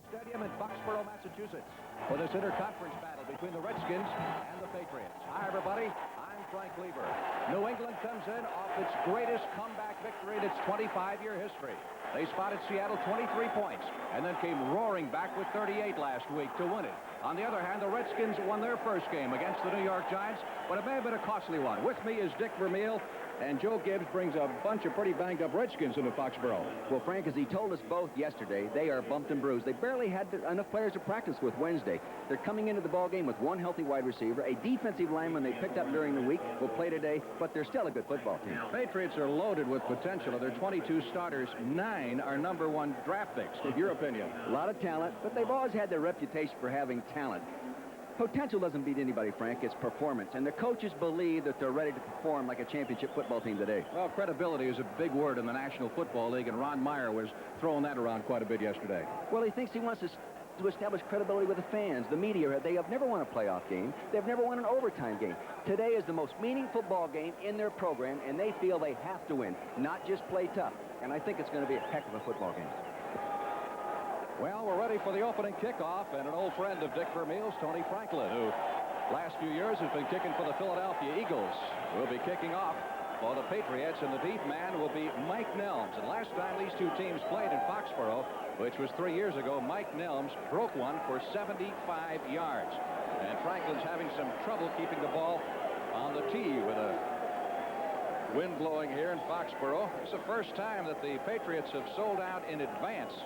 Stadium in Foxborough, Massachusetts, for this interconference battle between the Redskins and the Patriots. Hi, everybody. I'm Frank Lieber. New England comes in off its greatest comeback victory in its 25-year history. They spotted Seattle 23 points and then came roaring back with 38 last week to win it. On the other hand, the Redskins won their first game against the New York Giants, but it may have been a costly one. With me is Dick Vermeil, and Joe Gibbs brings a bunch of pretty banged-up Redskins into Foxborough. Well, Frank, as he told us both yesterday, they are bumped and bruised. They barely had enough players to practice with Wednesday. They're coming into the ballgame with one healthy wide receiver. A defensive lineman they picked up during the week will play today, but they're still a good football team. Patriots are loaded with potential. Of their 22 starters, 9 are #1 draft picks. Give your opinion. A lot of talent, but they've always had their reputation for having talent. Potential doesn't beat anybody, Frank. It's performance. And the coaches believe that they're ready to perform like a championship football team today. Well, credibility is a big word in the National Football League, and Ron Meyer was throwing that around quite a bit yesterday. Well, he thinks he wants to establish credibility with the fans, the media. They have never won a playoff game. They've never won an overtime game. Today is the most meaningful ball game in their program, and they feel they have to win, not just play tough. And I think it's going to be a heck of a football game. Well, we're ready for the opening kickoff, and an old friend of Dick Vermeil's, Tony Franklin, who last few years has been kicking for the Philadelphia Eagles, will be kicking off for the Patriots, and the deep man will be Mike Nelms. And last time these two teams played in Foxborough, which was 3 years ago, Mike Nelms broke one for 75 yards. And Franklin's having some trouble keeping the ball on the tee with a wind blowing here in Foxborough. It's the first time that the Patriots have sold out in advance.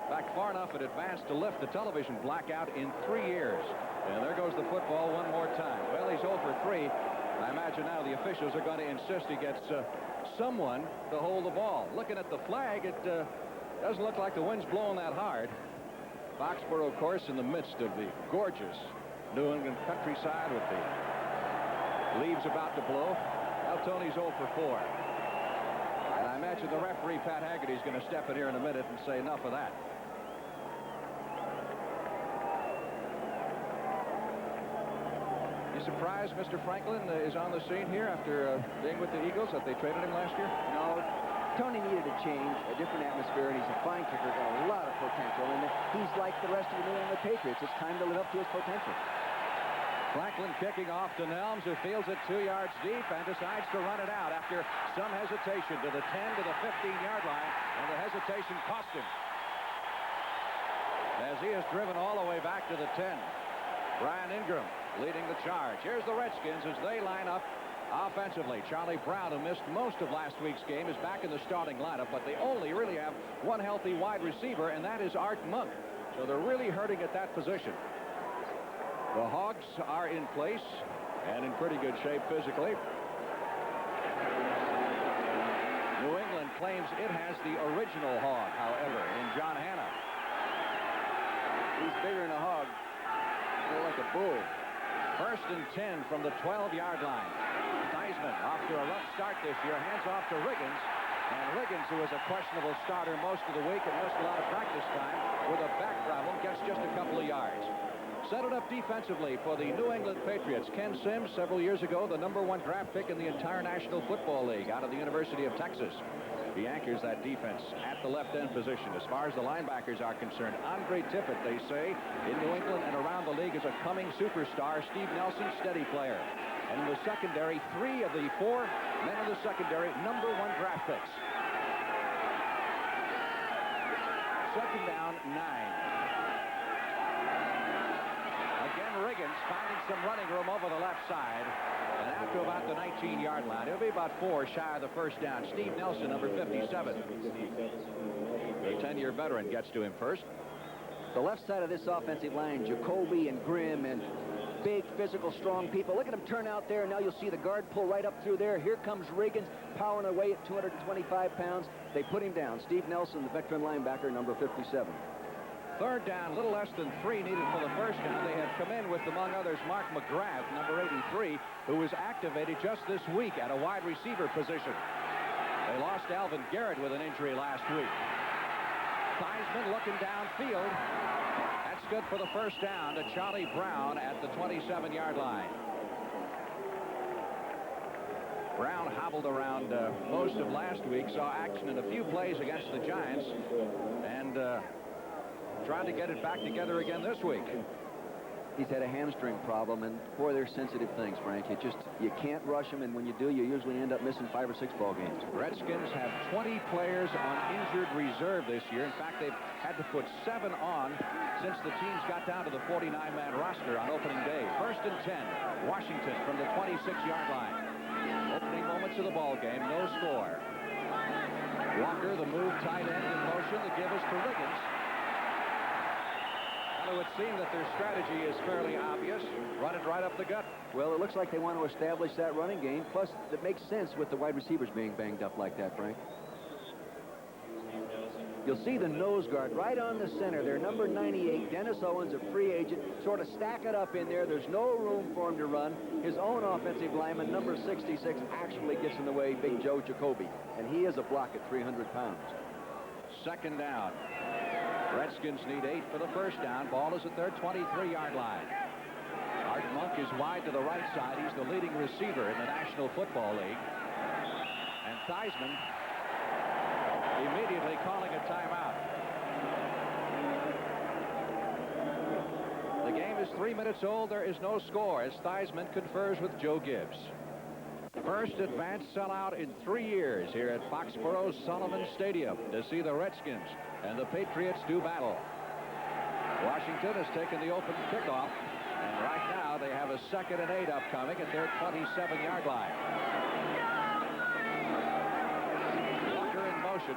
In fact, far enough in advance to lift the television blackout in 3 years. And there goes the football one more time. Well, he's 0 for 3. I imagine now the officials are going to insist he gets someone to hold the ball. Looking at the flag, it doesn't look like the wind's blowing that hard. Foxborough, of course, in the midst of the gorgeous New England countryside with the leaves about to blow. Now Tony's 0 for 4. And I imagine the referee, Pat Haggerty, is going to step in here in a minute and say enough of that. You surprised Mr. Franklin is on the scene here after being with the Eagles, that they traded him last year? No, Tony needed a change, a different atmosphere, and he's a fine kicker, got a lot of potential, and he's like the rest of the New England Patriots. It's time to live up to his potential. Franklin kicking off to Nelms, who fields it 2 yards deep and decides to run it out after some hesitation to the 10 to the 15-yard line, and the hesitation cost him as he is driven all the way back to the 10. Brian Ingram leading the charge. Here's the Redskins as they line up offensively. Charlie Brown, who missed most of last week's game, is back in the starting lineup, but they only really have one healthy wide receiver, and that is Art Monk. So they're really hurting at that position. The Hogs are in place and in pretty good shape physically. New England claims it has the original Hog, however, in John Hanna. He's bigger than a hog. More like a bull. 1st and 10 from the 12-yard line. Theismann off to a rough start this year. Hands off to Riggins. And Riggins, who was a questionable starter most of the week and missed a lot of practice time with a back problem, gets just a couple of yards. Set it up defensively for the New England Patriots. Ken Sims, several years ago, the #1 draft pick in the entire National Football League out of the University of Texas. He anchors that defense at the left end position. As far as the linebackers are concerned, Andre Tippett, they say, in New England and around the league is a coming superstar. Steve Nelson, steady player. And in the secondary, 3 of the 4 men in the secondary, #1 draft picks. 2nd down, 9. Again, Riggins finding some running room over the left side. And out to about the 19-yard line. It'll be about 4 shy of the first down. Steve Nelson, number 57. The 10-year veteran gets to him first. The left side of this offensive line, Jacoby and Grimm and big, physical, strong people. Look at them turn out there. Now you'll see the guard pull right up through there. Here comes Riggins, powering away at 225 pounds. They put him down. Steve Nelson, the veteran linebacker, number 57. 3rd down, little less than 3 needed for the first down. They had come in with, among others, Mark McGrath, number 83, who was activated just this week at a wide receiver position. They lost Alvin Garrett with an injury last week. Theismann looking downfield. That's good for the first down to Charlie Brown at the 27-yard line. Brown hobbled around most of last week, saw action in a few plays against the Giants, and trying to get it back together again this week. He's had a hamstring problem, and boy, they're sensitive things, Frank. You can't rush them, and when you do, you usually end up missing 5 or 6 ball games. Redskins have 20 players on injured reserve this year. In fact, they've had to put 7 on since the teams got down to the 49-man roster on opening day. 1st and 10, Washington from the 26-yard line. Opening moments of the ball game, no score. Walker, the move, tight end in motion. The give is to Riggins. It would seem that their strategy is fairly obvious. Run it right up the gut. Well, it looks like they want to establish that running game. Plus, it makes sense with the wide receivers being banged up like that, Frank. You'll see the nose guard right on the center there, number 98, Dennis Owens, a free agent, sort of stack it up in there. There's no room for him to run. His own offensive lineman, number 66, actually gets in the way, Big Joe Jacoby, and he is a block at 300 pounds. 2nd down. Redskins need 8 for the 1st down. Ball is at their 23-yard line. Art Monk is wide to the right side. He's the leading receiver in the National Football League. And Theismann immediately calling a timeout. The game is 3 minutes old. There is no score as Theismann confers with Joe Gibbs. First advanced sellout in 3 years here at Foxborough's Sullivan Stadium to see the Redskins and the Patriots do battle. Washington has taken the open kickoff, and right now they have a 2nd and 8 upcoming at their 27-yard line. Walker in motion.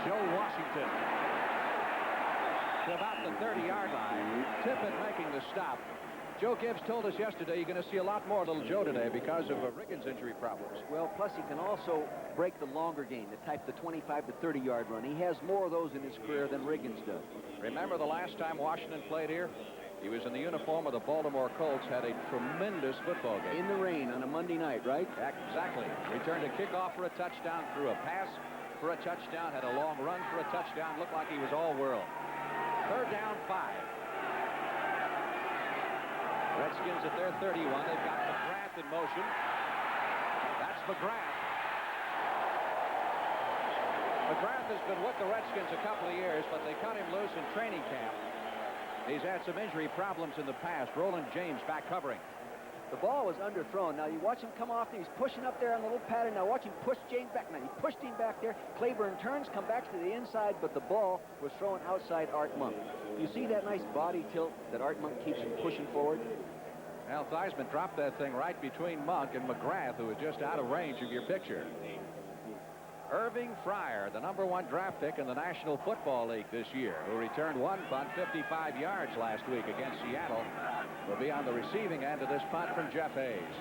Joe Washington to about the 30-yard line. Tippett making the stop. Joe Gibbs told us yesterday you're going to see a lot more of little Joe today because of Riggins' injury problems. Well, plus he can also break the longer game, the type, the 25 to 30-yard run. He has more of those in his career than Riggins does. Remember the last time Washington played here? He was in the uniform of the Baltimore Colts, had a tremendous football game. In the rain on a Monday night, right? Exactly. Returned a kickoff for a touchdown, threw a pass for a touchdown, had a long run for a touchdown. Looked like he was all world. 3rd down, 5. Redskins at their 31. They've got McGrath in motion. That's McGrath. McGrath has been with the Redskins a couple of years, but they cut him loose in training camp. He's had some injury problems in the past. Roland James back covering. The ball was underthrown. Now you watch him come off, and he's pushing up there on the little pattern. Now watch him push James back. Now he pushed him back there. Claiborne turns, come back to the inside, but the ball was thrown outside Art Monk. You see that nice body tilt that Art Monk keeps him pushing forward? Al Theismann dropped that thing right between Monk and McGrath, who was just out of range of your picture. Irving Fryer, the number 1 draft pick in the National Football League this year, who returned 1 punt 55 yards last week against Seattle, will be on the receiving end of this punt from Jeff Hayes.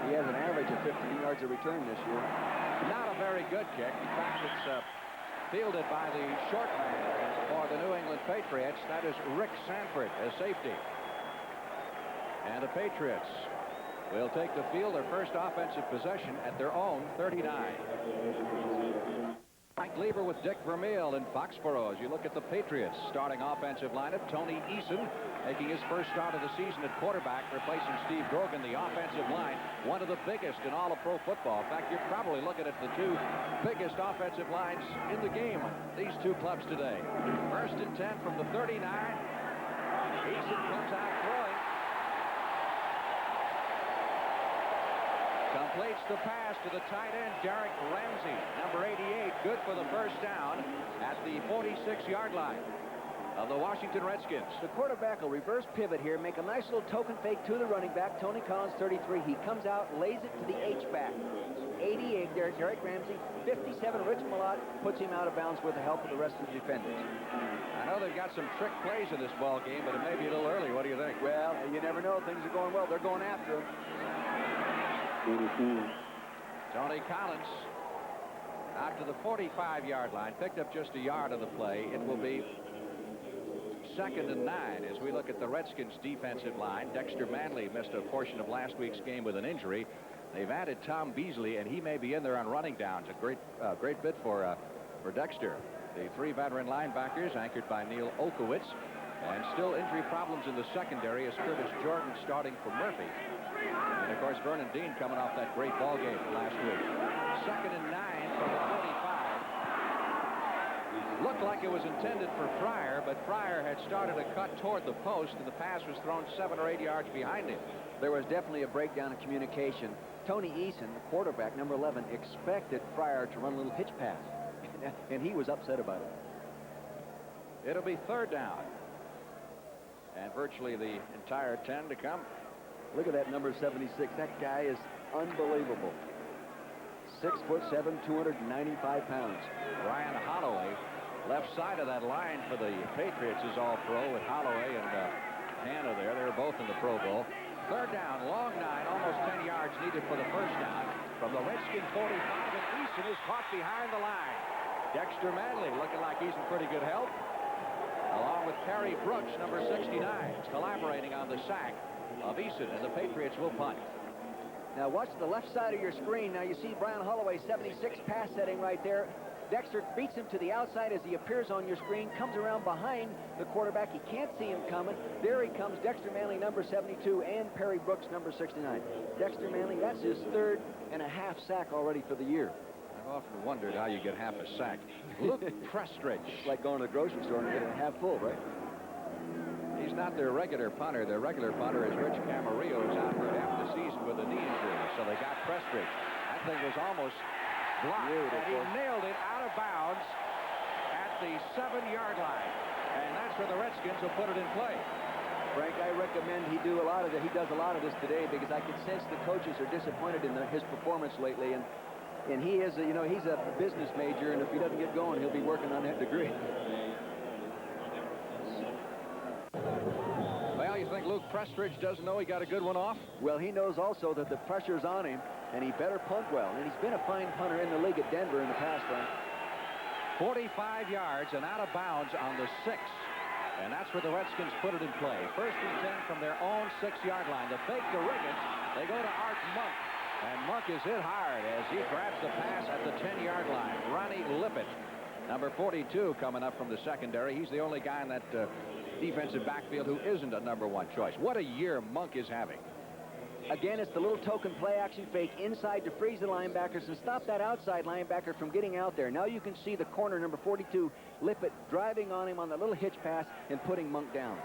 He has an average of 15 yards a return this year. Not a very good kick. In fact, it's fielded by the short man for the New England Patriots. That is Rick Sanford, a safety. And the Patriots will take the field, their first offensive possession at their own 39. Mike Lieber with Dick Vermeil in Foxborough. As you look at the Patriots starting offensive lineup, Tony Eason making his first start of the season at quarterback, replacing Steve Grogan. The offensive line, one of the biggest in all of pro football. In fact, you're probably looking at the 2 biggest offensive lines in the game, these 2 clubs today. 1st and 10 from the 39. Eason comes out throwing. Completes the pass to the tight end, Derek Ramsey, number 88, good for the 1st down at the 46-yard line of the Washington Redskins. The quarterback will reverse pivot here, make a nice little token fake to the running back, Tony Collins, 33. He comes out, lays it to the H-back. 88 there, Derek Ramsey. 57, Rich Malott puts him out of bounds with the help of the rest of the defenders. I know they've got some trick plays in this ball game, but it may be a little early. What do you think? Well, you never know. Things are going well. They're going after him. Tony Collins out to the 45-yard line, picked up just a yard of the play. It will be 2nd and 9 as we look at the Redskins defensive line. Dexter Manley missed a portion of last week's game with an injury. They've added Tom Beasley, and he may be in there on running downs. A great bit for Dexter. The 3 veteran linebackers anchored by Neil Olkowitz, and still injury problems in the secondary as Curtis Jordan starting for Murphy. And, of course, Vernon Dean coming off that great ball game last week. 2nd and 9 from the 45. looked like it was intended for Fryer, but Fryer had started a cut toward the post, and the pass was thrown 7 or 8 yards behind him. There was definitely a breakdown in communication. Tony Eason, the quarterback, number 11, expected Fryer to run a little hitch pass, and he was upset about it. It'll be 3rd down. And virtually the entire 10 to come. Look at that number 76. That guy is unbelievable. 6'7", 295 pounds. Brian Holloway, left side of that line for the Patriots, is all pro with Holloway and Hanna there. They're both in the Pro Bowl. 3rd down, long 9, almost 10 yards needed for the 1st down. From the Redskin 45, and Eason is caught behind the line. Dexter Manley looking like he's in pretty good health, along with Terry Brooks, number 69, collaborating on the sack of Eason, and the Patriots will punt. Now watch the left side of your screen. Now you see Brian Holloway, 76 pass setting right there. Dexter beats him to the outside as he appears on your screen, comes around behind the quarterback. He can't see him coming. There he comes, Dexter Manley, number 72, and Perry Brooks, number 69. Dexter Manley, that's his 3rd and a half sack already for the year. I've often wondered how you get half a sack. Luke Prestridge. It's like going to the grocery store and getting it half full, right? He's not their regular punter. Their regular punter is Rich Camarillo, who's out for half the season with a knee injury. So they got Prestridge. That thing was almost blocked, and he nailed it out of bounds at the 7-yard line. And that's where the Redskins will put it in play. Frank, I recommend he do a lot of it. He does a lot of this today because I can sense the coaches are disappointed in his performance lately. And he is, he's a business major, and if he doesn't get going, he'll be working on that degree. Well, you think Luke Prestridge doesn't know he got a good one off? Well, he knows also that the pressure's on him, and he better punt well. And he's been a fine punter in the league at Denver in the past, Frank. 45 yards and out of bounds on the 6. And that's where the Redskins put it in play. 1st and 10 from their own 6-yard line. The fake to Riggins. They go to Art Monk. And Monk is hit hard as he grabs the pass at the 10-yard line. Ronnie Lippett, number 42, coming up from the secondary. He's the only guy in that defensive backfield who isn't a number 1 choice. What a year Monk is having. Again, it's the little token play action fake inside to freeze the linebackers and stop that outside linebacker from getting out there. Now you can see the corner, number 42, Lippett, driving on him on the little hitch pass and putting Monk down.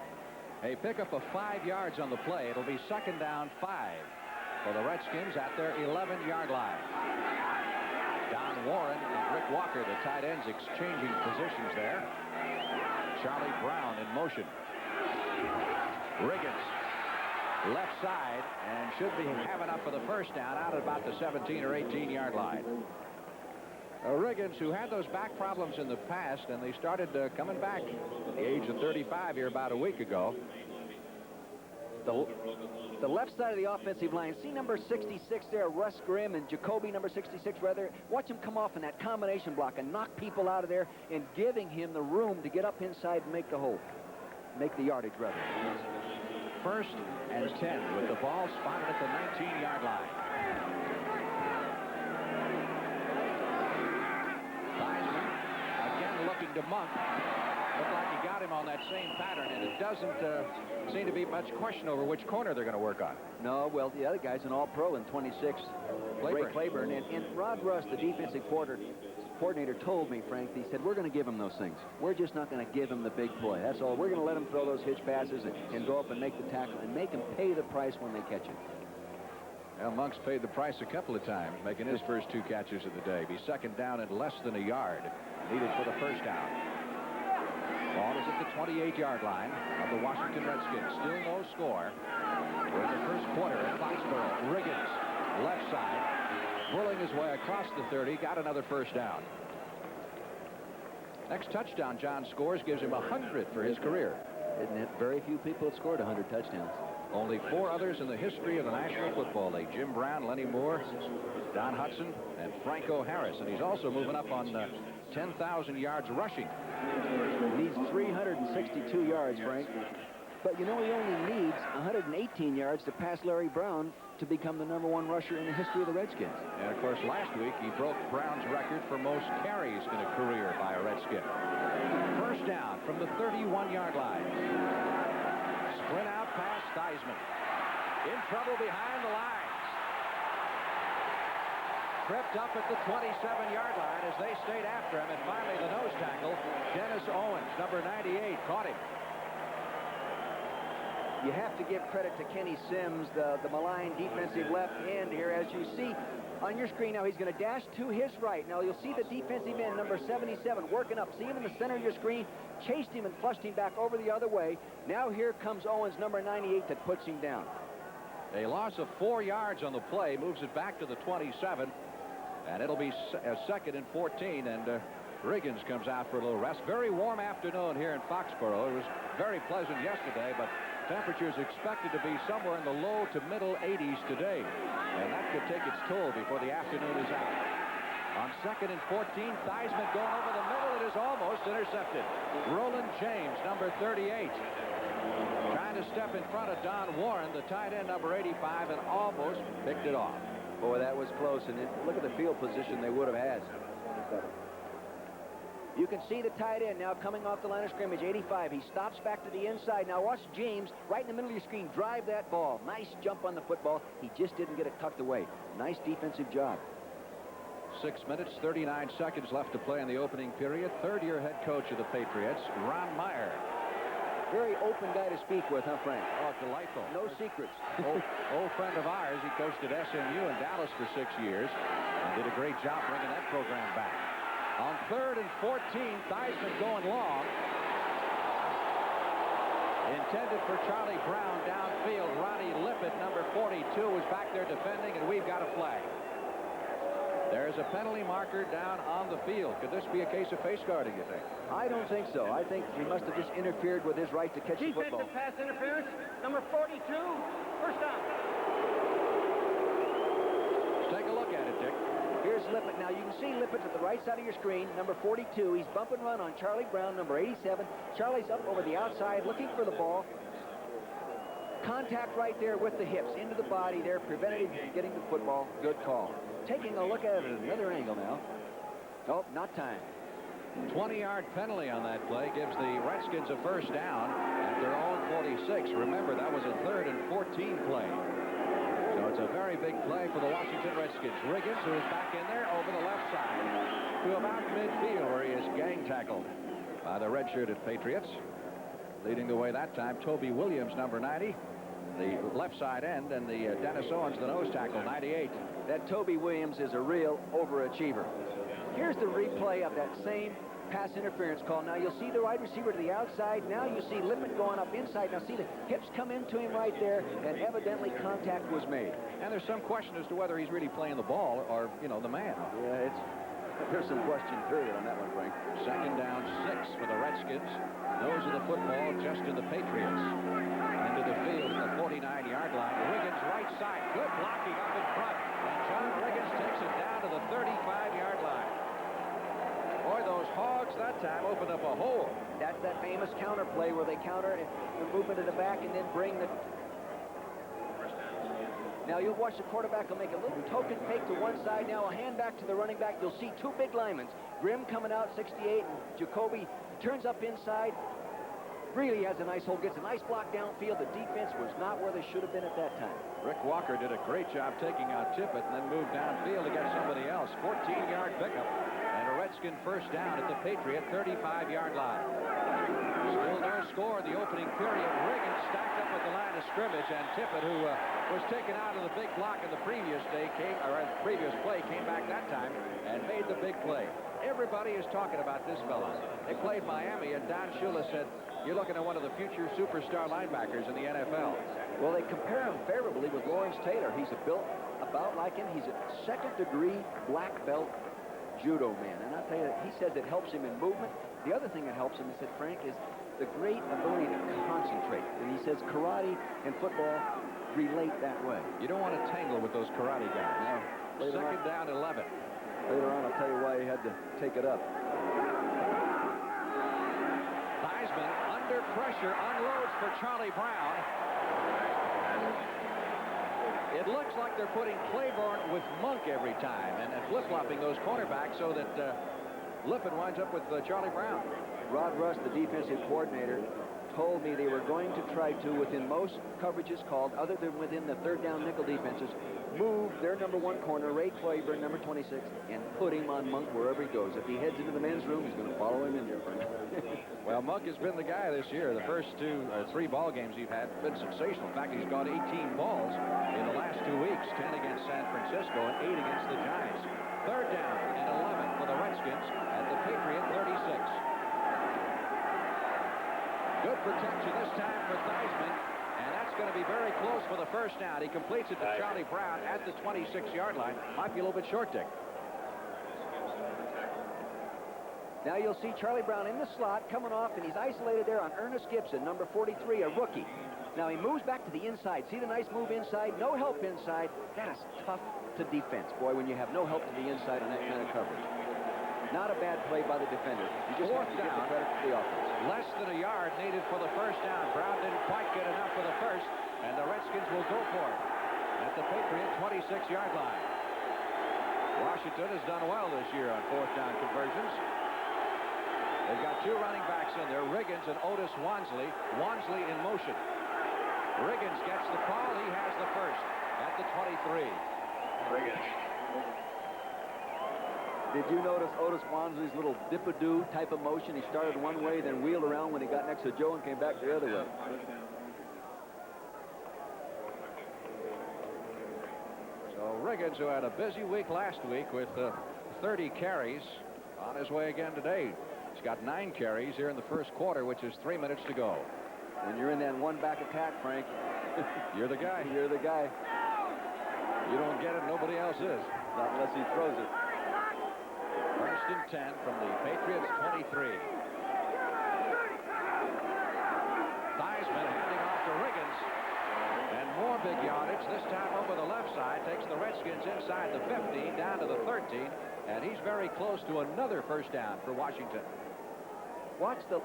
A pickup of 5 yards on the play. It'll be 2nd down 5 for the Redskins at their 11-yard line. Don Warren and Rick Walker, the tight ends, exchanging positions there. Charlie Brown in motion. Riggins, left side, and should be having up for the 1st down out at about the 17 or 18-yard line. Riggins, who had those back problems in the past, and they started coming back at the age of 35 here about a week ago. The left side of the offensive line. See number 66 there, Russ Grimm, and Jacoby, number 66, rather. Watch him come off in that combination block and knock people out of there and giving him the room to get up inside and make the hole. Make the yardage, rather. 1st and 10 with the ball spotted at the 19-yard line. Theismann again looking to Monk. Looked like he got him on that same pattern, and it doesn't seem to be much question over which corner they're going to work on. No, well, the other guy's an all-pro in 26, Ray Claiborne. And Rod Russ, the defensive coordinator, told me, Frank, he said, we're going to give him those things. We're just not going to give him the big play. That's all. We're going to let him throw those hitch passes and go up and make the tackle and make him pay the price when they catch him. Well, Monk's paid the price a couple of times, making his first 2 catches of the day. Be 2nd down at less than a yard, needed for the 1st down. Ball is at the 28-yard line of the Washington Redskins. Still no score. We're in the 1st quarter at Foxborough. Riggins, left side, whirling his way across the 30, got another 1st down. Next touchdown John scores gives him 100 for his career. Isn't it? Very few people have scored 100 touchdowns. Only 4 others in the history of the National Football League. Jim Brown, Lenny Moore, Don Hudson, and Franco Harris. And he's also moving up on 10,000 yards rushing. Needs 362 yards, Frank. But you know he only needs 118 yards to pass Larry Brown to become the number 1 rusher in the history of the Redskins. And of course last week he broke Brown's record for most carries in a career by a Redskin. 1st down from the 31-yard line. Sprint out past Theismann. In trouble behind the lines. tripped up at the 27-yard line as they stayed after him, and finally the nose tackle, Dennis Owens, number 98, caught him. You have to give credit to Kenny Sims, the maligned defensive left end here. As you see on your screen now, he's going to dash to his right. Now you'll see the defensive end, number 77, working up. See him in the center of your screen, chased him and flushed him back over the other way. Now here comes Owens, number 98, that puts him down. A loss of 4 yards on the play moves it back to the 27, and it'll be a 2nd and 14, and Riggins comes out for a little rest. Very warm afternoon here in Foxborough. It was very pleasant yesterday, but temperatures expected to be somewhere in the low to middle 80s today, and that could take its toll before the afternoon is out. On 2nd and 14, Theismann going over the middle. It is almost intercepted. Roland James, number 38, trying to step in front of Don Warren, the tight end, number 85, and almost picked it off. Boy, that was close, and look at the field position they would have had. You can see the tight end now coming off the line of scrimmage, 85. He stops back to the inside. Now watch James, right in the middle of your screen, drive that ball. Nice jump on the football. He just didn't get it tucked away. Nice defensive job. 6 minutes, 39 seconds left to play in the opening period. Third-year head coach of the Patriots, Ron Meyer. Very open guy to speak with, huh, Frank? Oh, delightful. No secrets. Old friend of ours. He coached at SMU in Dallas for 6 years and did a great job bringing that program back. On 3rd and 14, Theismann going long. Intended for Charlie Brown downfield. Ronnie Lippett, number 42, was back there defending, and we've got a flag. There's a penalty marker down on the field. Could this be a case of face guarding, you think? I don't think so. I think he must have just interfered with his right to catch the football. Defensive pass interference, number 42, first down. Let's take a look at it, Dick. Here's Lippett. Now, you can see Lippett at the right side of your screen, number 42. He's bump and run on Charlie Brown, number 87. Charlie's up over the outside looking for the ball. Contact right there with the hips into the body there, prevented him from getting the football. Good call. Taking a look at it at another angle now. Oh, not time. 20-yard penalty on that play gives the Redskins a first down at their own 46. Remember, that was a 3rd and 14 play. So it's a very big play for the Washington Redskins. Riggins, who is back in there over the left side to about midfield, where he is gang tackled by the redshirted Patriots. Leading the way that time, Toby Williams, number 90, the left side end, and the Dennis Owens, the nose tackle, 98. That Toby Williams is a real overachiever. Here's the replay of that same pass interference call. Now you'll see the wide receiver to the outside. Now you see Lippett going up inside. Now see the hips come into him right there, and evidently contact was made. And there's some question as to whether he's really playing the ball or, you know, the man. Yeah, there's some question period on that one, Frank. 2nd down, 6 for the Redskins. Nose of the football just to the Patriots. Into the field at the 49-yard line. Riggins right side. Good blocking up in front. And John Riggins takes it down to the 35-yard line. Boy, those Hogs that time opened up a hole. That's that famous counter play where they counter the movement to the back and then bring the... Now you'll watch the quarterback will make a little token fake to one side. Now a hand back to the running back. You'll see 2 big linemen. Grimm coming out, 68, and Jacoby turns up inside. Really has a nice hole, gets a nice block downfield. The defense was not where they should have been at that time. Rick Walker did a great job taking out Tippett and then moved downfield to get somebody else. 14-yard pickup and a Redskin first down at the Patriot 35-yard line. Still no score in the opening period. Riggins stacked up at the line of scrimmage, and Tippett, who was taken out of the big block in the previous day, previous play, came back that time and made the big play. Everybody is talking about this fella. They played Miami, and Don Shula said, you're looking at one of the future superstar linebackers in the NFL. Well, they compare him favorably with Lawrence Taylor. He's built about like him. He's a 2nd-degree black belt judo man. And I'll tell you, he says it helps him in movement. The other thing that helps him, he said, Frank, is the great ability to concentrate. And he says karate and football relate that way. You don't want to tangle with those karate guys. No. 2nd down, 11. Later on, I'll tell you why he had to take it up. Theismann, under pressure, unloads for Charlie Brown. It looks like they're putting Claiborne with Monk every time and flip-flopping those cornerbacks so that Lippett winds up with Charlie Brown. Rod Russ, the defensive coordinator, told me they were going to try to, within most coverages called, other than within the third down nickel defenses, move their number 1 corner, Ray Claiborne, number 26, and put him on Monk wherever he goes. If he heads into the men's room, he's going to follow him in there. Well, Monk has been the guy this year. The first 3 ball games he's had have been sensational. In fact, he's got 18 balls in the last 2 weeks, 10 against San Francisco and 8 against the Giants. Third down and 11 for the Redskins at the Patriot 36. Good protection this time for Theismann, and that's going to be very close for the first down. He completes it to Charlie Brown at the 26-yard line. Might be a little bit short, Dick. Now you'll see Charlie Brown in the slot coming off, and he's isolated there on Ernest Gibson, number 43, a rookie. Now he moves back to the inside. See the nice move inside? No help inside. That is tough to defense, boy, when you have no help to the inside on that kind of coverage. Not a bad play by the defender. You just have to give the credit to the offense. Less than a yard needed for the first down. Brown didn't quite get enough for the first, and the Redskins will go for it at the Patriot 26-yard line. Washington has done well this year on fourth down conversions. They've got 2 running backs in there, Riggins and Otis Wansley. Wansley in motion. Riggins gets the call. He has the first at the 23. Riggins. Did you notice Otis Wansley's little dip-a-doo type of motion? He started one way, then wheeled around when he got next to Joe and came back the other way. So Riggins, who had a busy week last week with 30 carries, on his way again today. He's got 9 carries here in the first quarter, which is 3 minutes to go. When you're in that one-back attack, Frank, you're the guy. You're the guy. You don't get it, nobody else is. Not unless he throws it. First and 10 from the Patriots 23. Theismann handing off to Riggins. And more big yardage, this time over the left side. Takes the Redskins inside the 15, down to the 13. And he's very close to another first down for Washington. Watch the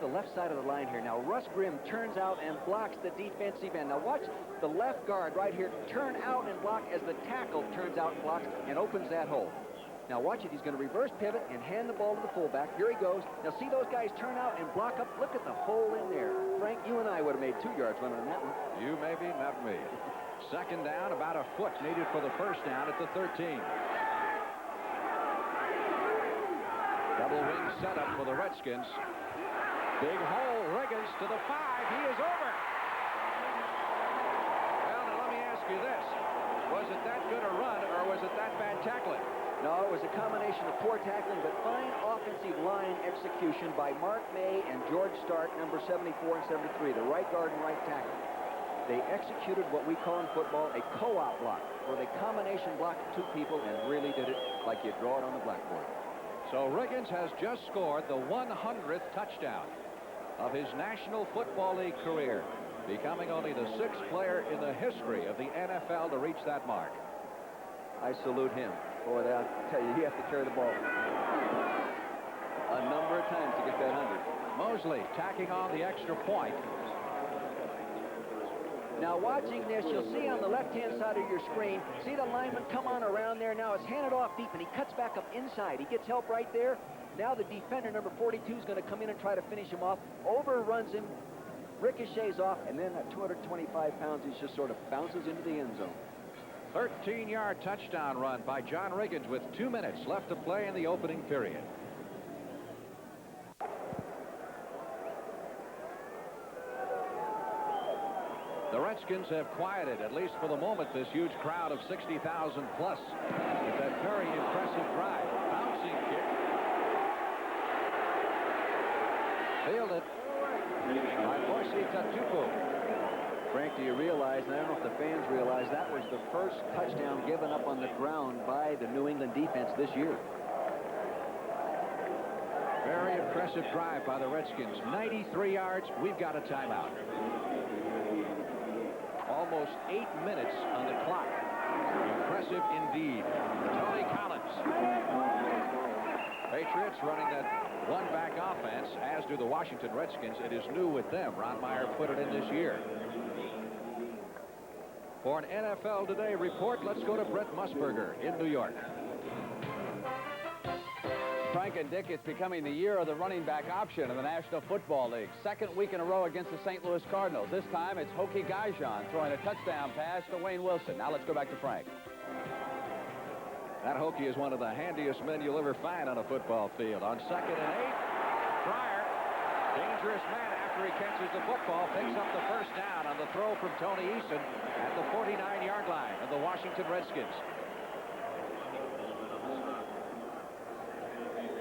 left side of the line here. Now, Russ Grimm turns out and blocks the defensive end. Now, watch the left guard right here turn out and block as the tackle turns out and blocks and opens that hole. Now, watch it. He's going to reverse pivot and hand the ball to the fullback. Here he goes. Now, see those guys turn out and block up. Look at the hole in there. Frank, you and I would have made 2 yards running on that one. You maybe, not me. Second down, about a foot needed for the first down at the 13. Double wing setup for the Redskins. Big hole, Riggins to the 5. He is over. Well, now let me ask you this. Was it that good a run, or was it that bad tackling? No, it was a combination of poor tackling, but fine offensive line execution by Mark May and George Stark, number 74 and 73, the right guard and right tackle. They executed what we call in football a co-op block, where they combination blocked 2 people and really did it like you draw it on the blackboard. So Riggins has just scored the 100th touchdown of his National Football League career, becoming only the 6th player in the history of the NFL to reach that mark. I salute him. Boy, I tell you, he has to carry the ball a number of times to get that 100. Mosley tacking on the extra point. Now, watching this, you'll see on the left-hand side of your screen, see the lineman come on around there. Now it's handed off deep, and he cuts back up inside. He gets help right there. Now the defender, number 42, is going to come in and try to finish him off. Overruns him, ricochets off, and then at 225 pounds, he just sort of bounces into the end zone. 13-yard touchdown run by John Riggins with 2 minutes left to play in the opening period. The Redskins have quieted, at least for the moment, this huge crowd of 60,000 plus with that very impressive drive. Bouncing kick. Fielded by Moisey Tatupu. Frank, do you realize, and I don't know if the fans realize, that was the first touchdown given up on the ground by the New England defense this year. Very impressive drive by the Redskins. 93 yards. We've got a timeout. Almost 8 minutes on the clock. Impressive indeed. Tony Collins. Patriots running that one-back offense, as do the Washington Redskins. It is new with them. Ron Meyer put it in this year. For an NFL Today report, let's go to Brent Musburger in New York. Frank and Dick, it's becoming the year of the running back option in the National Football League. Second week in a row against the St. Louis Cardinals. This time it's Hokie Gaijon throwing a touchdown pass to Wayne Wilson. Now let's go back to Frank. That Hokie is one of the handiest men you'll ever find on a football field. On 2nd and 8, Fryer, dangerous man after he catches the football, picks up the first down on the throw from Tony Eason at the 49-yard line of the Washington Redskins.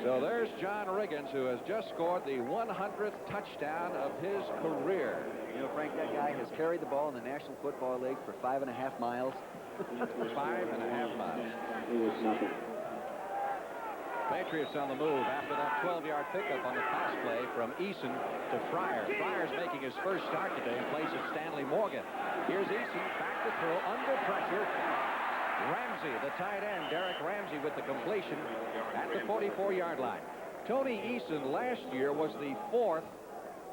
So there's John Riggins, who has just scored the 100th touchdown of his career. You know, Frank, that guy has carried the ball in the National Football League for 5.5 miles. 5.5 miles. Patriots on the move after that 12-yard pickup on the pass play from Eason to Fryer. Fryer's making his first start today in place of Stanley Morgan. Here's Eason back to throw under pressure. Ramsey, the tight end, Derek Ramsey with the completion at the 44-yard line. Tony Eason last year was the 4th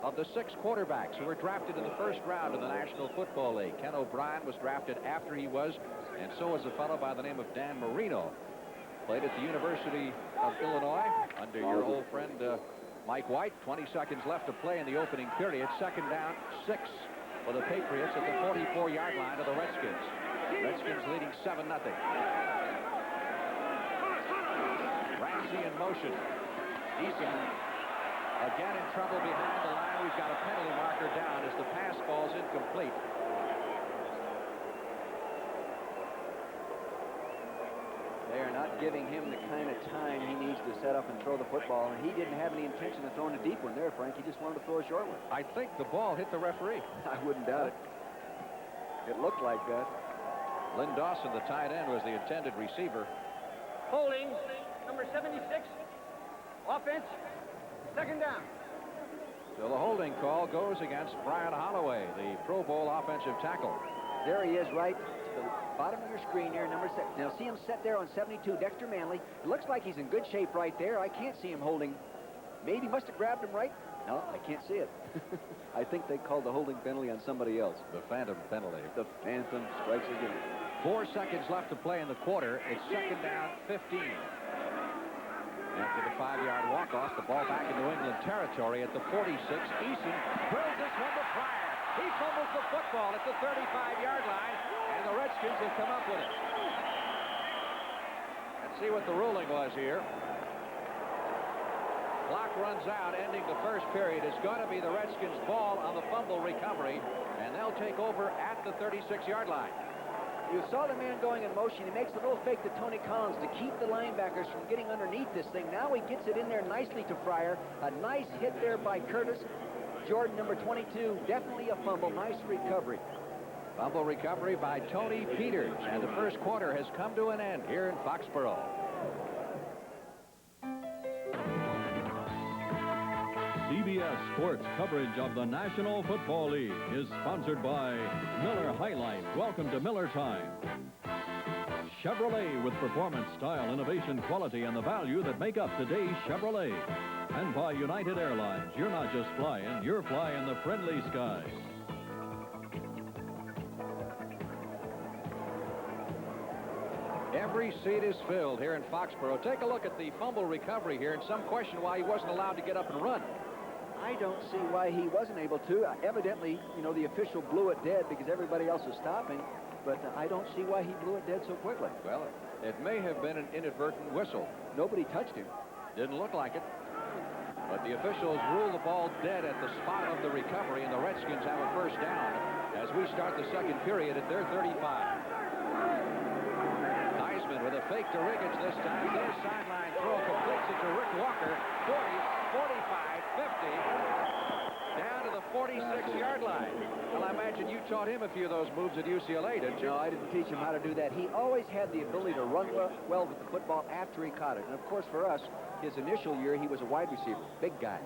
of the 6 quarterbacks who were drafted in the first round of the National Football League. Ken O'Brien was drafted after he was, and so was a fellow by the name of Dan Marino. Played at the University of Illinois under your old friend Mike White. 20 seconds left to play in the opening period. 2nd down, 6 for the Patriots at the 44-yard line of the Redskins. Redskins leading 7-0. Ramsey in motion. Eason again in trouble behind the line. We've got a penalty marker down as the pass falls incomplete. They are not giving him the kind of time he needs to set up and throw the football. And he didn't have any intention of throwing a deep one there, Frank. He just wanted to throw a short one. I think the ball hit the referee. I wouldn't doubt it. It looked like that. Lynn Dawson, the tight end, was the intended receiver. Holding, number 76. Offense, 2nd down. So the holding call goes against Brian Holloway, the Pro Bowl offensive tackle. There he is, right to the bottom of your screen here, number 6. Now see him set there on 72, Dexter Manley. It looks like he's in good shape right there. I can't see him holding. Maybe must have grabbed him right. No, I can't see it. I think they called the holding penalty on somebody else. The phantom penalty. The phantom strikes again. 4 seconds left to play in the quarter. It's 2nd down, 15. After the 5-yard walk-off, the ball back in New England territory at the 46. Eason drills this one to Fryer. He fumbles the football at the 35-yard line, and the Redskins have come up with it. Let's see what the ruling was here. Clock runs out, ending the first period. It's going to be the Redskins' ball on the fumble recovery, and they'll take over at the 36-yard line. You saw the man going in motion. He makes a little fake to Tony Collins to keep the linebackers from getting underneath this thing. Now he gets it in there nicely to Fryer. A nice hit there by Curtis. Jordan, number 22, definitely a fumble. Nice recovery. Fumble recovery by Tony Peters, and the first quarter has come to an end here in Foxborough. CBS Sports coverage of the National Football League is sponsored by Miller High Life. Welcome to Miller Time. Chevrolet with performance, style, innovation, quality, and the value that make up today's Chevrolet. And by United Airlines. You're not just flying, you're flying the friendly skies. Every seat is filled here in Foxborough. Take a look at the fumble recovery here, and some question why he wasn't allowed to get up and run. I don't see why he wasn't able to. Evidently, you know, the official blew it dead because everybody else was stopping, but I don't see why he blew it dead so quickly. Well, it may have been an inadvertent whistle. Nobody touched him. Didn't look like it. But the officials rule the ball dead at the spot of the recovery, and the Redskins have a first down as we start the second period at their 35. Heisman with a fake to Riggins this time. Then a sideline throw completes it to Rick Walker. 40, 45, 50. Down to the 46-yard line. Well, I imagine you taught him a few of those moves at UCLA, didn't you? No, I didn't teach him how to do that. He always had the ability to run well with the football after he caught it. And, of course, for us, his initial year, he was a wide receiver. Big guy.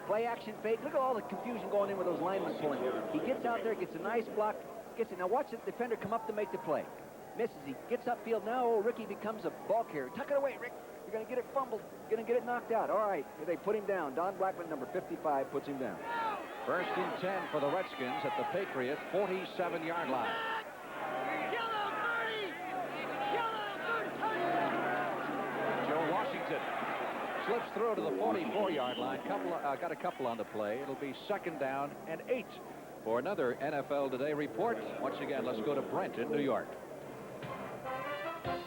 Play action fake. Look at all the confusion going in with those linemen pulling. He gets out there, gets a nice block, gets it. Now watch the defender come up to make the play. Misses. He gets upfield. Now Ricky becomes a ball carrier. Tuck it away, Rick. You're going to get it fumbled. You're going to get it knocked out. All right. They put him down. Don Blackman, number 55, puts him down. First and 10 for the Redskins at the Patriot 47-yard line. Joe Washington slips through to the 44-yard line. Got a couple on the play. It'll be 2nd down and 8 for another NFL Today report. Once again, let's go to Brent in New York.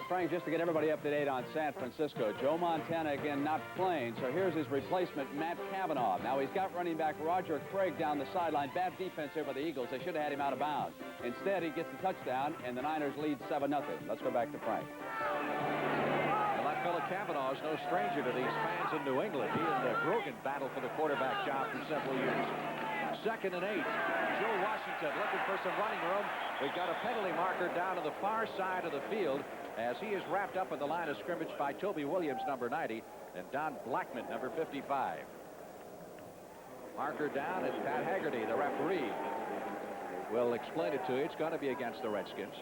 Frank, just to get everybody up to date on San Francisco, Joe Montana again not playing, so here's his replacement, Matt Cavanaugh. Now he's got running back Roger Craig down the sideline. Bad defense here by the Eagles. They should have had him out of bounds. Instead, he gets the touchdown, and the Niners lead 7-0. Let's go back to Frank. Well, that fella Cavanaugh is no stranger to these fans in New England. He and Grogan battled for the quarterback job for several years. 2nd and 8. Joe Washington looking for some running room. We've got a penalty marker down to the far side of the field as he is wrapped up at the line of scrimmage by Toby Williams, number 90, and Don Blackman, number 55. Marker down, and Pat Haggerty, the referee, will explain it to you. It's going to be against the Redskins.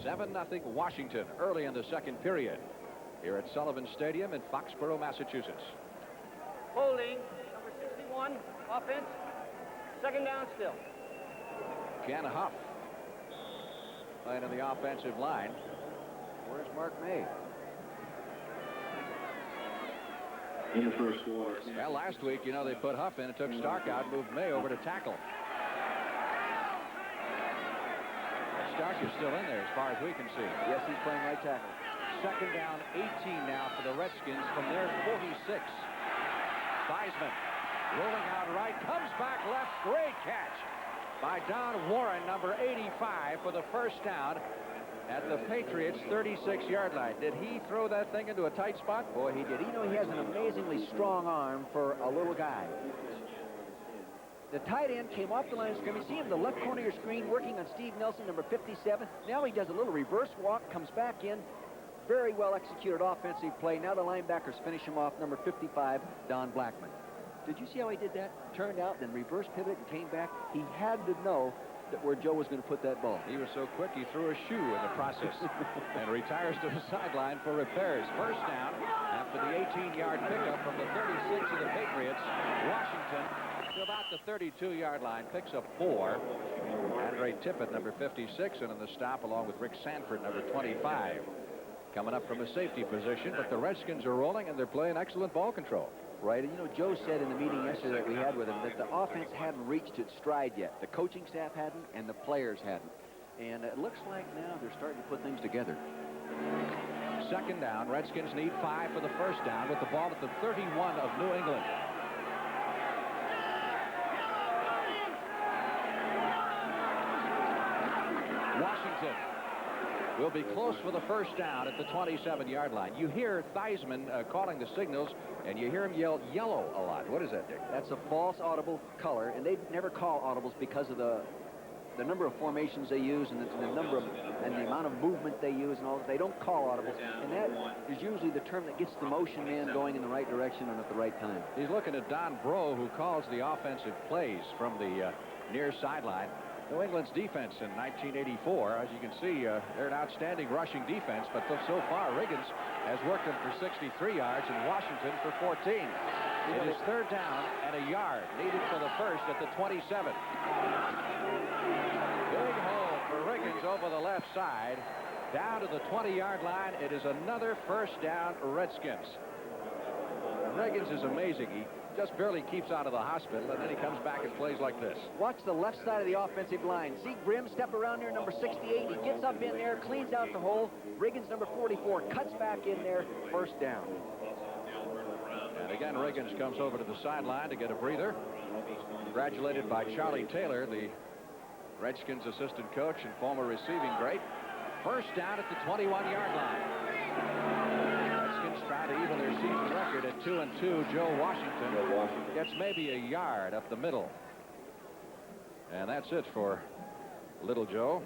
(7-0) Washington early in the 2nd period here at Sullivan Stadium in Foxborough, Massachusetts. Holding, number 61, offense. 2nd down still. Ken Huff playing on the offensive line. Where's Mark May? In the first quarter. Well, last week, you know, they put Huff in and took Stark out, moved May over to tackle. Stark is still in there as far as we can see. Yes, he's playing right tackle. 2nd down, 18 now for the Redskins from their 46. Theismann rolling out right, comes back left. Great catch by Don Warren, number 85, for the 1st down at the Patriots' 36-yard line. Did he throw that thing into a tight spot? Boy, he did. You know, he has an amazingly strong arm for a little guy. The tight end came off the line of scrimmage. See him in the left corner of your screen working on Steve Nelson, number 57. Now he does a little reverse walk, comes back in. Very well executed offensive play. Now the linebackers finish him off, number 55, Don Blackman. Did you see how he did that? Turned out, then reverse pivot and came back. He had to know that where Joe was going to put that ball. He was so quick, he threw a shoe in the process and retires to the sideline for repairs. 1st down after the 18-yard pickup from the 36 of the Patriots. Washington to about the 32-yard line, picks up 4. Andre Tippett, number 56, and in the stop along with Rick Sanford, number 25. Coming up from a safety position, but the Redskins are rolling and they're playing excellent ball control. Right, and you know, Joe said in the meeting yesterday that we had with him that the offense hadn't reached its stride yet. The coaching staff hadn't, and the players hadn't. And it looks like now they're starting to put things together. 2nd down, Redskins need 5 for the 1st down with the ball at the 31 of New England. Washington will be close for the 1st down at the 27-yard line. You hear Theismann calling the signals, and you hear him yell yellow a lot. What is that, Dick? That's a false audible color, and they never call audibles because of the number of formations they use and the number of and the amount of movement they use and all that. They don't call audibles, and that is usually the term that gets the motion man going in the right direction and at the right time. He's looking at Don Bro, who calls the offensive plays from the near sideline. New England's defense in 1984, as you can see, they're an outstanding rushing defense, but so far Riggins has worked them for 63 yards and Washington for 14. It is 3rd down and a yard needed for the 1st at the 27. Big hole for Riggins over the left side. Down to the 20-yard line. It is another 1st down Redskins. Riggins is amazing. He just barely keeps out of the hospital, and then he comes back and plays like this. Watch the left side of the offensive line. See Grimm step around there, number 68. He gets up in there, cleans out the hole. Riggins, number 44, cuts back in there. 1st down. And again, Riggins comes over to the sideline to get a breather. Congratulated by Charlie Taylor, the Redskins assistant coach and former receiving great. 1st down at the 21-yard line. Redskins try to even their season record at 2-2. Joe Washington gets maybe a yard up the middle. And that's it for Little Joe.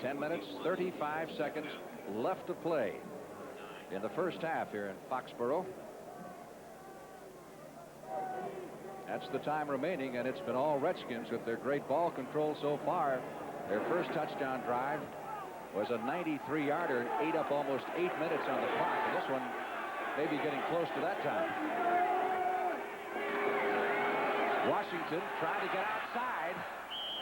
10 minutes, 35 seconds left to play in the 1st half here in Foxborough. That's the time remaining, and it's been all Redskins with their great ball control so far. Their first touchdown drive was a 93-yarder, ate up almost 8 minutes on the clock, and this one may be getting close to that time. Washington trying to get outside.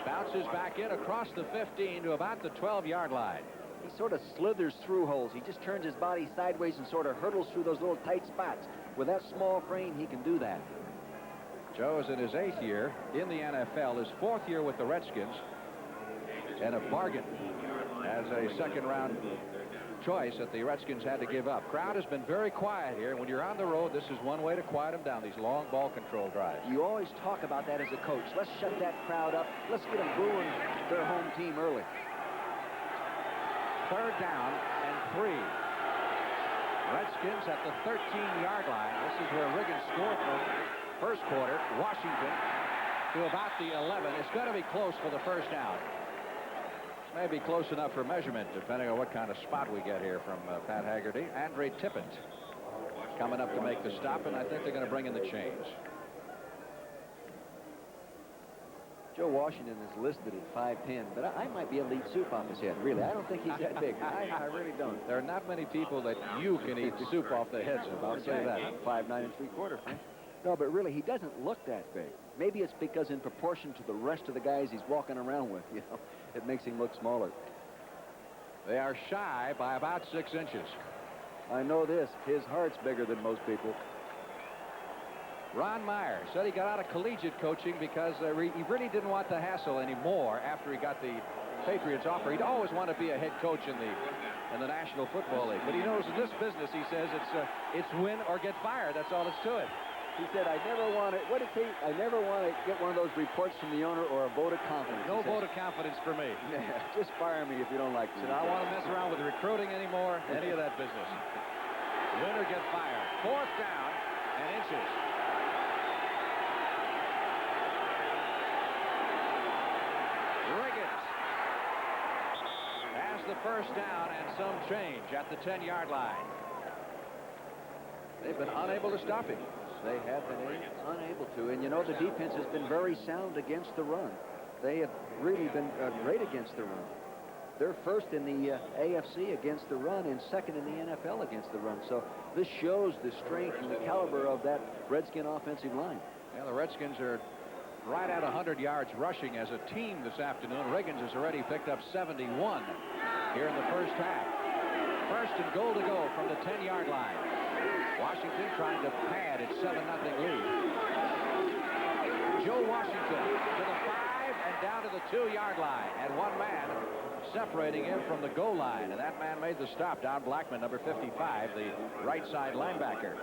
Bounces back in across the 15 to about the 12-yard line. He sort of slithers through holes. He just turns his body sideways and sort of hurdles through those little tight spots. With that small frame, he can do that. Joe is in his 8th year in the NFL, his 4th year with the Redskins, and a bargain as a second-round choice that the Redskins had to give up. Crowd has been very quiet here. When you're on the road, this is one way to quiet them down, these long ball control drives. You always talk about that as a coach. Let's shut that crowd up. Let's get them booing their home team early. 3rd down and 3. Redskins at the 13-yard line. This is where Riggins scored from first quarter. Washington to about the 11. It's going to be close for the first down. This may be close enough for measurement, depending on what kind of spot we get here from Pat Haggerty. Andre Tippett coming up to make the stop, and I think they're going to bring in the chains. Joe Washington is listed at 5'10", but I might be able to eat soup off his head, really. I don't think he's that big. I really don't. There are not many people that you can eat soup off the heads of. I'll say that. I'm 5'9" and 3/4, Frank. No, but really, he doesn't look that big. Maybe it's because in proportion to the rest of the guys he's walking around with, you know, it makes him look smaller. They are shy by about 6 inches. I know this. His heart's bigger than most people. Ron Meyer said he got out of collegiate coaching because he really didn't want the hassle anymore after he got the Patriots offer. He'd always want to be a head coach in the National Football League. But he knows in this business, he says, it's win or get fired. That's all it's to it. He said, I never want to, what did he say? I never want to get one of those reports from the owner or a vote of confidence. No vote of confidence for me. Yeah, just fire me if you don't like me. Said, I don't want to mess around with recruiting anymore, any of that business. Win or get fired. 4th down and inches. Riggins has the first down and some change at the 10-yard line. They've been unable to stop him. They have been unable to. And, you know, the defense has been very sound against the run. They have really been great against the run. They're first in the AFC against the run and second in the NFL against the run. So this shows the strength and the caliber of that Redskin offensive line. Yeah, the Redskins are right at 100 yards rushing as a team this afternoon. Riggins has already picked up 71 here in the first half. First and goal to go from the 10-yard line. Washington trying to pad its 7-0 lead. Joe Washington to the 5 and down to the 2-yard line. And one man separating him from the goal line. And that man made the stop. Don Blackman, number 55, the right side linebacker.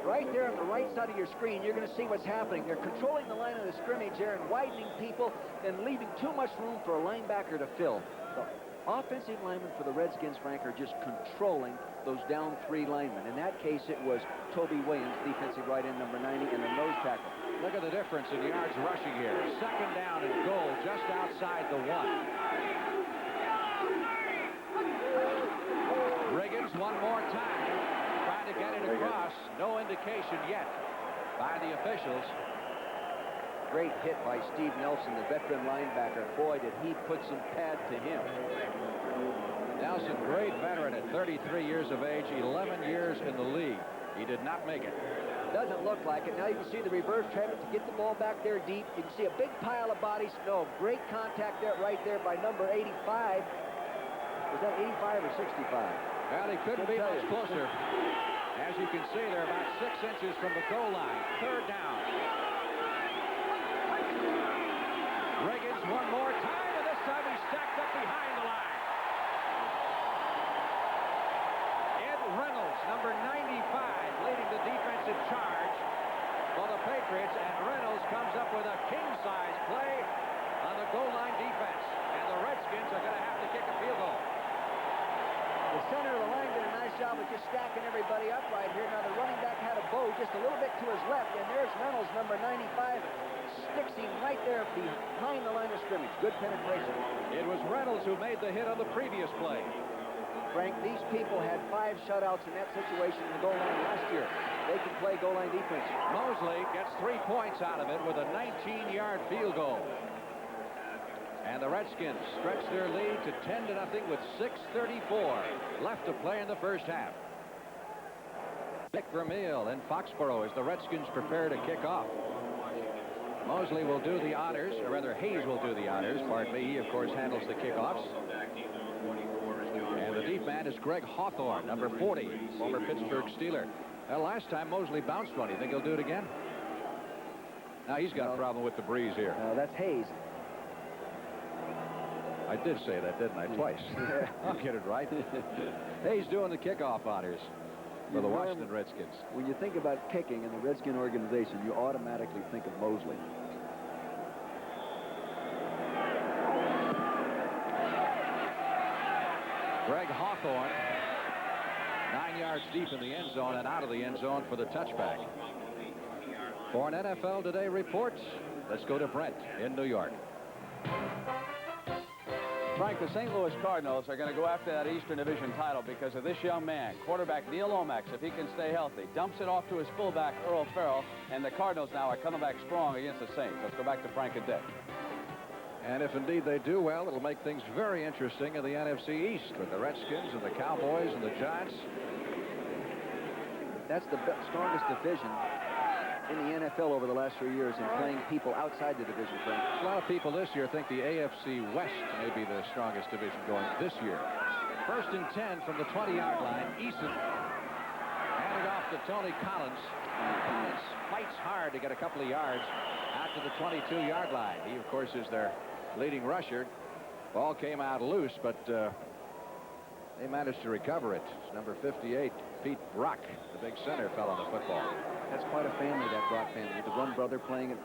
Right there on the right side of your screen, you're going to see what's happening. They're controlling the line of the scrimmage there and widening people and leaving too much room for a linebacker to fill. The offensive linemen for the Redskins, Frank, are just controlling those down 3 linemen. In that case, it was Toby Williams, defensive right end number 90, and the nose tackle. Look at the difference in yards rushing here. 2nd down and goal just outside the 1. Riggins one more time. Trying to get it across. No indication yet by the officials. Great hit by Steve Nelson, the veteran linebacker. Boy, did he put some pad to him. Nelson, great veteran at 33 years of age, 11 years in the league. He did not make it. Doesn't look like it. Now you can see the reverse traffic to get the ball back there deep. You can see a big pile of bodies. No, great contact there right there by number 85. Was that 85 or 65? Well, he couldn't be much closer. As you can see, they're about 6 inches from the goal line. 3rd down. Riggins one more time, and this time he's stacked up behind the line. Ed Reynolds, number 95, leading the defensive charge for the Patriots, and Reynolds comes up with a king-size play on the goal line defense, and the Redskins are going to have to kick a field goal. The center of the line did a nice job of just stacking everybody up right here. Now the running back had a bow just a little bit to his left, and there's Reynolds, number 95, sticks him right there behind the line of scrimmage. Good penetration. It was Reynolds who made the hit on the previous play. Frank, these people had 5 shutouts in that situation in the goal line last year. They can play goal line defense. Mosley gets 3 points out of it with a 19-yard field goal. And the Redskins stretch their lead to 10-0 with 6:34 left to play in the first half. Dick Vermeil in Foxborough as the Redskins prepare to kick off. Mosley will do the honors, or rather Hayes will do the honors. Pardon me. He, of course, handles the kickoffs. And the deep man is Greg Hawthorne, number 40, former Pittsburgh Steeler. Last time Mosley bounced one. You think he'll do it again? Now he's got a problem with the breeze here. That's Hayes. I did say that, didn't I? Twice. I'll get it right. Hayes doing the kickoff honors for the Washington Redskins. When you think about kicking in the Redskin organization, you automatically think of Mosley. Greg Hawthorne, 9 yards deep in the end zone and out of the end zone for the touchback. For an NFL Today report, let's go to Brent in New York. Frank, the St. Louis Cardinals are going to go after that Eastern Division title because of this young man, quarterback Neil Lomax, if he can stay healthy. Dumps it off to his fullback, Earl Farrell, and the Cardinals now are coming back strong against the Saints. Let's go back to Frank and Dick. And if indeed they do well, it'll make things very interesting in the NFC East with the Redskins and the Cowboys and the Giants. That's the strongest division in the NFL over the last 3 years in playing people outside the division, Frank. A lot of people this year think the AFC West may be the strongest division going this year. 1st and 10 from the 20-yard line. Eason handed off to Tony Collins. Collins fights hard to get a couple of yards out to the 22-yard line. He, of course, is their leading rusher. Ball came out loose, but they managed to recover it. It's number 58, Pete Brock, the big center, fell on the football. That's quite a family, that Brock family. The one brother playing in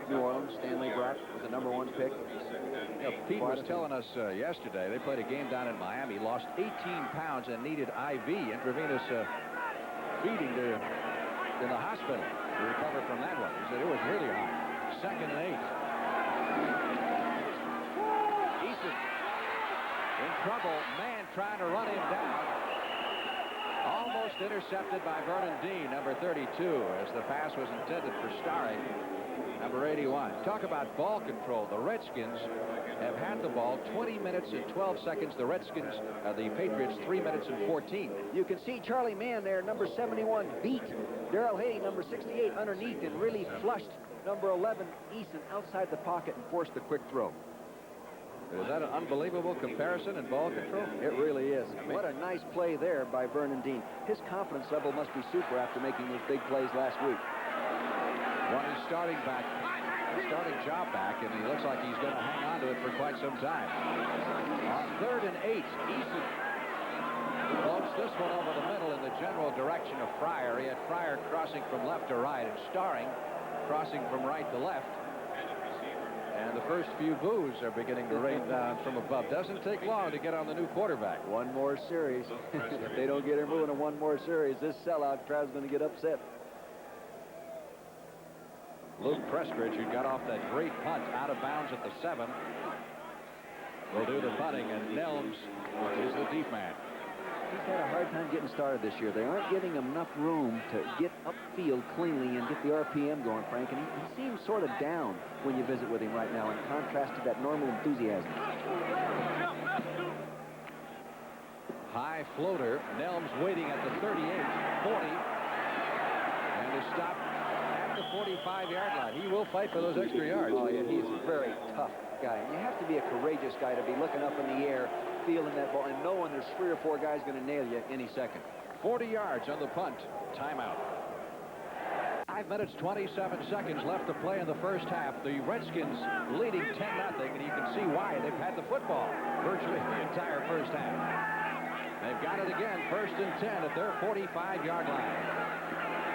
New Orleans, Stanley Brock, was the #1 pick. You know, Pete was telling us yesterday, they played a game down in Miami, lost 18 pounds and needed IV, intravenous feeding in the hospital to recover from that one. He said it was really hard. 2nd and 8. Eason in trouble. Man trying to run him down. Almost intercepted by Vernon Dean, number 32, as the pass was intended for Starring, number 81. Talk about ball control. The Redskins have had the ball 20 minutes and 12 seconds. The Patriots 3 minutes and 14. You can see Charlie Mann there, number 71, beat Darrell Hay, number 68, underneath and really flushed number 11, Eason, outside the pocket and forced the quick throw. Is that an unbelievable comparison in ball control? It really is. What a nice play there by Vernon Dean. His confidence level must be super after making those big plays last week. Won his starting job back, and he looks like he's going to hang on to it for quite some time. On 3rd and 8, Eason floats this one over the middle in the general direction of Fryer. He had Fryer crossing from left to right and Starring crossing from right to left. And the first few boos are beginning to rain down from above. Doesn't take long to get on the new quarterback. One more series. If they don't get him moving in one more series, this sellout crowd's going to get upset. Luke Prestridge, who got off that great punt out of bounds at the 7, will do the punting, and Nelms is the deep man. He's had a hard time getting started this year. They aren't giving him enough room to get upfield cleanly and get the RPM going, Frank. And he seems sort of down when you visit with him right now, in contrast to that normal enthusiasm. High floater. Nelms waiting at the 38, 40, and is stopped at the 45-yard line. He will fight for those extra yards. Oh, yeah, he's a very tough guy. And you have to be a courageous guy to be looking up in the air, feeling that ball, and knowing there's 3 or 4 guys going to nail you any second. 40 yards on the punt. Timeout. 5 minutes, 27 seconds left to play in the first half. The Redskins leading 10-0, and you can see why. They've had the football virtually the entire first half. They've got it again, 1st and 10 at their 45-yard line.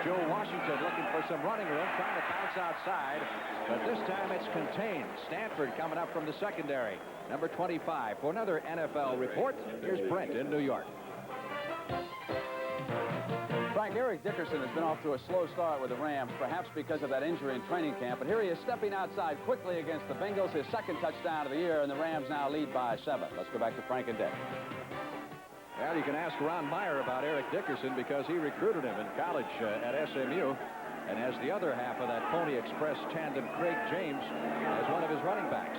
Joe Washington looking for some running room, trying to bounce outside, but this time it's contained. Stanford coming up from the secondary, number 25. For another NFL report, here's Brent in New York. Frank, Eric Dickerson has been off to a slow start with the Rams, perhaps because of that injury in training camp, but here he is stepping outside quickly against the Bengals, his 2nd touchdown of the year, and the Rams now lead by 7. Let's go back to Frank and Dick. Well, you can ask Ron Meyer about Eric Dickerson because he recruited him in college at SMU and has the other half of that Pony Express tandem, Craig James, as one of his running backs.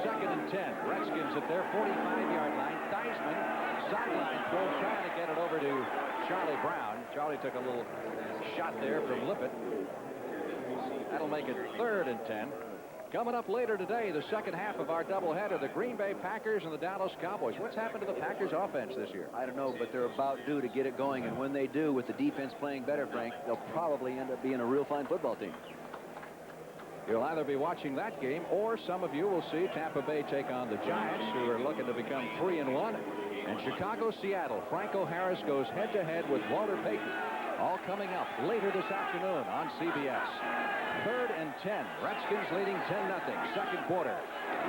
2nd and 10. Redskins at their 45-yard line. Theismann, sideline throw, trying to get it over to Charlie Brown. Charlie took a little shot there from Lippett. That'll make it 3rd and 10. Coming up later today, the second half of our doubleheader, the Green Bay Packers and the Dallas Cowboys. What's happened to the Packers offense this year? I don't know, but they're about due to get it going, and when they do, with the defense playing better, Frank, they'll probably end up being a real fine football team. You'll either be watching that game, or some of you will see Tampa Bay take on the Giants, who are looking to become 3-1. And Chicago-Seattle, Franco Harris goes head-to-head with Walter Payton. All coming up later this afternoon on CBS. 3rd and 10. Redskins leading 10-0. Second quarter.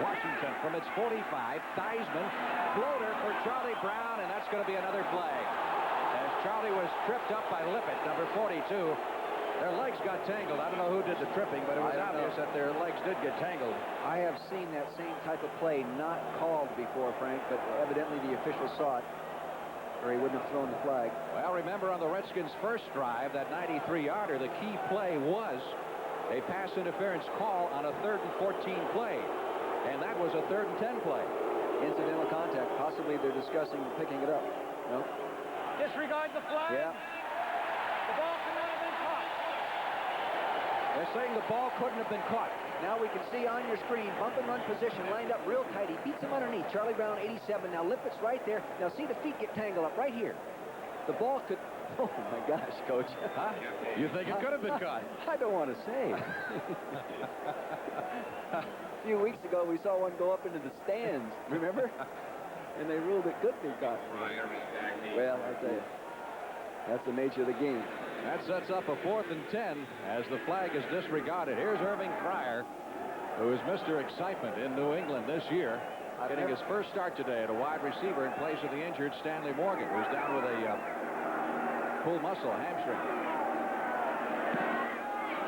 Washington from its 45. Theismann. Floater for Charlie Brown, and that's going to be another flag. As Charlie was tripped up by Lippett, number 42. Their legs got tangled. I don't know who did the tripping, but it was obvious that their legs did get tangled. I have seen that same type of play not called before, Frank, but evidently the official saw it, or he wouldn't have thrown the flag. Well, remember on the Redskins' first drive, that 93-yarder, the key play was a pass interference call on a 3rd and 14 play, and that was a 3rd and 10 play. Incidental contact. Possibly they're discussing picking it up. No? Disregard the flag. Yeah. The ball could not have been caught. They're saying the ball couldn't have been caught. Now we can see on your screen, bump and run position, lined up real tight. He beats him underneath. Charlie Brown, 87. Now Lippett's right there. Now see the feet get tangled up right here. The ball could... Oh, my gosh, Coach. Huh? You think it could have been caught? I don't want to say. A few weeks ago, we saw one go up into the stands, remember? And they ruled it could be caught. Well, I tell you, that's the nature of the game. That sets up a 4th and 10 as the flag is disregarded. Here's Irving Fryer, who is Mr. Excitement in New England this year, getting his first start today at a wide receiver in place of the injured Stanley Morgan, who's down with a pull muscle, a hamstring.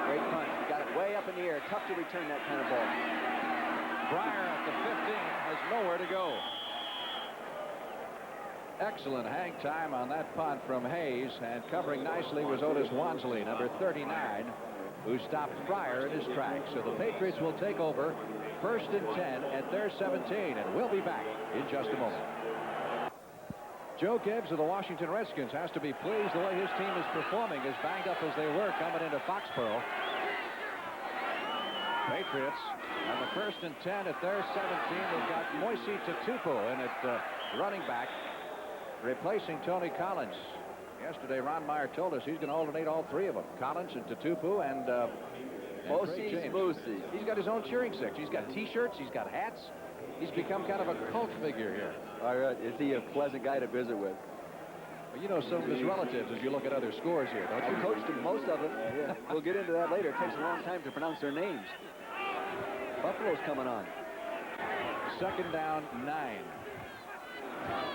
Great punt. He got it way up in the air. Tough to return that kind of ball. Fryer at the 15 has nowhere to go. Excellent hang time on that punt from Hayes, and covering nicely was Otis Wansley, number 39, who stopped Fryer in his tracks. So the Patriots will take over 1st and 10 at their 17, and we'll be back in just a moment. Joe Gibbs of the Washington Redskins has to be pleased the way his team is performing, as banged up as they were coming into Foxborough. Patriots on the 1st and 10 at their 17. They've got Moisey Tatupu in at running back, replacing Tony Collins. Yesterday, Ron Meyer told us he's going to alternate all 3 of them, Collins and Tatupu and Moosey. He's got his own cheering section. He's got T-shirts. He's got hats. He's become kind of a cult figure here. All right. Is he a pleasant guy to visit with? Well, you know some of his relatives as you look at other scores here, don't you? I coached him most of them. Yeah. We'll get into that later. It takes a long time to pronounce their names. Buffalo's coming on. 2nd down, 9.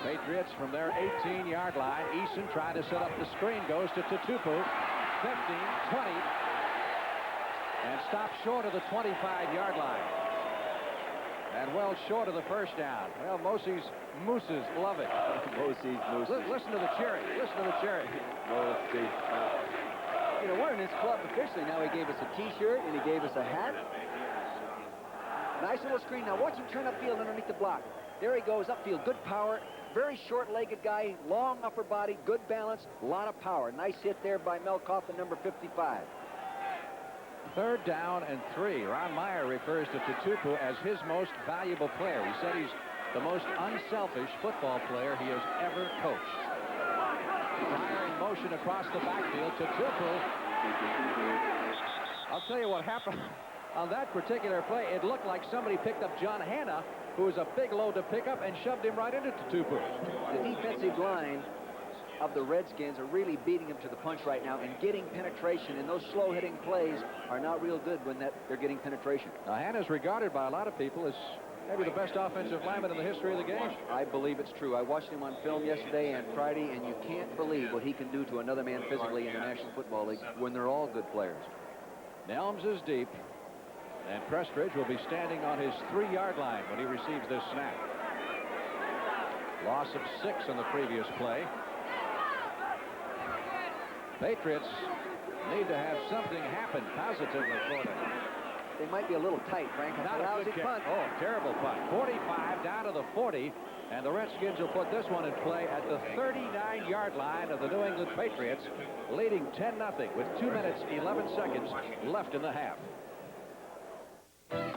Patriots from their 18-yard line. Eason trying to set up the screen. Goes to Tatupu. 15, 20. And stops short of the 25-yard line. And well short of the first down. Well, Mooses love it. Mooses. Listen to the cheering. Listen to the cheering. Moosey. You know, we're in his club officially now. He gave us a T-shirt and he gave us a hat. Nice little screen. Now watch him turn upfield underneath the block. There he goes upfield. Good power. Very short-legged guy. Long upper body. Good balance. A lot of power. Nice hit there by Mel Coffin, number 55. 3rd down and 3. Ron Meyer refers to Tatupu as his most valuable player. He said he's the most unselfish football player he has ever coached. Meyer in motion across the backfield. Tatupu. I'll tell you what happened on that particular play. It looked like somebody picked up John Hanna, who was a big load to pick up, and shoved him right into Tatupu. The defensive line of the Redskins are really beating him to the punch right now and getting penetration, and those slow-hitting plays are not real good when they're getting penetration. Now, Hanna's regarded by a lot of people as maybe the best offensive lineman in the history of the game. I believe it's true. I watched him on film yesterday and Friday, and you can't believe what he can do to another man physically in the National Football League when they're all good players. Nelms is deep, and Prestridge will be standing on his 3-yard line when he receives this snap. Loss of 6 on the previous play. Patriots need to have something happen positively for them. They might be a little tight, Frank. Not a good kick. Punt. Oh, terrible punt. 45 down to the 40, and the Redskins will put this one in play at the 39-yard line of the New England Patriots, leading 10-0 with 2 minutes, 11 seconds left in the half.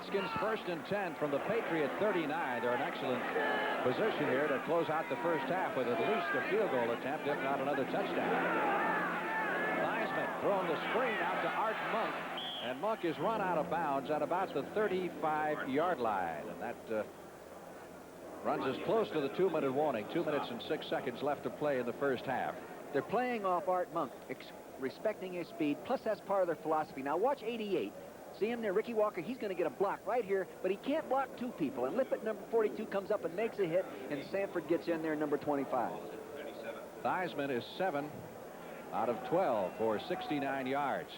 Redskins 1st and 10 from the Patriot 39. They're in excellent position here to close out the first half with at least a field goal attempt, if not another touchdown. Theismann throwing the screen out to Art Monk, and Monk is run out of bounds at about the 35-yard line, and that runs us close to the 2-minute warning. 2 minutes and 6 seconds left to play in the first half. They're playing off Art Monk, respecting his speed, plus that's part of their philosophy. Now watch 88. See him there, Ricky Walker. He's going to get a block right here, but he can't block two people. And Lippett, number 42, comes up and makes a hit, and Sanford gets in there, number 25. Theismann is 7 out of 12 for 69 yards.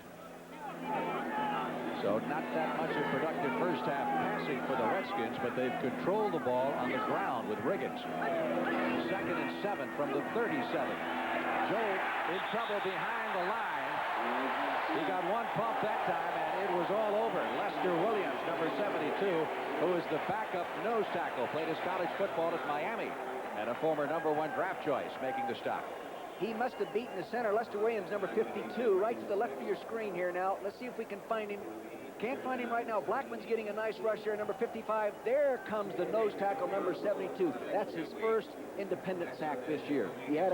So not that much of productive first half passing for the Redskins, but they've controlled the ball on the ground with Riggins. 2nd and 7 from the 37. Joe in trouble behind the line. He got one pump that time, and it was all over. Lester Williams, number 72, who is the backup nose tackle, played his college football at Miami, and a former #1 draft choice, making the stop. He must have beaten the center, Lester Williams, number 52, right to the left of your screen here now. Let's see if we can find him. Can't find him right now. Blackman's getting a nice rush here, number 55. There comes the nose tackle, number 72. That's his first independent sack this year. He had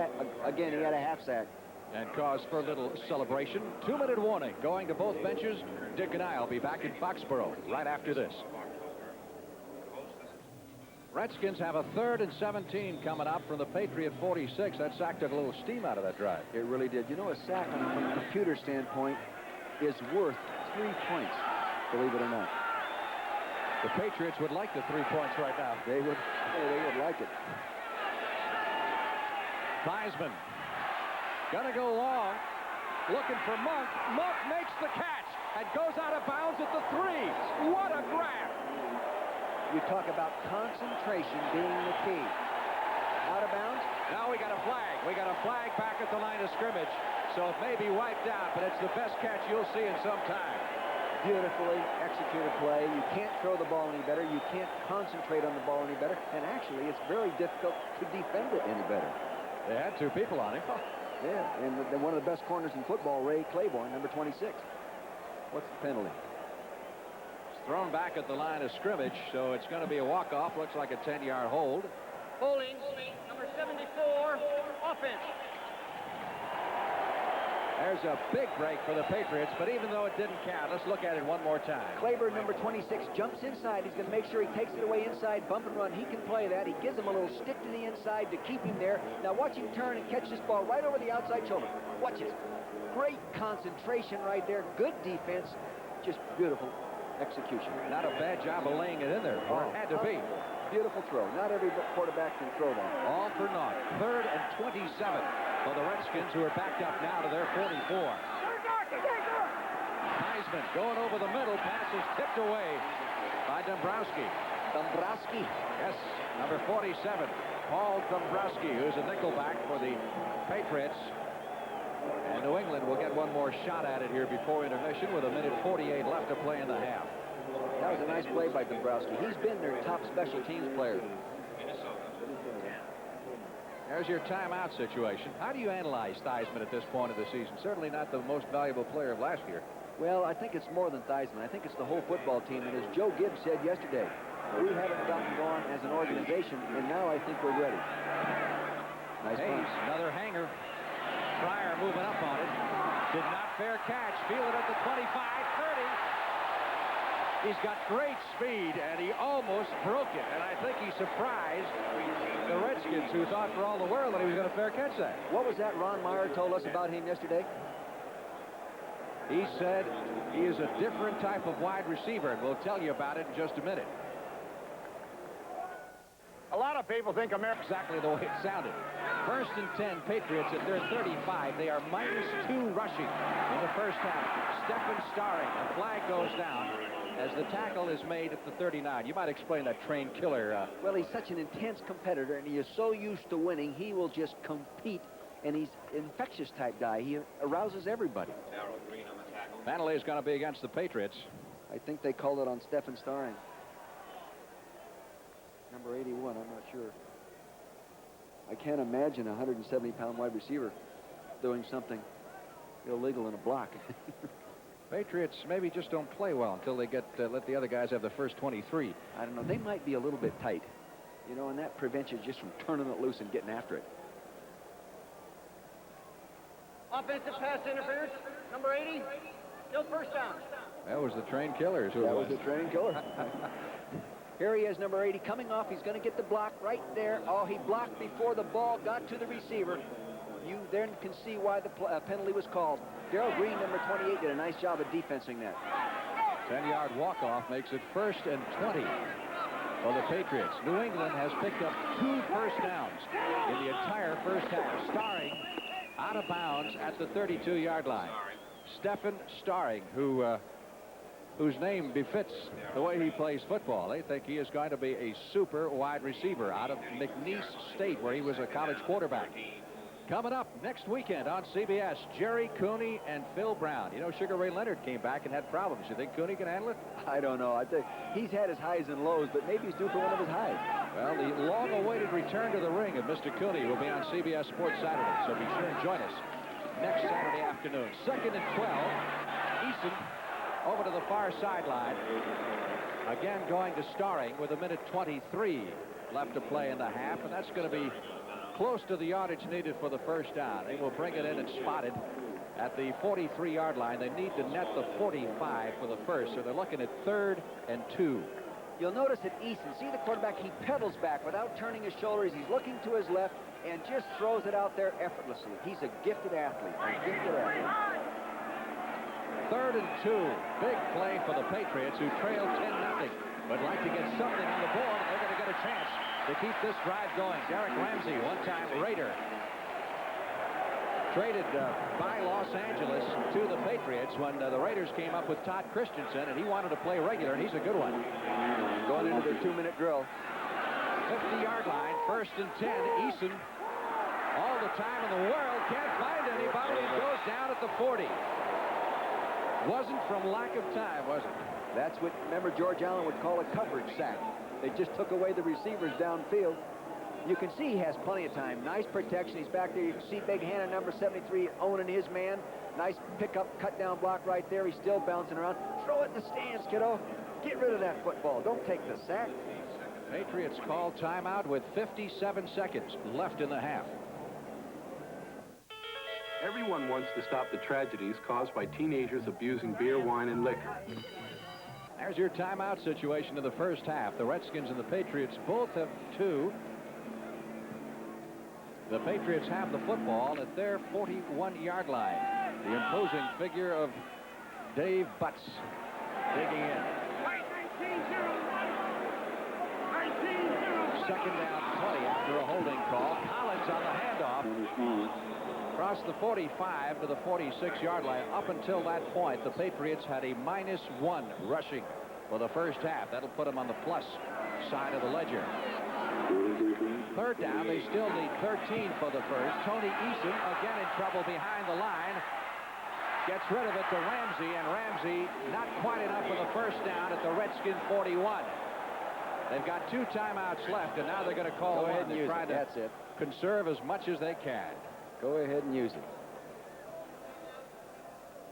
he had a half sack. And cause for a little celebration. 2-minute warning going to both benches. Dick and I will be back in Foxborough right after this. Redskins have a 3rd and 17 coming up from the Patriot 46. That sack took a little steam out of that drive. It really did. You know, a sack from a computer standpoint is worth 3 points, believe it or not. The Patriots would like the 3 points right now. They would like it. Theismann gonna go long, looking for Monk. Monk makes the catch and goes out of bounds at the 3. What a grab! You talk about concentration being the key. Out of bounds. Now we got a flag. We got a flag back at the line of scrimmage. So it may be wiped out, but it's the best catch you'll see in some time. Beautifully executed play. You can't throw the ball any better. You can't concentrate on the ball any better. And actually, it's very difficult to defend it any better. They had 2 people on him. Yeah, and one of the best corners in football, Ray Claiborne, number 26. What's the penalty? It's thrown back at the line of scrimmage, so it's going to be a walk-off. Looks like a 10-yard hold. Holding, number 74, offense. There's a big break for the Patriots, but even though it didn't count, let's look at it one more time. Claiborne, number 26, jumps inside. He's going to make sure he takes it away inside, bump and run. He can play that. He gives him a little stick to the inside to keep him there. Now watch him turn and catch this ball right over the outside shoulder. Watch it. Great concentration right there. Good defense. Just beautiful execution. Not a bad job of laying it in there. It had to be. Beautiful throw. Not every quarterback can throw that. All for naught. 3rd and 27 for the Redskins, who are backed up now to their 44. Theismann going over the middle. Pass is tipped away by Dombrowski. Dombrowski. Yes, number 47, Paul Dombrowski, who's a nickelback for the Patriots. And New England will get one more shot at it here before intermission with 1:48 left to play in the half. That was a nice play by Dombrowski. He's been their top special teams player. There's your timeout situation. How do you analyze Theismann at this point of the season? Certainly not the most valuable player of last year. Well, I think it's more than Theismann. I think it's the whole football team. And as Joe Gibbs said yesterday, we haven't gotten going as an organization, and now I think we're ready. Nice Hayes, punch. another hanger. Pryor moving up on it. Did not fair catch. Fielded at the 25, 30. He's got great speed, and he almost broke it. And I think he surprised the Redskins, who thought for all the world that he was going to fair catch that. What was that Ron Meyer told us about him yesterday? He said he is a different type of wide receiver, and we'll tell you about it in just a minute. A lot of people think America. Exactly the way it sounded. 1st and 10, Patriots at their 35. They are -2 rushing in the first half. Stephen Starring, a flag goes down as the tackle is made at the 39. You might explain that trained killer. Well, he's such an intense competitor, and he is so used to winning, he will just compete, and he's an infectious type guy. He arouses everybody. Penalty is going to be against the Patriots. I think they called it on Stephen Starring. Number 81, I'm not sure. I can't imagine a 170-pound wide receiver doing something illegal in a block. Patriots maybe just don't play well until they get let the other guys have the first 23. I don't know. They might be a little bit tight. You know, and that prevents you just from turning it loose and getting after it. Offensive pass interference, number 80. Still first down. That was the train killers. That was the train killer. Here he is, number 80, coming off. He's going to get the block right there. Oh, he blocked before the ball got to the receiver. You then can see why the penalty was called. Darrell Green, number 28, did a nice job of defensing that. 10-yard walk-off makes it 1st and 20 for the Patriots. New England has picked up 2 first downs in the entire first half. Starring out of bounds at the 32-yard line. Stephen Starring, whose name befits the way he plays football. They think he is going to be a super wide receiver out of McNeese State, where he was a college quarterback. Coming up next weekend on CBS, Jerry Cooney and Phil Brown. You know, Sugar Ray Leonard came back and had problems. You think Cooney can handle it? I don't know. I think he's had his highs and lows, but maybe he's due for one of his highs. Well, the long-awaited return to the ring of Mr. Cooney will be on CBS Sports Saturday, so be sure and join us next Saturday afternoon. 2nd and 12. Eason over to the far sideline. Again going to Starring with 1:23 left to play in the half, and that's going to be close to the yardage needed for the first down. They will bring it in and spot it at the 43-yard line. They need to net the 45 for the first, so they're looking at 3rd and 2. You'll notice that Eason, see the quarterback, he pedals back without turning his shoulders. He's looking to his left and just throws it out there effortlessly. He's a gifted athlete. 3rd and 2. Big play for the Patriots, who trail 10-0, but like to get something on the board. They're going to get a chance to keep this drive going. Derek Ramsey, one-time Raider, traded by Los Angeles to the Patriots when the Raiders came up with Todd Christensen, and he wanted to play regular, and he's a good one. Going into their 2-minute drill. 50-yard line, 1st and 10. Eason, all the time in the world, can't find anybody, and goes down at the 40. Wasn't from lack of time, was it? That's what, remember, George Allen would call a coverage sack. They just took away the receivers downfield. You can see he has plenty of time. Nice protection. He's back there. You can see Big Hannah, number 73, owning his man. Nice pickup, cut-down block right there. He's still bouncing around. Throw it in the stands, kiddo. Get rid of that football. Don't take the sack. Patriots call timeout with 57 seconds left in the half. Everyone wants to stop the tragedies caused by teenagers abusing beer, wine, and liquor. There's your timeout situation in the first half. The Redskins and the Patriots both have 2. The Patriots have the football at their 41-yard line. The imposing figure of Dave Butts digging in. 2nd down 20 after a holding call. Collins on the handoff. Across the 45 to the 46-yard line. Up until that point, the Patriots had a -1 rushing for the first half. That'll put them on the plus side of the ledger. 3rd down, they still need 13 for the first. Tony Eason again in trouble behind the line. Gets rid of it to Ramsey, and Ramsey not quite enough for the first down at the Redskin 41. They've got 2 timeouts left, and now they're going to call one. They're trying to conserve as much as they can. Go ahead and use it.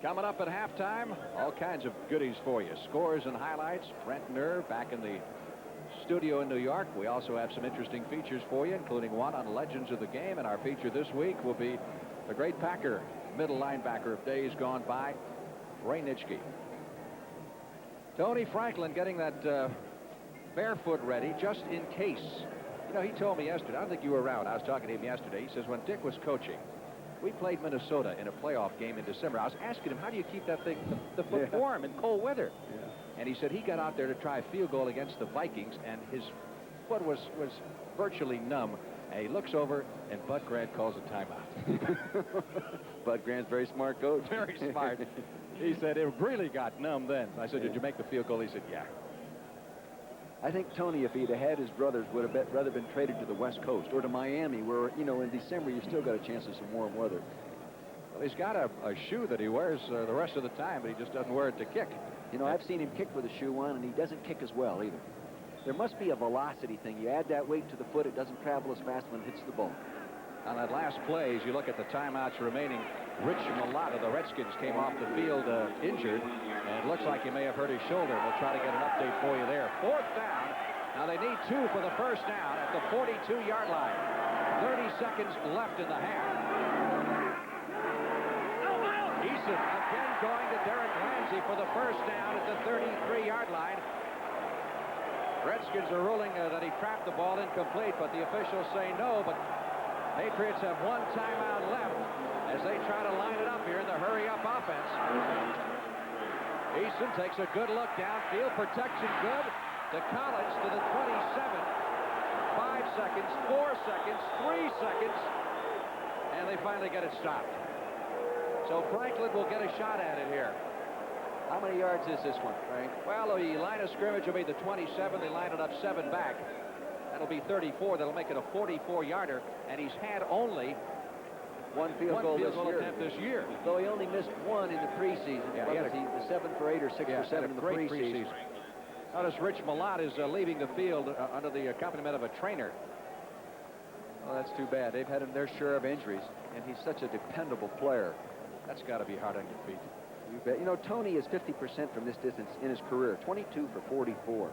Coming up at halftime, all kinds of goodies for you. Scores and highlights. Brent Nerve back in the studio in New York. We also have some interesting features for you, including one on legends of the game. And our feature this week will be the great Packer middle linebacker of days gone by, Ray Nitschke. Tony Franklin getting that barefoot ready just in case. You know, he told me yesterday, I don't think you were around. I was talking to him yesterday. He says when Dick was coaching, we played Minnesota in a playoff game in December. I was asking him, how do you keep that thing, the foot warm in cold weather? Yeah. And he said he got out there to try a field goal against the Vikings, and his foot was virtually numb. And he looks over, and Bud Grant calls a timeout. Bud Grant's very smart coach. Very smart. He said it really got numb then. I said, did you make the field goal? He said, yeah. I think Tony, if he'd had his brothers, would have rather been traded to the West Coast or to Miami, where, you know, in December you still got a chance of some warm weather. Well, he's got a shoe that he wears the rest of the time, but he just doesn't wear it to kick. You know, I've seen him kick with a shoe on, and he doesn't kick as well either. There must be a velocity thing. You add that weight to the foot, it doesn't travel as fast when it hits the ball. On that last play, as you look at the timeouts remaining, Rich Malott of the Redskins came off the field injured, and it looks like he may have hurt his shoulder. We'll try to get an update for you there. 4th down. Now they need 2 for the first down at the 42-yard line. 30 seconds left in the half. Eason again going to Derek Ramsey for the first down at the 33-yard line. Redskins are ruling that he trapped the ball incomplete, but the officials say no. But Patriots have 1 timeout left as they try to line it up here in the hurry-up offense. Eason takes a good look downfield. Protection good. To Collins to the 27. 5 seconds, 4 seconds, 3 seconds. And they finally get it stopped. So Franklin will get a shot at it here. How many yards is this one, Frank? Well, the line of scrimmage will be the 27. They line it up 7 back. That'll be 34. That'll make it a 44-yarder. And he's had only one field goal attempt this year. Though he only missed 1 in the preseason. Yeah, the 7 for 8 or 6 for 7 in the preseason. Notice Rich Malott is leaving the field under the accompaniment of a trainer. Well, that's too bad. They've had their share of injuries, and he's such a dependable player. That's got to be hard on your feet. You bet. You know, Tony is 50% from this distance in his career. 22 for 44.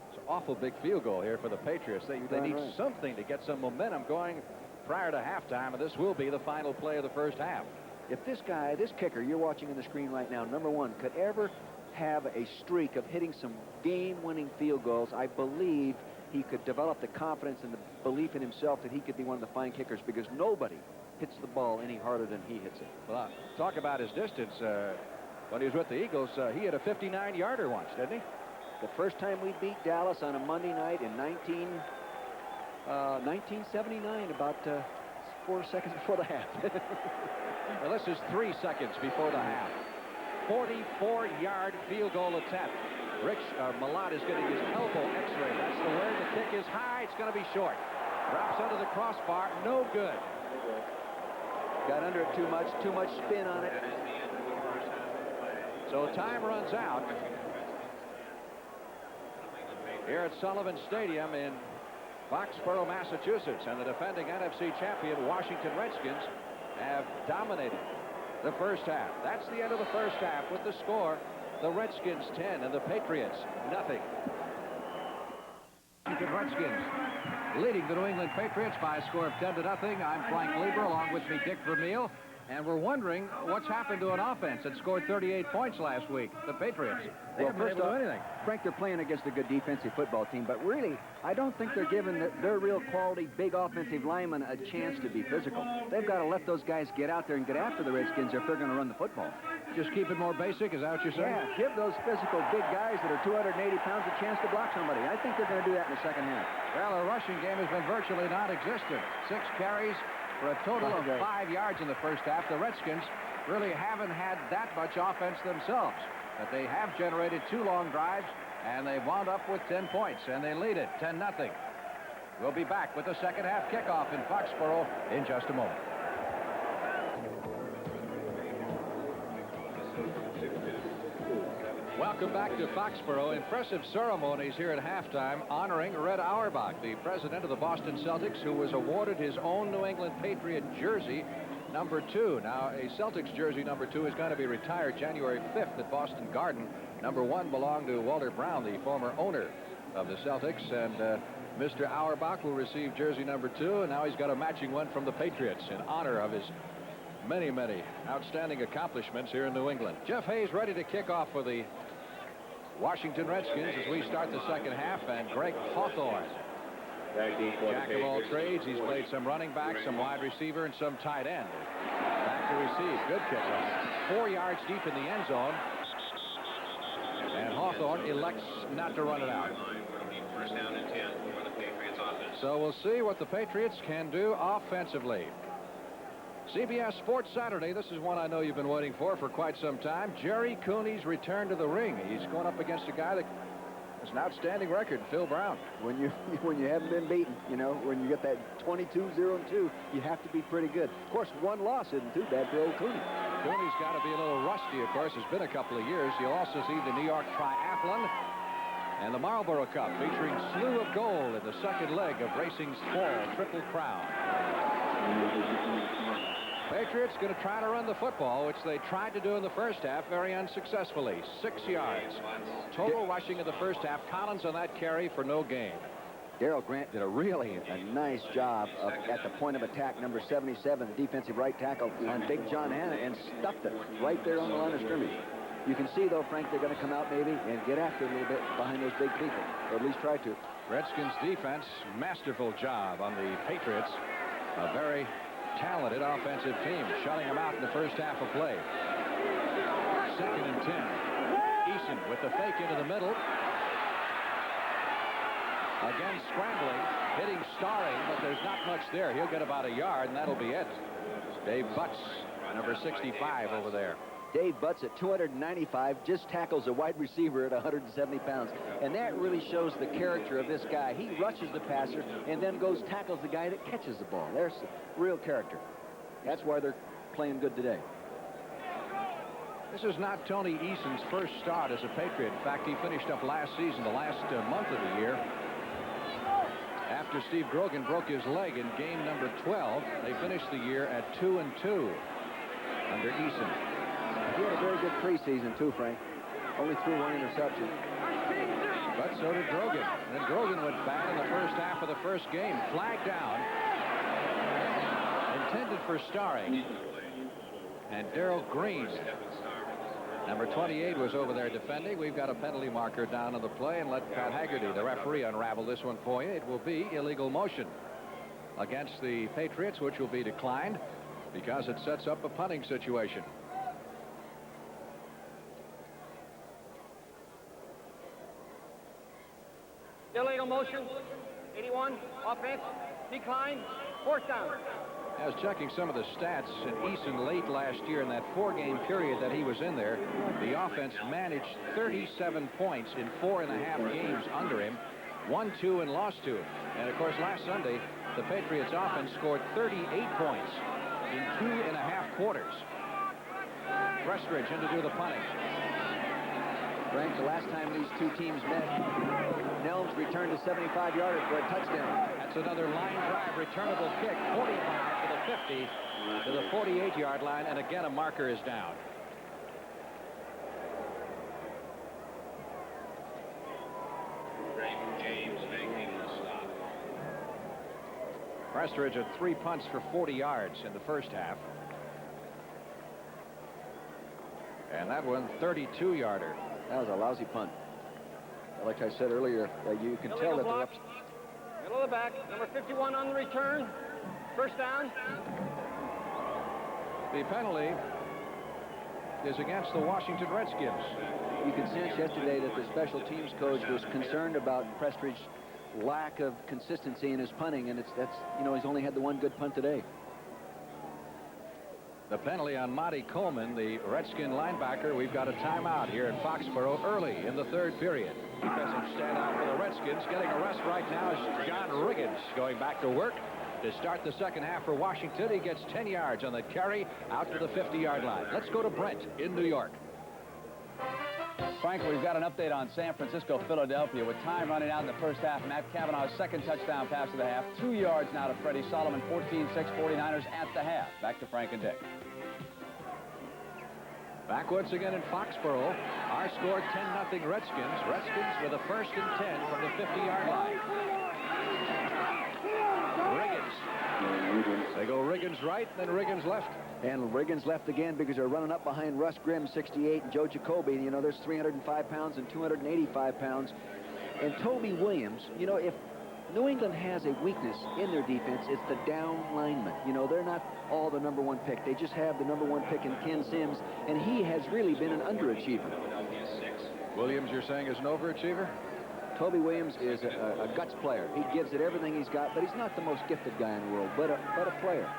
It's an awful big field goal here for the Patriots. They need something to get some momentum going prior to halftime, and this will be the final play of the first half. If this guy, this kicker you're watching on the screen right now, number 1, could ever have a streak of hitting some game-winning field goals, I believe he could develop the confidence and the belief in himself that he could be one of the fine kickers, because nobody hits the ball any harder than he hits it. Well, talk about his distance. When he was with the Eagles, he hit a 59-yarder once, didn't he? The first time we beat Dallas on a Monday night in 1979, about 4 seconds before the half. Well, this is 3 seconds before the half. 44-yard field goal attempt. Rich Malott is getting his elbow x-ray. That's the word. The kick is high. It's going to be short. Drops under the crossbar. No good. Got under it too much spin on it. So time runs out here at Sullivan Stadium in Foxborough, Massachusetts, and the defending NFC champion Washington Redskins have dominated the first half. That's the end of the first half with the score, the Redskins 10 and the Patriots nothing. Washington Redskins leading the New England Patriots by a score of 10-0. I'm Frank Lieber, along with me Dick Vermeil, and we're wondering what's happened to an offense that scored 38 points last week, the Patriots. They haven't been able to do anything. Frank, they're playing against a good defensive football team, but really, I don't think they're giving their real quality big offensive linemen a chance to be physical. They've got to let those guys get out there and get after the Redskins if they're going to run the football. Just keep it more basic, is that what you're saying? Yeah, give those physical big guys that are 280 pounds a chance to block somebody. I think they're going to do that in the second half. Well, the rushing game has been virtually non-existent. 6 carries for a total of 5 yards in the first half. The Redskins really haven't had that much offense themselves, but they have generated 2 long drives, and they've wound up with 10 points, and they lead it 10-0. We'll be back with the second half kickoff in Foxborough in just a moment. Welcome back to Foxborough. Impressive ceremonies here at halftime honoring Red Auerbach, the president of the Boston Celtics, who was awarded his own New England Patriot jersey, number 2. Now, a Celtics jersey number 2 is going to be retired January 5th at Boston Garden. Number 1 belonged to Walter Brown, the former owner of the Celtics, and Mr. Auerbach will receive jersey number 2, and now he's got a matching one from the Patriots in honor of his many, many outstanding accomplishments here in New England. Jeff Hayes ready to kick off for the Washington Redskins as we start the second half, and Greg Hawthorne, jack of all trades. He's played some running back, some wide receiver, and some tight end. Back to receive. Good kickoff. 4 yards deep in the end zone. And Hawthorne elects not to run it out. First down and 10 for the Patriots offense. So we'll see what the Patriots can do offensively. CBS Sports Saturday. This is one I know you've been waiting for quite some time. Jerry Cooney's return to the ring. He's going up against a guy that has an outstanding record, Phil Brown. When you haven't been beaten, you know, when you get that 22-0-2, you have to be pretty good. Of course, 1 loss isn't too bad for old Cooney. Cooney's got to be a little rusty, of course. It's been a couple of years. You'll also see the New York Triathlon and the Marlboro Cup featuring Slew of Gold in the second leg of racing's fall Triple Crown. Patriots going to try to run the football, which they tried to do in the first half very unsuccessfully. 6 yards. Total rushing in the first half. Collins on that carry for no gain. Darrell Grant did a nice job at the point of attack, number 77, the defensive right tackle on Big John Hanna, and stuffed it right there on the line of scrimmage. You can see, though, Frank, they're going to come out maybe and get after it a little bit behind those big people, or at least try to. Redskins defense, masterful job on the Patriots. A very talented offensive team, shutting them out in the first half of play. 2nd and 10. Eason with the fake into the middle. Again scrambling, hitting Starring, but there's not much there. He'll get about a yard, and that'll be it. Dave Butts, number 65 over there. Dave Butts at 295 just tackles a wide receiver at 170 pounds. And that really shows the character of this guy. He rushes the passer and then goes tackles the guy that catches the ball. There's real character. That's why they're playing good today. This is not Tony Eason's first start as a Patriot. In fact, he finished up last season, the last month of the year, after Steve Grogan broke his leg in game number 12. They finished the year at 2-2 under Eason. He had a very good preseason, too, Frank. Only threw 1 interception. But so did Grogan. And then Grogan went bad in the first half of the first game. Flag down. Intended for Starring. And Darrell Green, number 28, was over there defending. We've got a penalty marker down on the play, and let Pat Haggerty, the referee, unravel this one for you. It will be illegal motion against the Patriots, which will be declined because it sets up a punting situation. Illegal motion. 81. Offense. Decline. 4th down. I was checking some of the stats, and Eason late last year in that 4-game period that he was in there, the offense managed 37 points in 4.5 games under him, won 2 and lost 2. And of course, last Sunday, the Patriots offense scored 38 points in 2.5 quarters. Prestridge in to do the punting. Frank, the last time these two teams met, Nelms returned a 75-yarder for a touchdown. That's another line drive, returnable kick, 45 to the 50 to the 48-yard line, and again a marker is down. James making the stop. Prestridge had 3 punts for 40 yards in the first half. And that one, 32-yarder. That was a lousy punt. Like I said earlier, you can tell that they're up. Middle of the back. Number 51 on the return. 1st down. The penalty is against the Washington Redskins. You can sense yesterday that the special teams coach was concerned about Prestridge's lack of consistency in his punting, and he's only had the 1 good punt today. The penalty on Monty Coleman, the Redskin linebacker. We've got a timeout here at Foxborough early in the 3rd period. Defensive standout for the Redskins. Getting a rest right now is John Riggins going back to work to start the second half for Washington. He gets 10 yards on the carry out to the 50-yard line. Let's go to Brent in New York. Frank, we've got an update on San Francisco, Philadelphia. With time running out in the first half, Matt Cavanaugh's 2nd touchdown pass of the half. 2 yards now to Freddie Solomon, 14-6, 49ers at the half. Back to Frank and Dick. Back once again in Foxborough. Our score 10-0 Redskins. Redskins with a 1st and 10 from the 50-yard line. Riggins. They go Riggins right, then Riggins left. And Riggins left again because they're running up behind Russ Grimm, 68, and Joe Jacoby. You know, there's 305 pounds and 285 pounds. And Toby Williams, you know, if New England has a weakness in their defense, it's the down linemen. You know, they're not all the number 1 pick. They just have the number 1 pick in Ken Sims, and he has really been an underachiever. Williams, you're saying, is an overachiever? Toby Williams is a guts player. He gives it everything he's got, but he's not the most gifted guy in the world, but a player.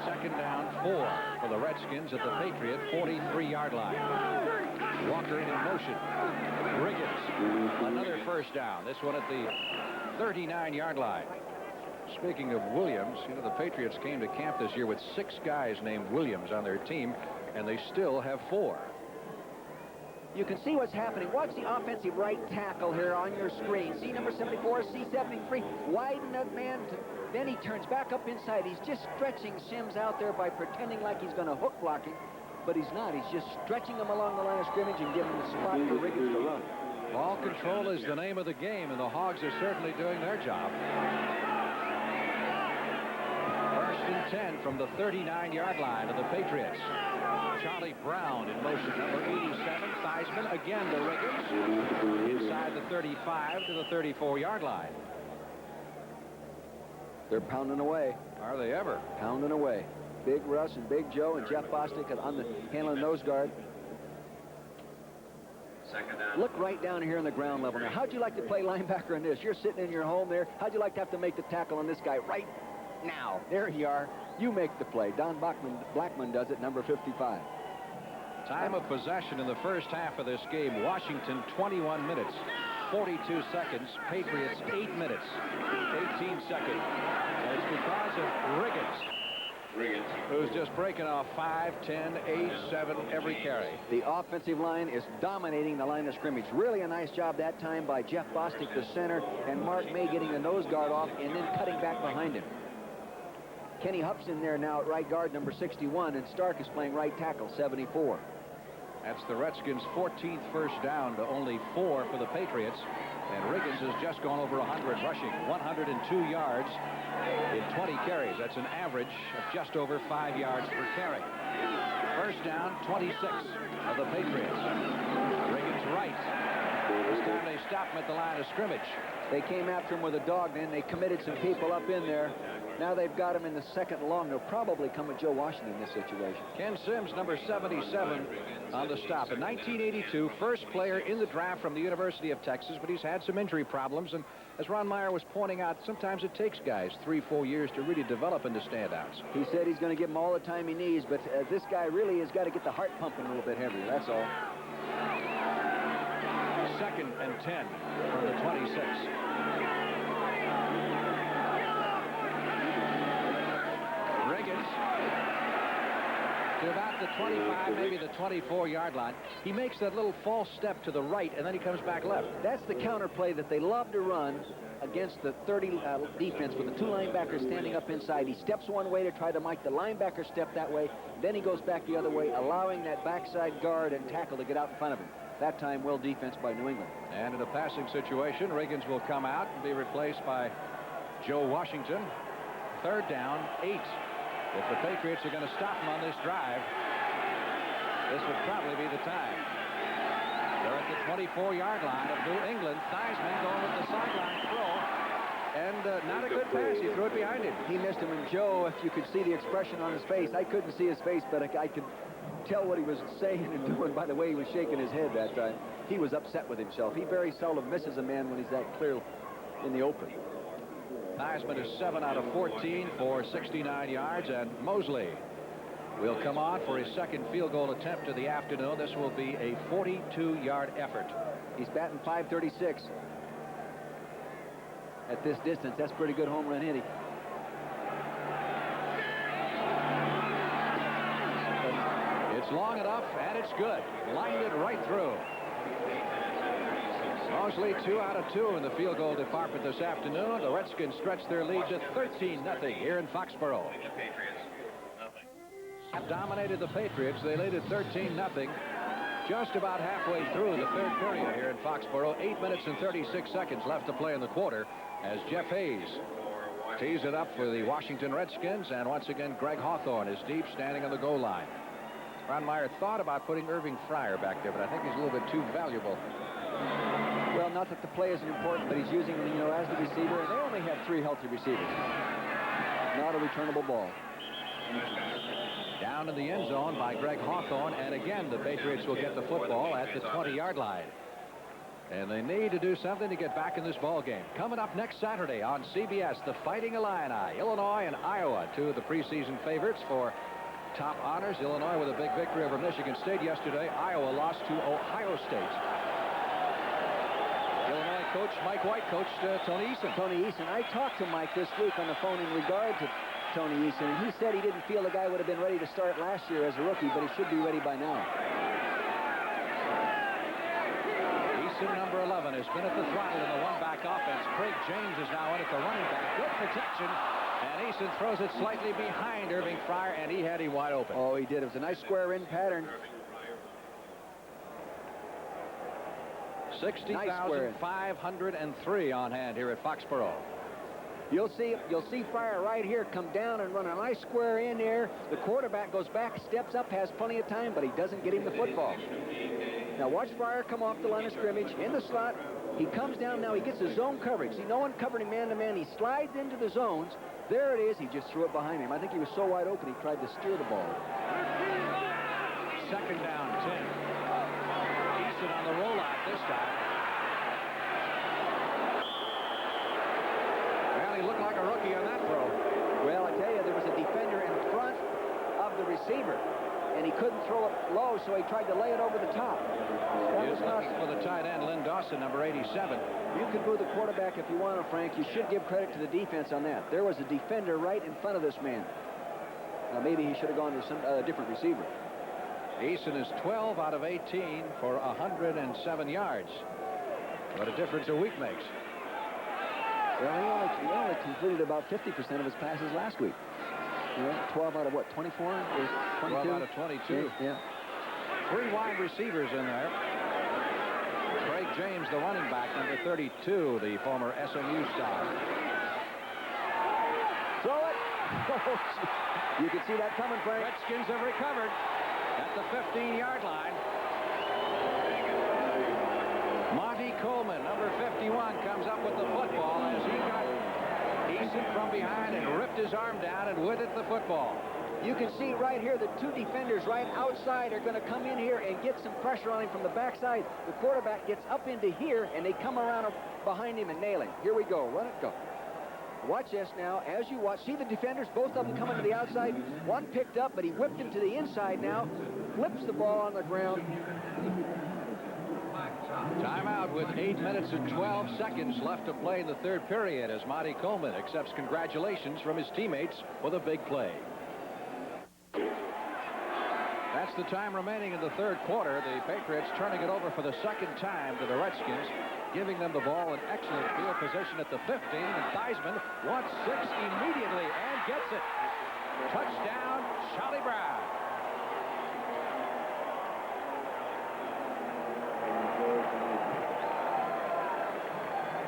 2nd down 4 for the Redskins at the Patriot 43-yard line. Walker in motion. Riggins, another 1st down. This one at the 39-yard line. Speaking of Williams, you know, the Patriots came to camp this year with 6 guys named Williams on their team, and they still have 4. You can see what's happening. Watch the offensive right tackle here on your screen. See number 74, C73. Widen that man Then he turns back up inside. He's just stretching Sims out there by pretending like he's going to hook block him, but he's not. He's just stretching him along the line of scrimmage and giving the spot for Riggins to run. Ball control is the name of the game, and the Hogs are certainly doing their job. 1st and 10 from the 39-yard line of the Patriots. Charlie Brown in motion, number 87, Theismann again to Riggins, inside the 35 to the 34-yard line. They're pounding away. Are they ever? Pounding away. Big Russ and Big Joe and Jeff Bostic on the handling nose guard. Look right down here in the ground level. Now, how'd you like to play linebacker in this? You're sitting in your home there. How'd you like to have to make the tackle on this guy right now? There you are. You make the play. Don Blackman does it, number 55. Time of possession in the first half of this game. Washington, 21 minutes, 42 seconds. Patriots, 8 minutes, 18 seconds. And it's because of Riggins, who's just breaking off 5, 10, 8, 7 every carry. The offensive line is dominating the line of scrimmage. Really a nice job that time by Jeff Bostic, the center, and Mark May getting the nose guard off and then cutting back behind him. Kenny Huff's in there now at right guard, number 61, and Stark is playing right tackle, 74. That's the Redskins' 14th first down to only 4 for the Patriots. And Riggins has just gone over 100 rushing, 102 yards in 20 carries. That's an average of just over 5 yards per carry. First down, 26 of the Patriots. Riggins right. This time they stopped him at the line of scrimmage. They came after him with a dog, then they committed some people up in there. Now they've got him in the second long. They'll probably come with Joe Washington in this situation. Ken Sims, number 77, on the stop. In 1982, first player in the draft from the University of Texas, but he's had some injury problems. And as Ron Meyer was pointing out, sometimes it takes guys 3-4 years to really develop into standouts. He said he's going to give him all the time he needs, but this guy really has got to get the heart pumping a little bit heavier, that's all. 2nd and 10 from the 26. Riggins to about the 25, maybe the 24-yard line. He makes that little false step to the right, and then he comes back left. That's the counter play that they love to run against the 30 defense with the 2 linebackers standing up inside. He steps one way to try to make the linebacker step that way. Then he goes back the other way, allowing that backside guard and tackle to get out in front of him. That time, well defense by New England. And in a passing situation, Riggins will come out and be replaced by Joe Washington. 3rd down, 8. If the Patriots are going to stop him on this drive, this would probably be the time. They're at the 24-yard line of New England. Theismann going with the sideline throw. And not a good pass. He threw it behind him. He missed him. And Joe, if you could see the expression on his face, I couldn't see his face, but I could tell what he was saying and doing by the way he was shaking his head that time. He was upset with himself. He very seldom misses a man when he's that clear in the open. Theismann is 7 out of 14 for 69 yards, and Mosley will come on for his second field goal attempt of the afternoon. This will be a 42-yard effort. He's batting .536. At this distance, that's pretty good home run hitting. It's long enough, and it's good. Lined it right through. Mosley 2 out of 2 in the field goal department this afternoon. The Redskins stretch their lead to 13-0 here in Foxborough. Dominated the Patriots. They lead at 13-0 just about halfway through the 3rd period here in Foxborough. 8 minutes and 36 seconds left to play in the quarter as Jeff Hayes tees it up for the Washington Redskins. And once again, Greg Hawthorne is deep, standing on the goal line. Ron Meyer thought about putting Irving Fryer back there, but I think he's a little bit too valuable. Well, not that the play isn't important, but he's using him, as the receiver, and they only have 3 healthy receivers. Not a returnable ball. Down in the end zone by Greg Hawthorne, and again the Patriots will get the football at the 20-yard line. And they need to do something to get back in this ball game. Coming up next Saturday on CBS, the Fighting Illini, Illinois and Iowa, 2 of the preseason favorites for top honors. Illinois with a big victory over Michigan State yesterday. Iowa lost to Ohio State. Illinois coach Mike White coached Tony Eason. Tony Eason. I talked to Mike this week on the phone in regard to Tony Eason, and he said he didn't feel the guy would have been ready to start last year as a rookie, but he should be ready by now. Eason, number 11, has been at the throttle in the one-back offense. Craig James is now in at the running back. Good protection. And Eason throws it slightly behind Irving Fryer, and he had him wide open. Oh, he did. It was a nice square-in pattern. 60,503 on hand here at Foxborough. You'll see Fryer right here come down and run a nice square in there. The quarterback goes back, steps up, has plenty of time, but he doesn't get him the football. Now watch Fryer come off the line of scrimmage in the slot. He comes down now. He gets the zone coverage. See, no one covered him man-to-man. He slides into the zones. There it is. He just threw it behind him. I think he was so wide open he tried to steer the ball. Second down, 10. Easton on the rollout this time. Well, he looked like a rookie on that throw. Well, I tell you, there was a defender in front of the receiver, and he couldn't throw it low, so he tried to lay it over the top. That was looking for the tight end, Lynn Dawson, number 87. You can boo the quarterback if you want to, Frank. You should give credit to the defense on that. There was a defender right in front of this man. Now, maybe he should have gone to some different receiver. Eason is 12 out of 18 for 107 yards. What a difference a week makes. Well, he only completed about 50% of his passes last week. Yeah, 12 out of what, 24? 12 out of 22. Yeah. 3 wide receivers in there. Craig James, the running back, number 32, the former SMU star. Throw it. You can see that coming, Frank. Redskins have recovered at the 15-yard line. Monty Coleman, number 51, comes up with the football as he got Eason from behind and ripped his arm down and with it the football. You can see right here the 2 defenders right outside are going to come in here and get some pressure on him from the backside. The quarterback gets up into here, and they come around behind him and nail him. Here we go. Let it go. Watch this now. As you watch, see the defenders, both of them coming to the outside. One picked up, but he whipped him to the inside now. Flips the ball on the ground. Timeout with 8 minutes and 12 seconds left to play in the third period as Monty Coleman accepts congratulations from his teammates for the big play. That's the time remaining in the third quarter. The Patriots turning it over for the second time to the Redskins, giving them the ball in excellent field position at the 15, and Theismann wants 6 immediately and gets it. Touchdown, Charlie Brown.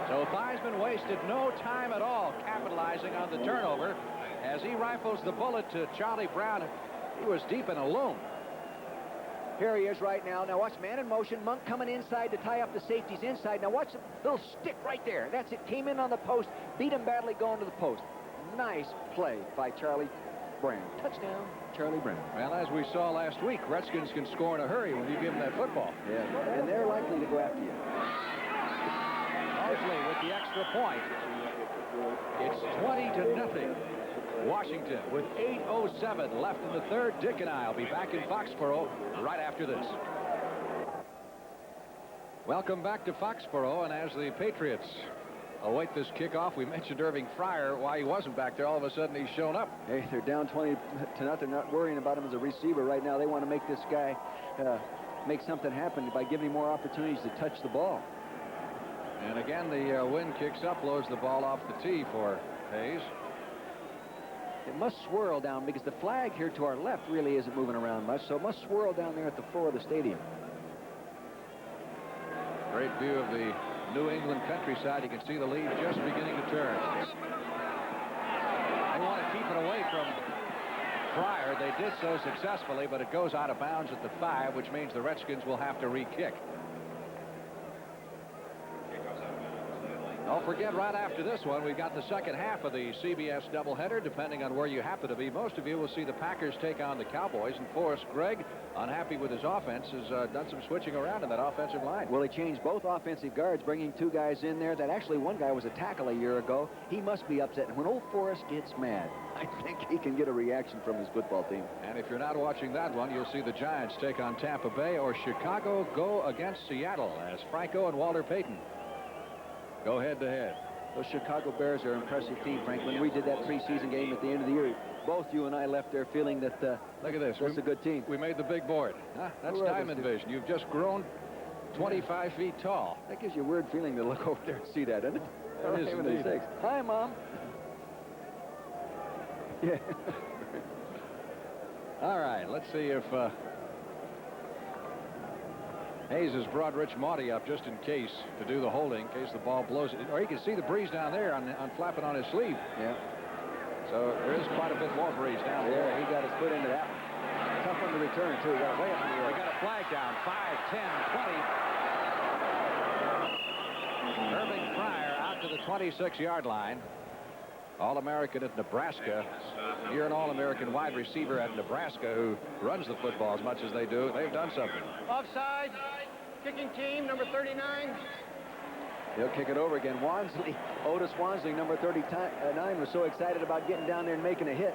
So Theismann wasted no time at all capitalizing on the turnover as he rifles the bullet to Charlie Brown. He was deep and alone. Here he is right now. Now watch, man in motion. Monk coming inside to tie up the safeties inside. Now watch the little stick right there. That's it. Came in on the post. Beat him badly going to the post. Nice play by Charlie Brown. Touchdown, Charlie Brown. Well, as we saw last week, Redskins can score in a hurry when you give them that football. Yeah, and they're likely to go after you. Mosley with the extra point. It's 20-0. Washington with 8:07 left in the third. Dick and I will be back in Foxborough right after this. Welcome back to Foxborough, and as the Patriots await this kickoff, we mentioned Irving Fryer. Why he wasn't back there, all of a sudden he's shown up. Hey, they're down 20-0. They're not worrying about him as a receiver right now. They want to make this guy make something happen by giving him more opportunities to touch the ball. And again, the wind kicks up, blows the ball off the tee for Hayes. It must swirl down because the flag here to our left really isn't moving around much, so it must swirl down there at the floor of the stadium. Great view of the New England countryside. You can see the leaves just beginning to turn. They want to keep it away from Fryer. They did so successfully, but it goes out of bounds at the 5, which means the Redskins will have to re-kick. Don't forget, right after this one, we've got the second half of the CBS doubleheader. Depending on where you happen to be, most of you will see the Packers take on the Cowboys. And Forrest Gregg, unhappy with his offense, has done some switching around in that offensive line. Well, he changed both offensive guards, bringing 2 guys in there. That actually one guy was a tackle a year ago. He must be upset. And when old Forrest gets mad, I think he can get a reaction from his football team. And if you're not watching that one, you'll see the Giants take on Tampa Bay, or Chicago go against Seattle as Franco and Walter Payton go head-to-head. Those Chicago Bears are an impressive team, Frank. When we did that preseason game at the end of the year, both you and I left there feeling that look at this. That's a good team. We made the big board. Huh? That's Diamond Vision. You've just grown 25 feet tall. That gives you a weird feeling to look over there and see that, doesn't it? It is indeed. Hi, Mom. Yeah. All right, let's see if Hayes has brought Rich Maudie up just in case to do the holding, in case the ball blows it. Or you can see the breeze down there on flapping on his sleeve. Yeah. So there is quite a bit more breeze down there. He got his foot into that one. Tough one to return, too. Got it way up in the air. We got a flag down. 5, 10, 20. Irving Fryer out to the 26-yard line. All-American at Nebraska. You're an All-American wide receiver at Nebraska who runs the football as much as they do. They've done something. Offside. Kicking team, number 39. He'll kick it over again. Wansley, Otis Wansley, number 39, was so excited about getting down there and making a hit.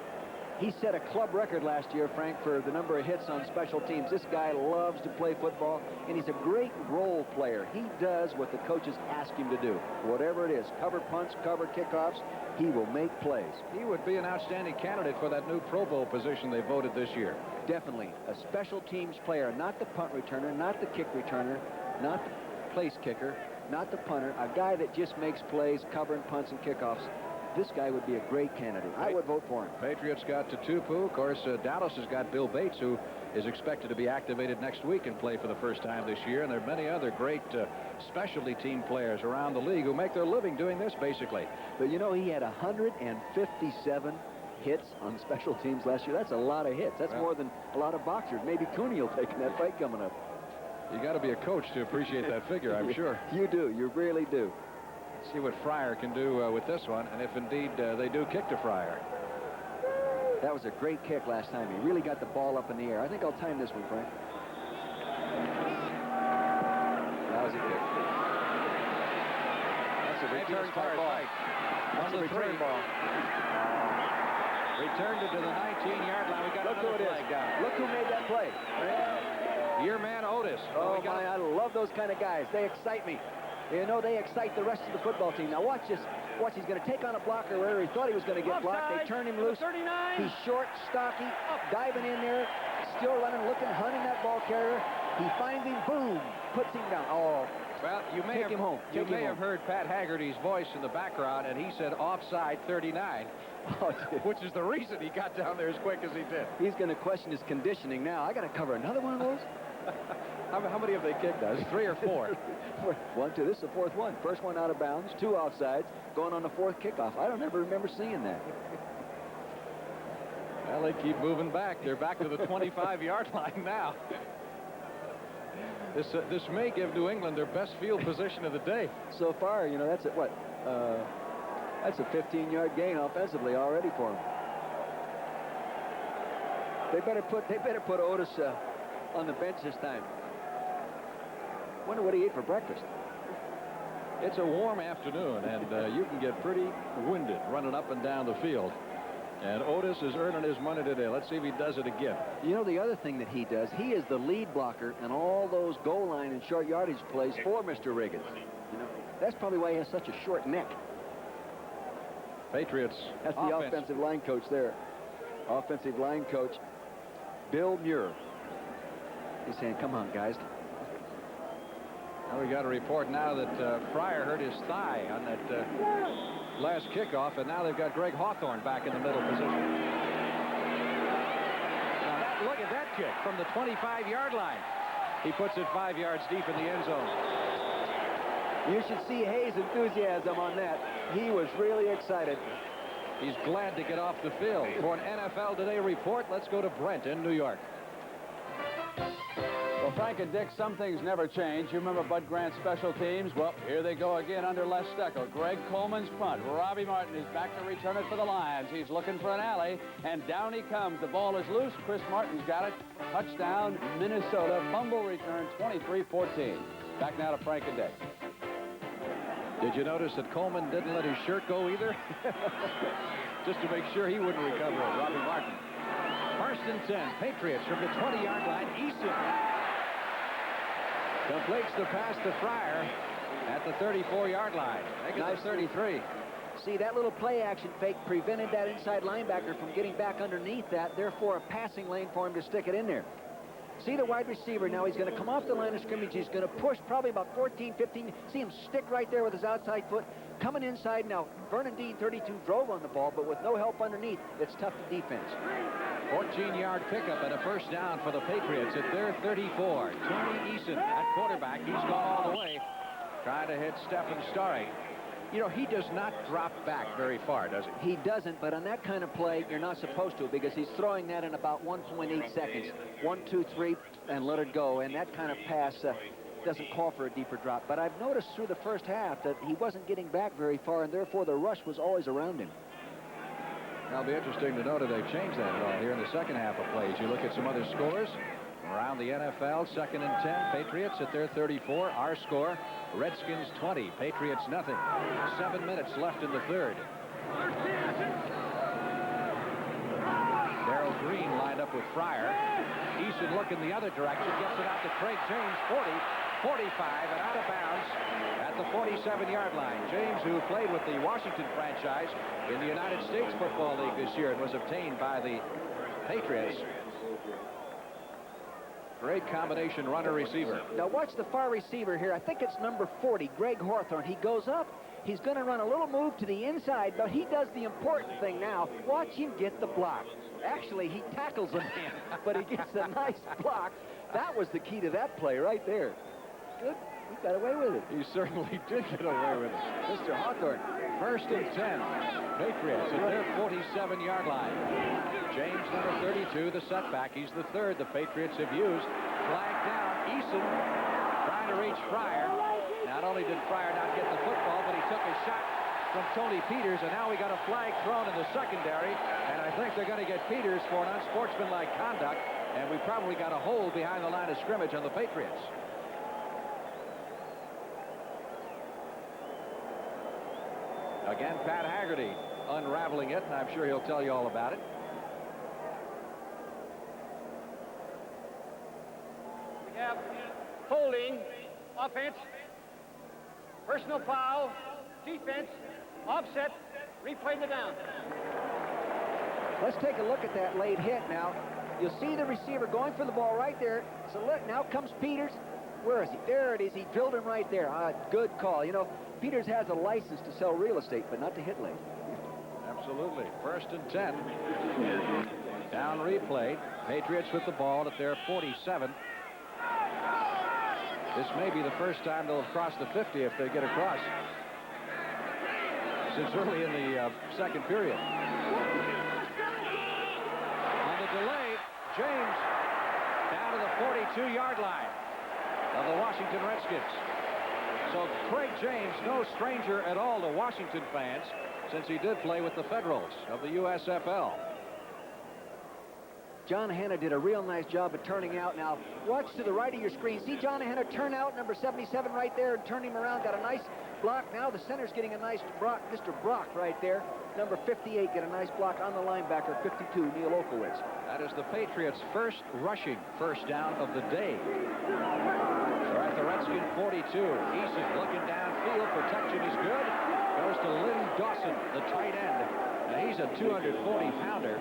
He set a club record last year, Frank, for the number of hits on special teams. This guy loves to play football, and he's a great role player. He does what the coaches ask him to do. Whatever it is, cover punts, cover kickoffs, he will make plays. He would be an outstanding candidate for that new Pro Bowl position they voted this year. Definitely a special teams player, not the punt returner, not the kick returner, not the place kicker, not the punter, a guy that just makes plays, covering punts and kickoffs. This guy would be a great candidate. I would vote for him. Patriots got Tupu. Of course, Dallas has got Bill Bates, who is expected to be activated next week and play for the first time this year. And there are many other great specialty team players around the league who make their living doing this, basically. But, you know, he had 157 hits on special teams last year. That's a lot of hits. That's more than a lot of boxers. Maybe Cooney will take in that fight coming up. You got to be a coach to appreciate that figure, I'm sure. You do. You really do. See what Fryer can do with this one, and if indeed they do kick to Fryer. That was a great kick last time. He really got the ball up in the air. I think I'll time this one, Frank. Lousy kick. That's a return ball. That's a return ball. Returned it to the 19-yard line. We got another flag down. Look who made that play. Your man Otis. Oh, my, I love those kind of guys. They excite me. You know, they excite the rest of the football team. Now watch this. Watch, he's going to take on a blocker where he thought he was going to get blocked. They turn him loose. 39. He's short, stocky, diving in there, still running, looking, hunting that ball carrier. He finds him, boom, puts him down. Oh, well, you may take him home. You may have heard Pat Haggerty's voice in the background, and he said offside 39, which is the reason he got down there as quick as he did. He's going to question his conditioning now. I got to cover another one of those. How many have they kicked us? 3 or 4? 1, 2. This is the fourth one. First one out of bounds, 2 offsides, going on the 4th kickoff. I don't ever remember seeing that. Well, they keep moving back. They're back to the 25-yard line now. This may give New England their best field position of the day. So far, you know, that's what? That's a 15-yard gain offensively already for them. They better put Otis on the bench this time. Wonder what he ate for breakfast. It's a warm afternoon, and you can get pretty winded running up and down the field. And Otis is earning his money today. Let's see if he does it again. You know, the other thing that he does, he is the lead blocker in all those goal line and short yardage plays for Mr. Riggins. You know, that's probably why he has such a short neck. Patriots. That's the offensive line coach there. Offensive line coach, Bill Muir. He's saying, come on, guys. Well, we got a report now that Fryer hurt his thigh on that last kickoff, and now they've got Greg Hawthorne back in the middle position. Now look at that kick from the 25-yard line. He puts it 5 yards deep in the end zone. You should see Hayes' enthusiasm on that. He was really excited. He's glad to get off the field. For an NFL Today report, let's go to Brent in New York. Well, Frank and Dick, some things never change. You remember Bud Grant's special teams? Well, here they go again under Les Steckel. Greg Coleman's punt. Robbie Martin is back to return it for the Lions. He's looking for an alley, and down he comes. The ball is loose. Chris Martin's got it. Touchdown, Minnesota. Fumble return, 23-14. Back now to Frank and Dick. Did you notice that Coleman didn't let his shirt go either? Just to make sure he wouldn't recover it. Robbie Martin. First and 10. Patriots from the 20-yard line. Eason completes the pass to Fryer at the 34-yard line. Nice 33. See, that little play action fake prevented that inside linebacker from getting back underneath that, therefore a passing lane for him to stick it in there. See the wide receiver now. He's going to come off the line of scrimmage. He's going to push probably about 14, 15. See him stick right there with his outside foot, coming inside now. Vernon Dean, 32, drove on the ball, but with no help underneath, it's tough to defense. 14-yard pickup and a first down for the Patriots at their 34. Tony Eason at quarterback. He's gone all the way, trying to hit Stephen Starring. You know, he does not drop back very far, does he? He doesn't, but on that kind of play, you're not supposed to, because he's throwing that in about 1.8 seconds. 1, 2, 3, and let it go. And that kind of pass doesn't call for a deeper drop. But I've noticed through the first half that he wasn't getting back very far, and therefore the rush was always around him. It'll be interesting to note if they've changed that at all here in the second half of plays. You look at some other scores around the NFL. 2nd and 10, Patriots at their 34. Our score, Redskins 20, Patriots nothing. 7 minutes left in the third. Darrell Green lined up with Fryer. Eason looking the other direction, gets it out to Craig James, 40, 45, and out of bounds at the 47-yard line. James, who played with the Washington franchise in the United States Football League this year and was obtained by the Patriots. Great combination runner-receiver. Now watch the far receiver here. I think it's number 40, Greg Hawthorne. He goes up. He's going to run a little move to the inside, but he does the important thing now. Watch him get the block. Actually, he tackles a man, but he gets a nice block. That was the key to that play right there. Good. He got away with it. He certainly did get away with it. Mr. Hawthorne. 1st and 10. Patriots at their 47-yard line. James, number 32, the setback. He's the third the Patriots have used. Flag down. Eason trying to reach Fryer. Not only did Fryer not get the football, but he took a shot from Tony Peters, and now we got a flag thrown in the secondary, and I think they're going to get Peters for an unsportsmanlike conduct, and we probably got a hold behind the line of scrimmage on the Patriots. Again, Pat Haggerty unraveling it, and I'm sure he'll tell you all about it. We have holding, offense, personal foul, defense, offset, replay the down. Let's take a look at that late hit now. You'll see the receiver going for the ball right there. So look, now comes Peters. Where is he? There it is. He drilled him right there. Good call. You know, Peters has a license to sell real estate, but not to hit late. Absolutely. 1st and 10. Down replay. Patriots with the ball at their 47. This may be the first time they'll have crossed the 50 if they get across since early in the second period. On the delay, James down to the 42-yard line of the Washington Redskins. So Craig James, no stranger at all to Washington fans, since he did play with the Federals of the USFL. John Hanna did a real nice job of turning out. Now, watch to the right of your screen. See John Hanna turn out, number 77 right there, and turn him around. Got a nice block. Now the center's getting a nice block. Mr. Brock right there. Number 58 get a nice block on the linebacker, 52, Neil Okowitz. That is the Patriots' first rushing first down of the day. They're at the Redskin 42. Eason looking downfield. Protection is good. Goes to Lynn Dawson, the tight end. And he's a 240-pounder.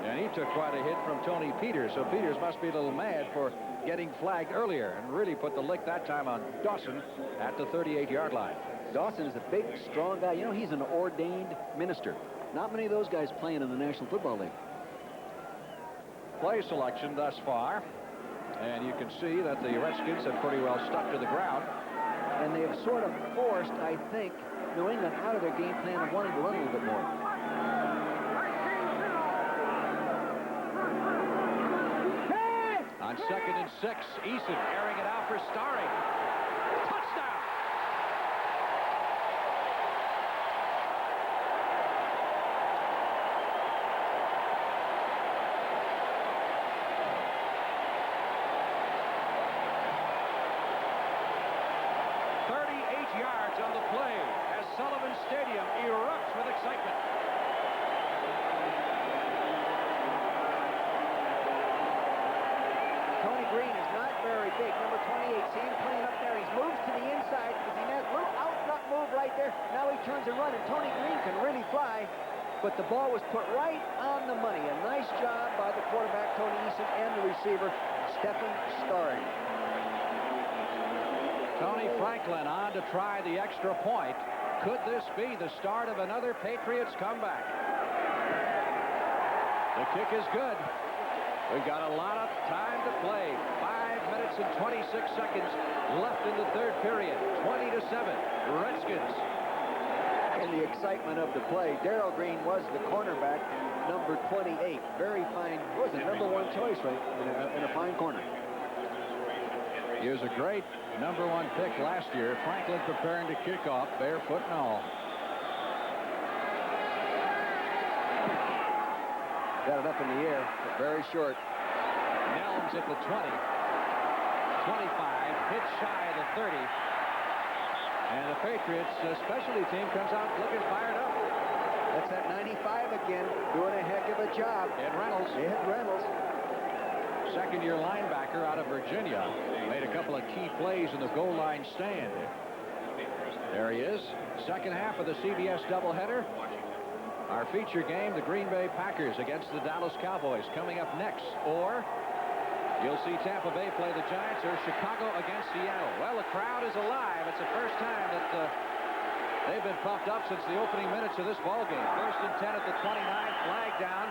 And he took quite a hit from Tony Peters. So Peters must be a little mad for getting flagged earlier and really put the lick that time on Dawson at the 38-yard line. Dawson is a big, strong guy. You know, he's an ordained minister. Not many of those guys playing in the National Football League. Play selection thus far. And you can see that the Redskins have pretty well stuck to the ground. And they have sort of forced, I think, New England out of their game plan of wanting to run a little bit more. On 2nd and 6, Eason airing it out for Starring. Touchdown! Yards on the play as Sullivan Stadium erupts with excitement. Tony Green is not very big. Number 28, see him playing up there. He's moved to the inside because he has a little out move right there. Now he turns and runs, and Tony Green can really fly. But the ball was put right on the money. A nice job by the quarterback, Tony Eason, and the receiver, Stephen Starring. Tony Franklin on to try the extra point. Could this be the start of another Patriots comeback? The kick is good. We've got a lot of time to play. 5 minutes and 26 seconds left in the third period. 20-7, Redskins. And the excitement of the play. Darrell Green was the cornerback, number 28. Very fine. Was the number 1 choice, right? In a fine corner. He was a great number 1 pick last year. Franklin preparing to kick off, barefoot and all. Got it up in the air, but very short. Nelms at the 20. 25, hit shy of the 30. And the Patriots specialty team comes out looking fired up. That's that 95 again, doing a heck of a job. Ed Reynolds. Ed Reynolds. Second-year linebacker out of Virginia. Made a couple of key plays in the goal line stand. There he is. Second half of the CBS doubleheader. Our feature game, the Green Bay Packers against the Dallas Cowboys, coming up next. Or you'll see Tampa Bay play the Giants, or Chicago against Seattle. Well, the crowd is alive. It's the first time that they've been pumped up since the opening minutes of this ball game. First and 10 at the 29, flag down.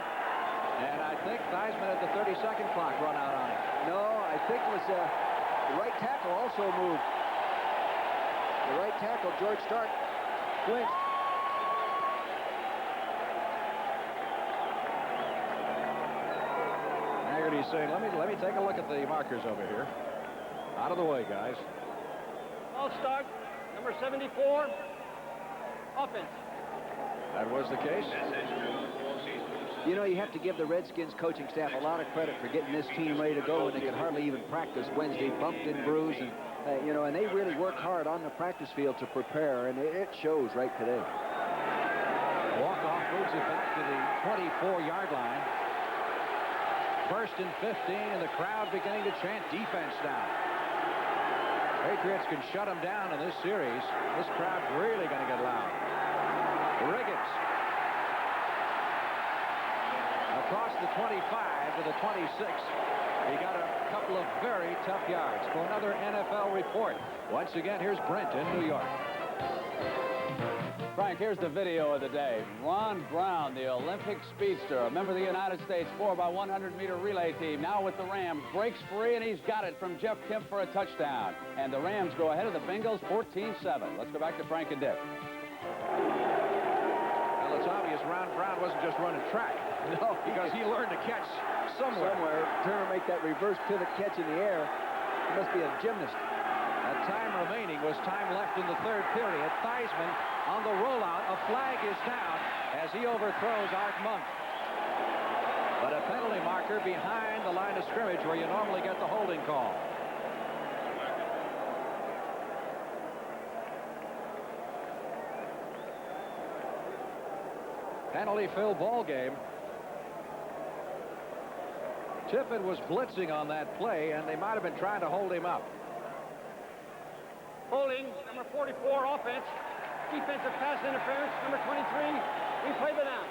And I think Theismann at the 30-second clock run out on him. No, I think it was the right tackle also moved. The right tackle, George Stark, flinched. Haggerty's saying, let me take a look at the markers over here. Out of the way, guys. All start. Number 74. Offense. That was the case. You know, you have to give the Redskins coaching staff a lot of credit for getting this team ready to go when they could hardly even practice Wednesday, bumped and bruised, and you know, and they really work hard on the practice field to prepare, and it shows right today. Walk-off moves it back to the 24-yard line. First and 15, and the crowd beginning to chant defense now. Patriots can shut them down in this series. This crowd's really going to get loud. Riggins. Across the 25 to the 26. He got a couple of very tough yards for another NFL report. Once again, here's Brent in New York. Frank, here's the video of the day. Ron Brown, the Olympic speedster, a member of the United States 4x100-meter relay team, now with the Rams, breaks free, and he's got it from Jeff Kemp for a touchdown. And the Rams go ahead of the Bengals 14-7. Let's go back to Frank and Dick. Well, it's obvious Ron Brown wasn't just running track. No, because he learned to catch somewhere. Turn and make that reverse pivot catch in the air. He must be a gymnast. Time remaining was time left in the third period. Theismann on the rollout. A flag is down as he overthrows Art Monk. But a penalty marker behind the line of scrimmage where you normally get the holding call. Penalty-filled ball game. Tippett was blitzing on that play, and they might have been trying to hold him up. Holding. Number 44. Offense. Defensive pass interference. Number 23. Replay the down.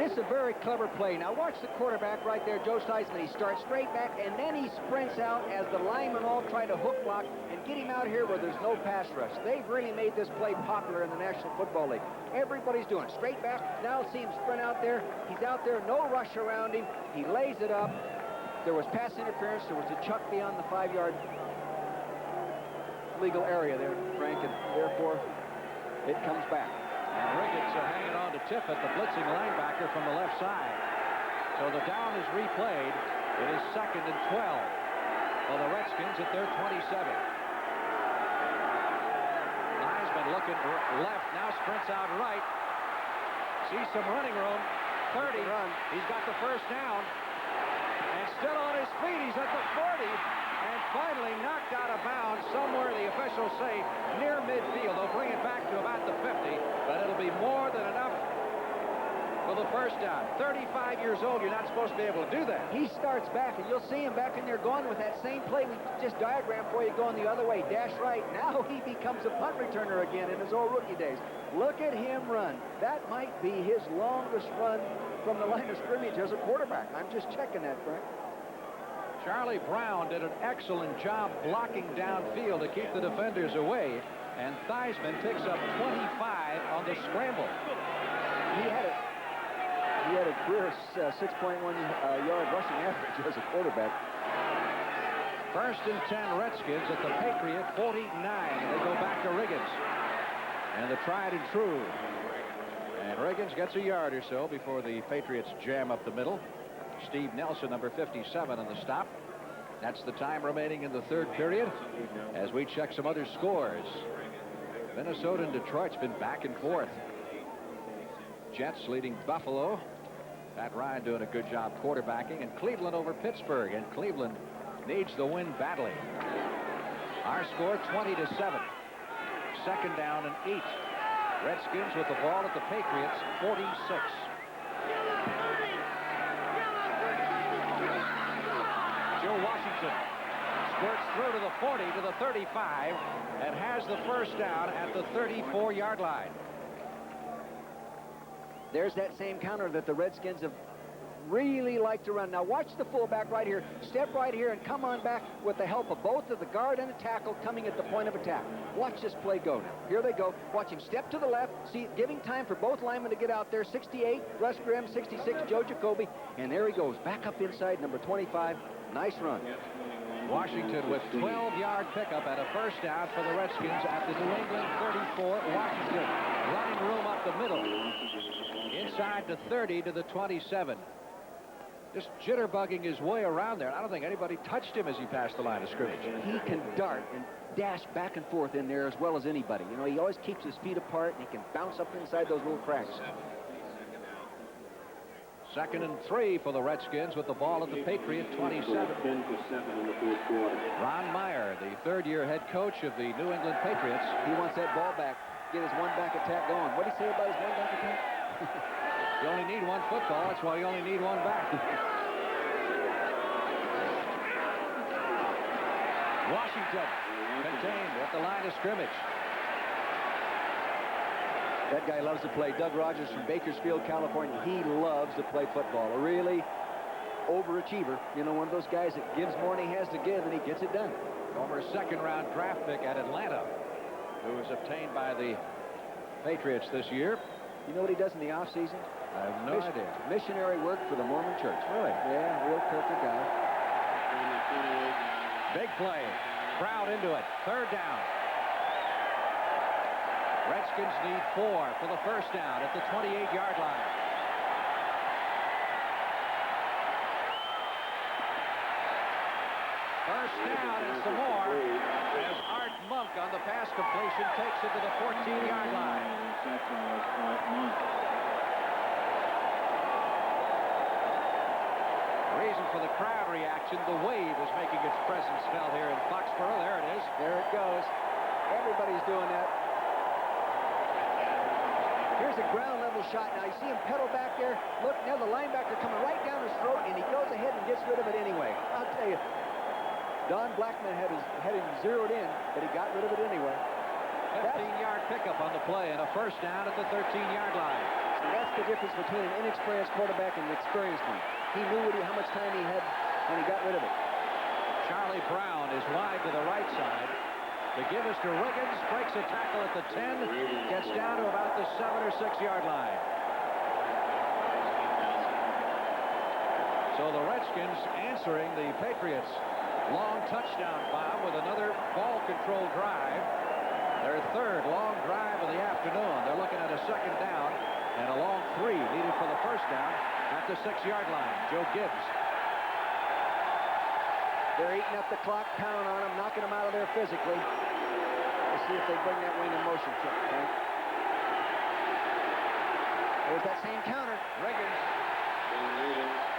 This is a very clever play. Now watch the quarterback right there, Joe Theismann. He starts straight back, and then he sprints out as the linemen all try to hook block and get him out here where there's no pass rush. They've really made this play popular in the National Football League. Everybody's doing straight back. Now see him sprint out there. He's out there, no rush around him. He lays it up. There was pass interference. There was a chuck beyond the 5-yard legal area there, Frank, and therefore it comes back. And Riggins hanging on to Tippett, the blitzing linebacker from the left side. So the down is replayed. It is 2nd and 12 for the Redskins at their 27. Theismann looking left, now sprints out right. Sees some running room. 30. He's got the first down. And still on his feet. He's at the 40. And finally knocked out of bounds somewhere, the officials say, near midfield. They'll bring it back to about the 50, but it'll be more than enough for the first down. 35 years old, you're not supposed to be able to do that. He starts back, and you'll see him back in there going with that same play we just diagrammed for you, going the other way, dash right. Now he becomes a punt returner again in his old rookie days. Look at him run. That might be his longest run from the line of scrimmage as a quarterback. I'm just checking that, Frank. Charlie Brown did an excellent job blocking downfield to keep the defenders away. And Theismann picks up 25 on the scramble. He had a career 6.1 yard rushing average as a quarterback. First and 10 Redskins at the Patriot 49. They go back to Riggins. And the tried and true. And Riggins gets a yard or so before the Patriots jam up the middle. Steve Nelson, number 57, on the stop. That's the time remaining in the third period as we check some other scores. Minnesota and Detroit's been back and forth. Jets leading Buffalo. Pat Ryan doing a good job quarterbacking. And Cleveland over Pittsburgh. And Cleveland needs the win badly. Our score 20-7. Second down and 8. Redskins with the ball at the Patriots 46. Joe Washington squirts through to the 40 to the 35 and has the first down at the 34-yard line. There's that same counter that the Redskins have really like to run. Now watch the fullback right here. Step right here and come on back with the help of both of the guard and the tackle coming at the point of attack. Watch this play go now. Here they go. Watch him step to the left. See, giving time for both linemen to get out there. 68, Russ Grimm, 66, Joe Jacoby. And there he goes. Back up inside, number 25. Nice run. Washington with 12-yard pickup and a first down for the Redskins at the New England 34. Washington running room up the middle. Inside the 30 to the 27. Just jitterbugging his way around there. I don't think anybody touched him as he passed the line of scrimmage. He can dart and dash back and forth in there as well as anybody. You know, he always keeps his feet apart, and he can bounce up inside those little cracks. Second and 3 for the Redskins with the ball at the Patriot 27. Ron Meyer, the third-year head coach of the New England Patriots. He wants that ball back, get his one-back attack going. What did he say about his one-back attack? You only need one football. That's why you only need one back. Washington contained at the line of scrimmage. That guy loves to play. Doug Rogers from Bakersfield, California. He loves to play football. A really overachiever. You know, one of those guys that gives more than he has to give, and he gets it done. Former second-round draft pick at Atlanta, who was obtained by the Patriots this year. You know what he does in the off-season? I have no idea. Missionary work for the Mormon Church. Really? Yeah, real Quaker guy. Big play. Crowd into it. Third down. Redskins need 4 for the first down at the 28-yard line. First down and some more as Art Monk on the pass completion takes it to the 14-yard line. Reason for the crowd reaction, the wave is making its presence felt here in Foxborough. There it is. There it goes. Everybody's doing that. Here's a ground level shot. Now you see him pedal back there. Look, now the linebacker coming right down his throat, and he goes ahead and gets rid of it anyway. I'll tell you, Don Blackman had him zeroed in, but he got rid of it anyway. 15-yard pickup on the play and a first down at the 13-yard line. So that's the difference between an inexperienced quarterback and an experienced one. He knew how much time he had when he got rid of it. Charlie Brown is wide to the right side. The give is to Riggins, breaks a tackle at the 10, gets down to about the 7 or 6 yard line. So the Redskins answering the Patriots' long touchdown bomb with another ball control drive. Their third long drive of the afternoon. They're looking at a second down and a long 3 needed for the first down at the 6 yard line. Joe Gibbs. They're eating up the clock, pounding on them, knocking them out of there physically. Let's see if they bring that wing in motion. Frank. There's that same counter. Riggins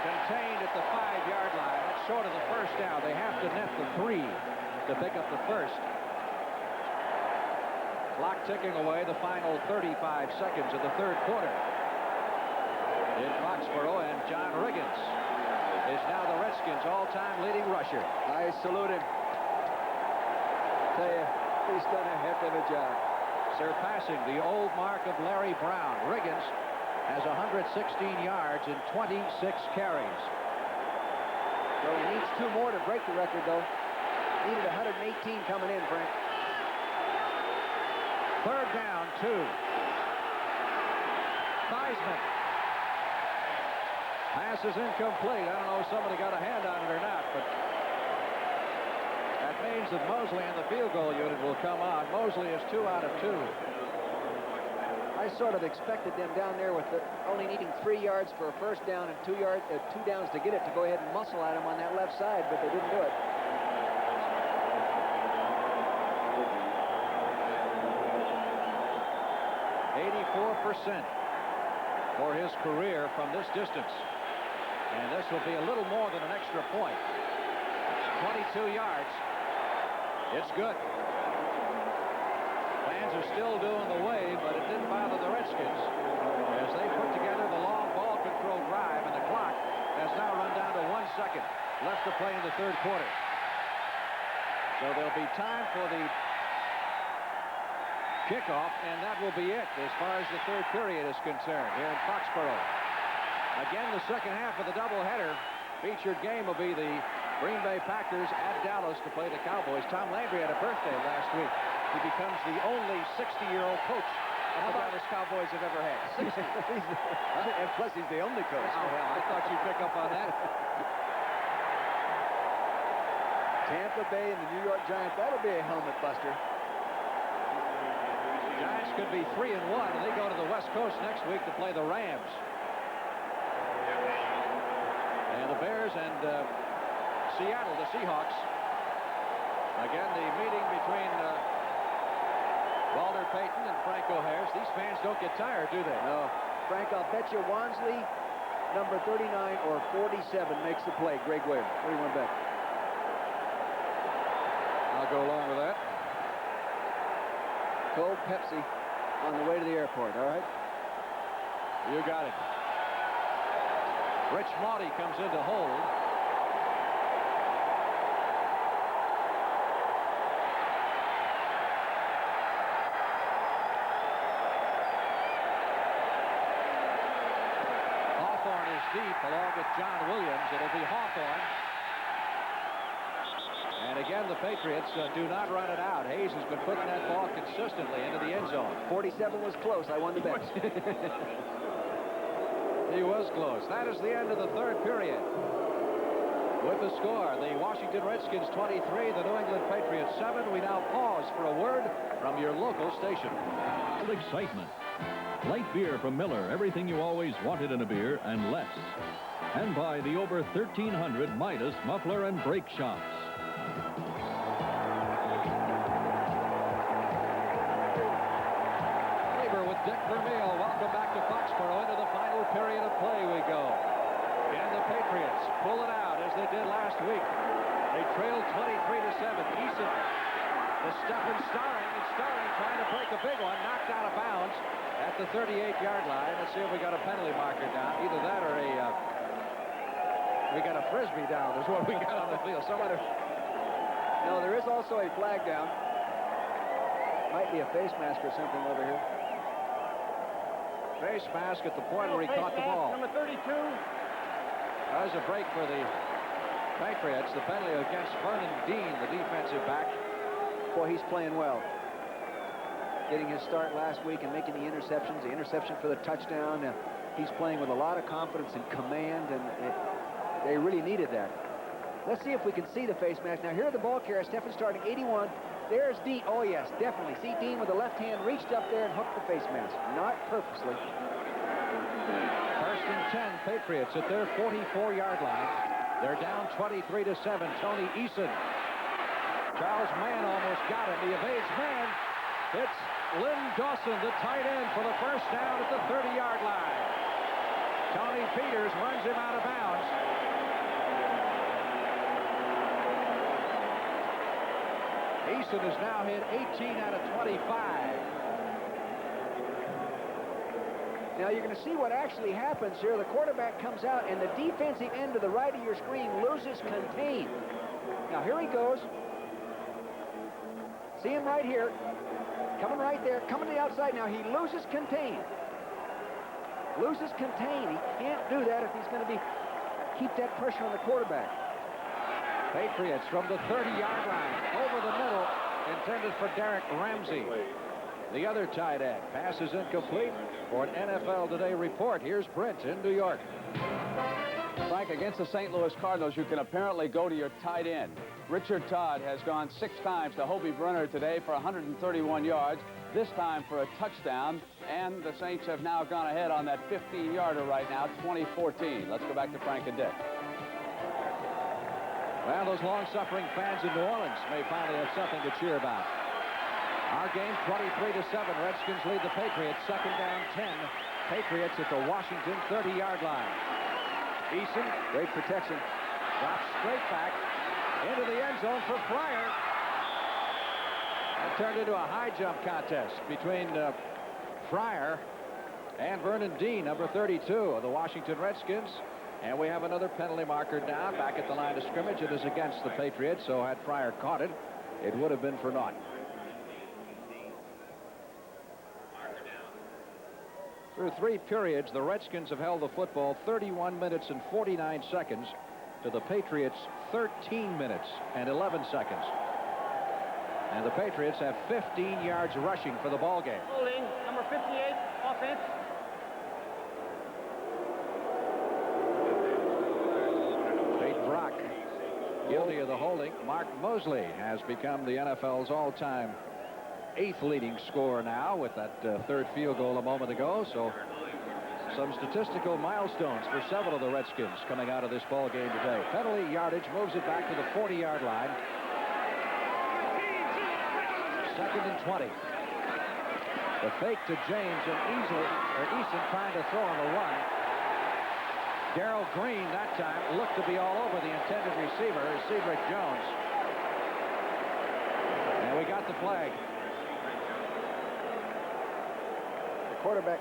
contained at the 5 yard line. That's short of the first down. They have to net the 3 to pick up the first. Clock ticking away, the final 35 seconds of the third quarter. In Foxborough, and John Riggins is now the Redskins' all-time leading rusher. I salute him. Tell you, he's done a heck of a job. Surpassing the old mark of Larry Brown. Riggins has 116 yards in 26 carries. So he needs 2 more to break the record, though. Needed 118 coming in, Frank. Third down, 2. Theismann. Pass is incomplete. I don't know if somebody got a hand on it or not, but that means that Mosley and the field goal unit will come on. Mosley is 2 out of 2. I sort of expected them down there with only needing 3 yards for a first down and 2 downs to get it, to go ahead and muscle at him on that left side, but they didn't do it. %, for his career from this distance. And this will be a little more than an extra point. 22 yards. It's good. Fans are still doing the wave, but it didn't bother the Redskins as they put together the long ball control drive, and the clock has now run down to 1 second left to play in the third quarter. So there'll be time for the kickoff, and that will be it as far as the third period is concerned here in Foxborough. Again, the second half of the doubleheader featured game will be the Green Bay Packers at Dallas to play the Cowboys. Tom Landry had a birthday last week. He becomes the only 60-year-old coach the Dallas Cowboys have ever had. 60. And plus, he's the only coach. Oh, well, I thought you'd pick up on that. Tampa Bay and the New York Giants, that'll be a helmet buster. Giants could be 3-1, and they go to the West Coast next week to play the Rams. And the Bears and Seattle, the Seahawks. Again, the meeting between Walter Payton and Frank O'Hare. These fans don't get tired, do they? No. Frank, I'll bet you Wansley, number 39 or 47, makes the play. Greg Williams. What do you want to bet? I'll go along with that. Cold Pepsi on the way to the airport, all right? You got it. Rich Maudie comes in to hold. Hawthorne is deep along with John Williams. It'll be Hawthorne. And again, the Patriots do not run it out. Hayes has been putting that ball consistently into the end zone. 47 was close. I won the bet. He was close. That is the end of the third period. With the score, the Washington Redskins 23, the New England Patriots 7. We now pause for a word from your local station. Excitement. Light beer from Miller, everything you always wanted in a beer and less. And by the over 1,300 Midas muffler and brake shops. Dick Vermeil, welcome back to Foxborough. Into the final period of play we go. And the Patriots pull it out as they did last week. They trailed 23-7. Eason, the step and Starring trying to break a big one, knocked out of bounds at the 38-yard line. Let's see if we got a penalty marker down. Either that or we got a frisbee down is what we got on the field. Somebody. No, there is also a flag down. Might be a face mask or something over here. Face mask at the point where he caught the ball. Number 32. There's a break for the Patriots. The penalty against Vernon Dean, the defensive back. Boy, he's playing well. Getting his start last week and making the interceptions. The interception for the touchdown. He's playing with a lot of confidence and command, and they really needed that. Let's see if we can see the face mask. Now, here are the ball carriers. Stephan starting 81. There's Dean. Oh, yes, definitely. See Dean with the left hand reached up there and hooked the face mask. Not purposely. First and 10, Patriots at their 44-yard line. They're down 23-7. Tony Eason. Charles Mann almost got him. He evades Mann. It's Lynn Dawson, the tight end, for the first down at the 30-yard line. Tony Peters runs him out of bounds. Eason has now hit 18 out of 25. Now you're going to see what actually happens here. The quarterback comes out, and the defensive end to the right of your screen loses contain. Now here he goes. See him right here. Coming right there. Coming to the outside. Now he loses contain. Loses contain. He can't do that if he's going to keep that pressure on the quarterback. Patriots from the 30-yard line, over the middle, intended for Derek Ramsey. the other tight end. Pass is incomplete. For an NFL Today report, here's Brent in New York. Frank, against the St. Louis Cardinals, you can apparently go to your tight end. Richard Todd has gone 6 times to Hobie Brunner today for 131 yards, this time for a touchdown, and the Saints have now gone ahead on that 15-yarder right now, 20-14. Let's go back to Frank and Dick. Well, those long-suffering fans in New Orleans may finally have something to cheer about. Our game, 23-7. Redskins lead the Patriots. Second down, 10. Patriots at the Washington 30-yard line. Eason, Great protection. drops straight back into the end zone for Fryer. That turned into a high jump contest between Fryer and Vernon Dean, number 32 of the Washington Redskins. And we have another penalty marker down back at the line of scrimmage. It is against the Patriots, so had Fryer caught it, it would have been for naught. Through 3 periods, the Redskins have held the football 31 minutes and 49 seconds to the Patriots 13 minutes and 11 seconds. And the Patriots have 15 yards rushing for the ball game. Holding, number 58, offense. Peyton Brock guilty of the holding. Mark Mosley has become the NFL's all-time 8th leading scorer now with that 3rd field goal a moment ago. So some statistical milestones for several of the Redskins coming out of this ball game today. Penalty yardage moves it back to the 40-yard line. 2nd and 20. The fake to James and Eason trying to throw on the run. Darrell Green that time looked to be all over the intended receiver, Cedric Jones. And we got the flag. Quarterback.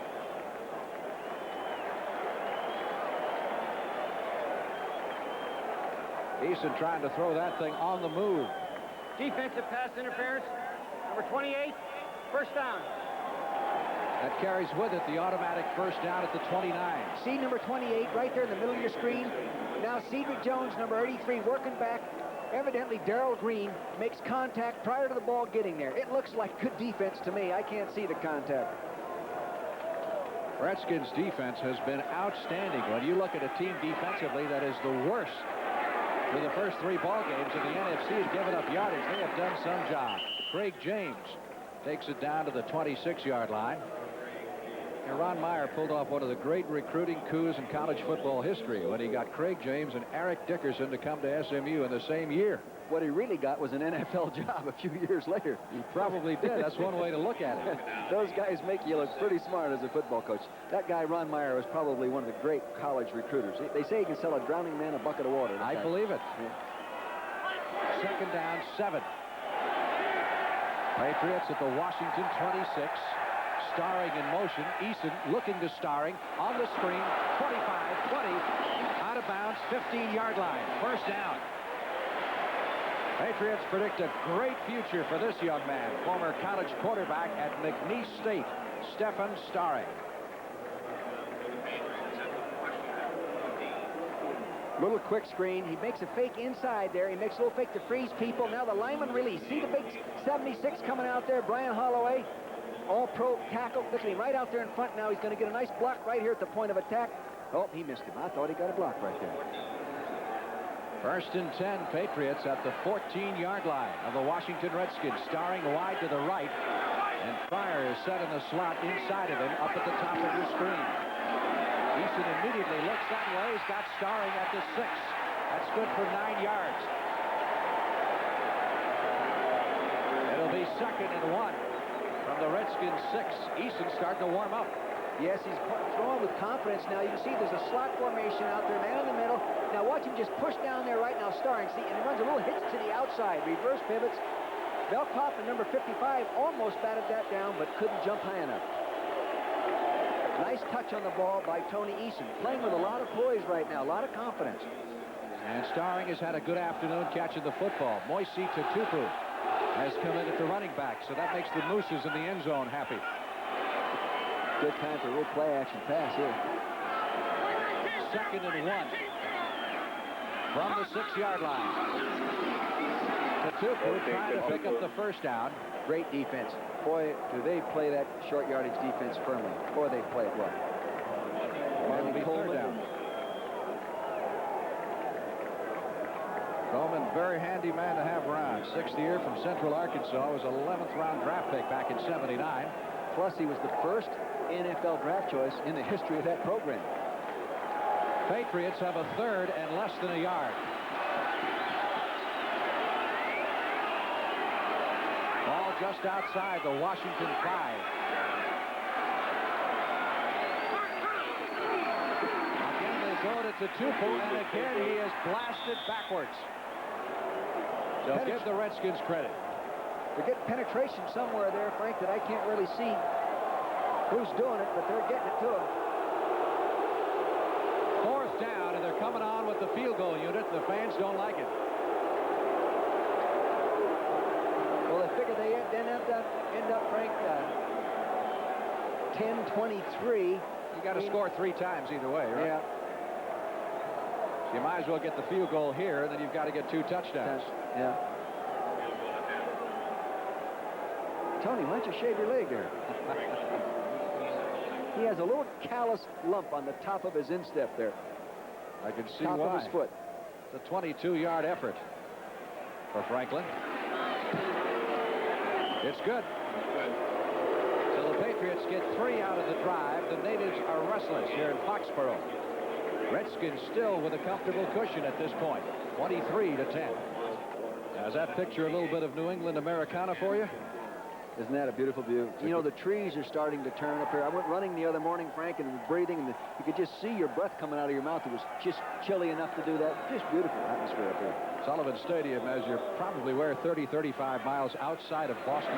Eason trying to throw that thing on the move. Defensive pass interference. Number 28, first down. That carries with it the automatic first down at the 29. See number 28 right there in the middle of your screen. Now Cedric Jones, number 83, working back. Evidently Darrell Green makes contact prior to the ball getting there. It looks like good defense to me. I can't see the contact. Redskins defense has been outstanding. When you look at a team defensively that is the worst through the first 3 ball games in the NFC has given up yardage, they have done some job. Craig James takes it down to the 26-yard line. And Ron Meyer pulled off one of the great recruiting coups in college football history when he got Craig James and Eric Dickerson to come to SMU in the same year. What he really got was an NFL job a few years later. He probably did. That's one way to look at it. Those guys make you look pretty smart as a football coach. That guy, Ron Meyer, was probably one of the great college recruiters. They say he can sell a drowning man a bucket of water. I believe it. Yeah. 2nd down, 7. Patriots at the Washington 26. Starring in motion. Eason looking to Starring on the screen. 25, 20. Out of bounds, 15-yard line. First down. Patriots predict a great future for this young man, former college quarterback at McNeese State, Stephen Starring. Little quick screen. He makes a fake inside there. He makes a little fake to freeze people. Now the lineman release. See the big 76 coming out there, Brian Holloway. All-pro tackle. Look at him right out there in front now. He's going to get a nice block right here at the point of attack. Oh, he missed him. I thought he got a block right there. 1st and 10, Patriots at the 14-yard line of the Washington Redskins. Starring wide to the right. And Fryer is set in the slot inside of him up at the top of your screen. Eason immediately looks that way. He's got Starring at the 6. That's good for 9 yards. It'll be 2nd and 1 from the Redskins 6. Eason starting to warm up. Yes, he's throwing with confidence now. You can see there's a slot formation out there, man in the middle. Now watch him just push down there right now, Starring. See, and he runs a little hitch to the outside. Reverse pivots. Belkoff, number 55, almost batted that down, but couldn't jump high enough. Nice touch on the ball by Tony Eason. Playing with a lot of poise right now, a lot of confidence. And Starring has had a good afternoon catching the football. Moise Tutupu has come in at the running back, so that makes the Mooses in the end zone happy. Good time for a little play action pass here. 2nd and 1 from the 6-yard line. Tutupu trying to pick up the first down. Great defense. Boy, do they play that short yardage defense firmly. Boy, they play it well. It'll be third down. Coleman, very handy man to have around. Sixth year from Central Arkansas. Was 11th round draft pick back in '79. Plus, he was the first NFL draft choice in the history of that program. Patriots have a third and less than a yard. Ball just outside the Washington 5. Again, they go to Tupu, and again he is blasted backwards. They'll give the Redskins credit. They get penetration somewhere there, Frank, that I can't really see who's doing it, but they're getting it to him. Fourth down, and they're coming on with the field goal unit. The fans don't like it. Well, they figure they end up Frank, 10-23. You got to score 3 times either way, right? Yeah. So you might as well get the field goal here, and then you've got to get 2 touchdowns. Yeah. Tony, why don't you shave your leg there? He has a little callous lump on the top of his instep there. I can see top why. of his foot. It's a 22-yard effort for Franklin. It's good. So the Patriots get 3 out of the drive. The natives are restless here in Foxborough. Redskins still with a comfortable cushion at this point, 23-10. Does that picture a little bit of New England Americana for you? Isn't that a beautiful view? You know, the trees are starting to turn up here. I went running the other morning, Frank, and breathing, and you could just see your breath coming out of your mouth. It was just chilly enough to do that. Just beautiful atmosphere up here. Sullivan Stadium, as you're probably aware, 30-35 miles outside of Boston,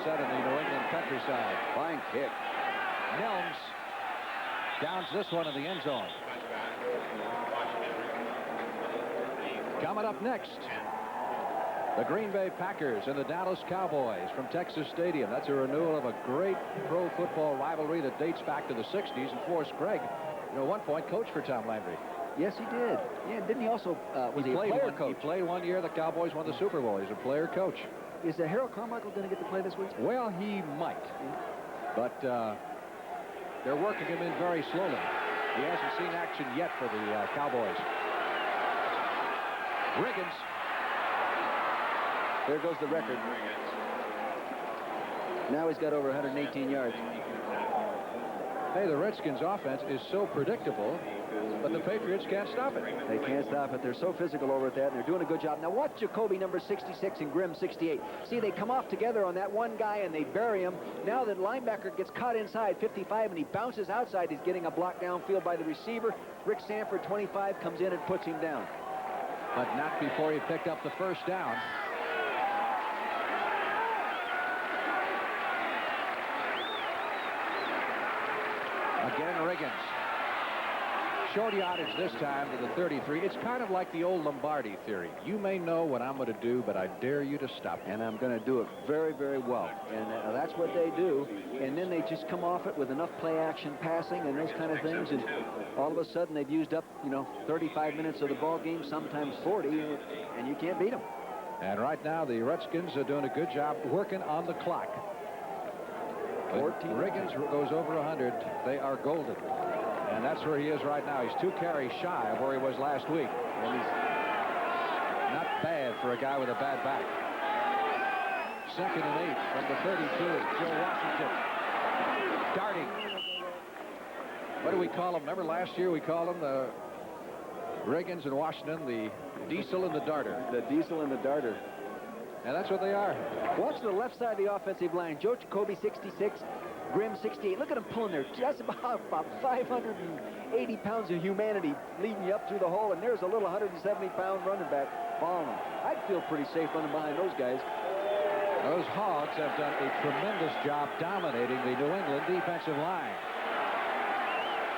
set in the New England countryside. Fine kick. Nelms downs this one in the end zone. Coming up next, the Green Bay Packers and the Dallas Cowboys from Texas Stadium. That's a renewal of a great pro football rivalry that dates back to the 60s. And Forrest Gregg, at one point, coached for Tom Landry. Yes, he did. Yeah, didn't he also, was he a player coach? He played 1 year. The Cowboys won the Super Bowl. He's a player coach. Is Harold Carmichael going to get to play this week? Well, he might. But they're working him in very slowly. He hasn't seen action yet for the Cowboys. Riggins. There goes the record. Now he's got over 118 yards. Hey, the Redskins offense is so predictable, but the Patriots can't stop it. They can't stop it. They're so physical over at that, and they're doing a good job. Now watch Jacoby number 66 and Grimm 68. See, they come off together on that one guy, and they bury him. Now the linebacker gets caught inside 55, and he bounces outside. He's getting a block downfield by the receiver. Rick Sanford, 25, comes in and puts him down. But not before he picked up the first down. Again, Riggins. Short yardage this time to the 33. It's kind of like the old Lombardi theory. You may know what I'm going to do, but I dare you to stop me. And I'm going to do it very, very well. And that's what they do. And then they just come off it with enough play action passing and those kind of things. And all of a sudden they've used up, 35 minutes of the ball game, sometimes 40, and you can't beat them. And right now the Redskins are doing a good job working on the clock. 14. Riggins goes over 100. They are golden. And that's where he is right now. He's 2 carries shy of where he was last week. And he's not bad for a guy with a bad back. 2nd and 8 from the 32. Joe Washington darting. What do we call him? Remember last year we called him the Riggins and Washington, the Diesel and the Darter. The Diesel and the Darter. And that's what they are. Watch the left side of the offensive line. Joe Jacoby, 66. Grimm, 68. Look at him pulling there. That's about 580 pounds of humanity leading you up through the hole, and there's a little 170-pound running back following him. I'd feel pretty safe running behind those guys. Those Hogs have done a tremendous job dominating the New England defensive line.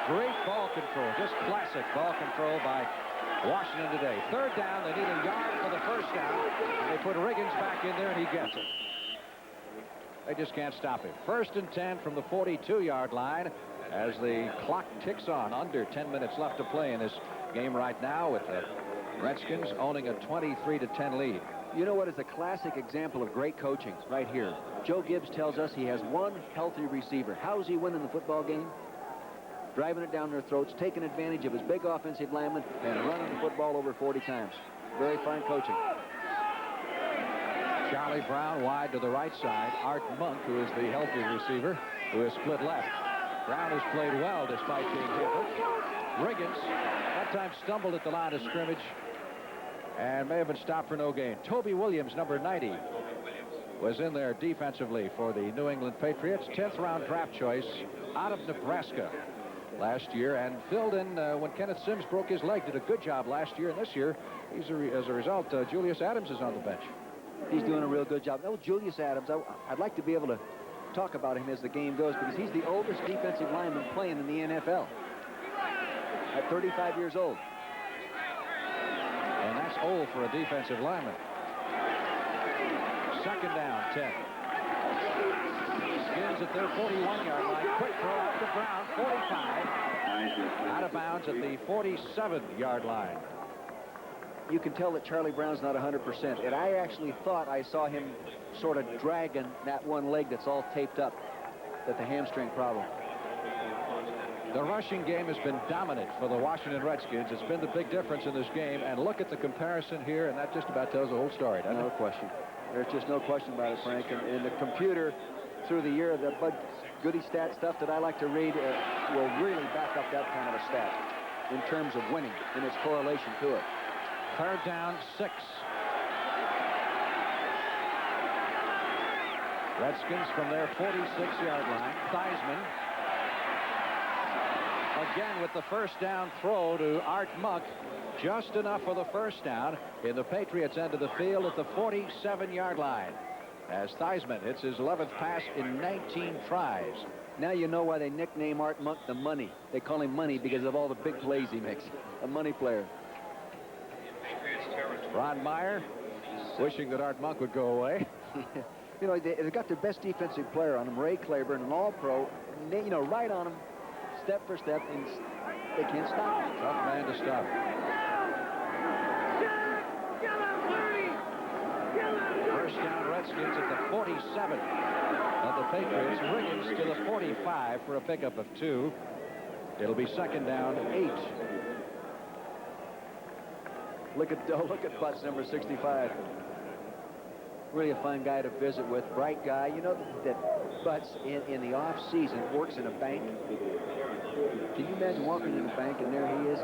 Great ball control, just classic ball control by Washington today. 3rd down, they need a yard for the first down. And they put Riggins back in there, and he gets it. They just can't stop him. 1st and 10 from the 42-yard line as the clock ticks on. Under 10 minutes left to play in this game right now with the Redskins owning a 23-10 lead. You know what is a classic example of great coaching? Right here. Joe Gibbs tells us he has one healthy receiver. How's he winning the football game? Driving it down their throats, taking advantage of his big offensive lineman, and running the football over 40 times. Very fine coaching. Charlie Brown wide to the right side. Art Monk, who is the healthy receiver, who is split left. Brown has played well despite being hit. Riggins, that time stumbled at the line of scrimmage and may have been stopped for no gain. Toby Williams, number 90, was in there defensively for the New England Patriots. 10th round draft choice out of Nebraska last year, and filled in when Kenneth Sims broke his leg. Did a good job last year, and this year, as a result, Julius Adams is on the bench. He's doing a real good job. Oh, Julius Adams, I'd like to be able to talk about him as the game goes, because he's the oldest defensive lineman playing in the NFL at 35 years old. And that's old for a defensive lineman. Second down, 10. Skins at their 41-yard line. Quick throw out to Brown, 45. Out of bounds at the 47-yard line. You can tell that Charlie Brown's not 100%. And I actually thought I saw him sort of dragging that one leg that's all taped up, that the hamstring problem. The rushing game has been dominant for the Washington Redskins. It's been the big difference in this game. And look at the comparison here, and that just about tells the whole story, doesn't it? No question. There's just no question about it, Frank. And the computer, through the year, the Bud Goody stat stuff that I like to read will really back up that kind of a stat in terms of winning and its correlation to it. Third down, 6. Redskins from their 46-yard line. Theismann again with the first down throw to Art Monk. Just enough for the first down in the Patriots' end of the field at the 47-yard line, as Theismann hits his 11th pass in 19 tries. Now you know why they nickname Art Monk the Money. They call him Money because of all the big plays he makes. A money player. Ron Meyer wishing that Art Monk would go away. You know, they've got their best defensive player on him, Ray Claiborne, an all-pro. You know, right on him, step for step, and they can't stop him. Tough man to stop. First down, Redskins at the 47 of the Patriots. Riggins to the 45 for a pickup of 2. It'll be second down, 8. Look at Butts, number 65. Really a fine guy to visit with, bright guy. You know that Butts in the off season works in a bank. Can you imagine walking in a bank and there he is?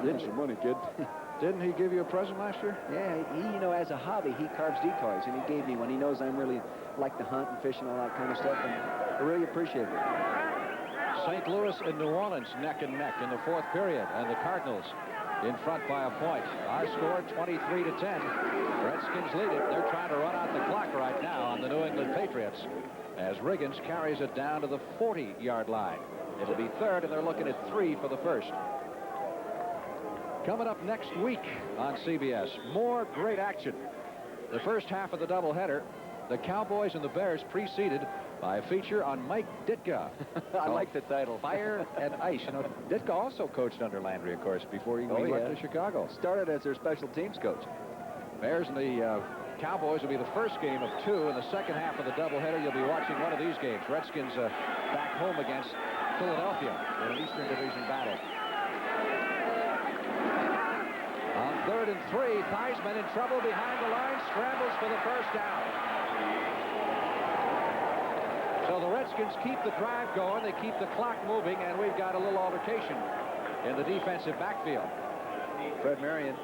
Getting some money, kid. Didn't he give you a present last year? Yeah, he, you know, as a hobby, he carves decoys, and he gave me one. He knows I'm really like to hunt and fish and all that kind of stuff, and I really appreciate it. St. Louis and New Orleans neck and neck in the fourth period, and the Cardinals in front by a point. Our score 23-10. Redskins lead it. They're trying to run out the clock right now on the New England Patriots as Riggins carries it down to the 40-yard line. It'll be third, and they're looking at 3 for the first. Coming up next week on CBS, more great action. The first half of the doubleheader, the Cowboys and the Bears preceded by a feature on Mike Ditka. I like the title. Fire and Ice. You know, Ditka also coached under Landry, of course, before he went to Chicago. Started as their special teams coach. Bears and the Cowboys will be the first game of 2. In the second half of the doubleheader, you'll be watching one of these games. Redskins back home against Philadelphia in an Eastern Division battle. On 3rd and 3, Theismann in trouble behind the line, scrambles for the first down. So the Redskins keep the drive going, they keep the clock moving, and we've got a little altercation in the defensive backfield. Fred Marion.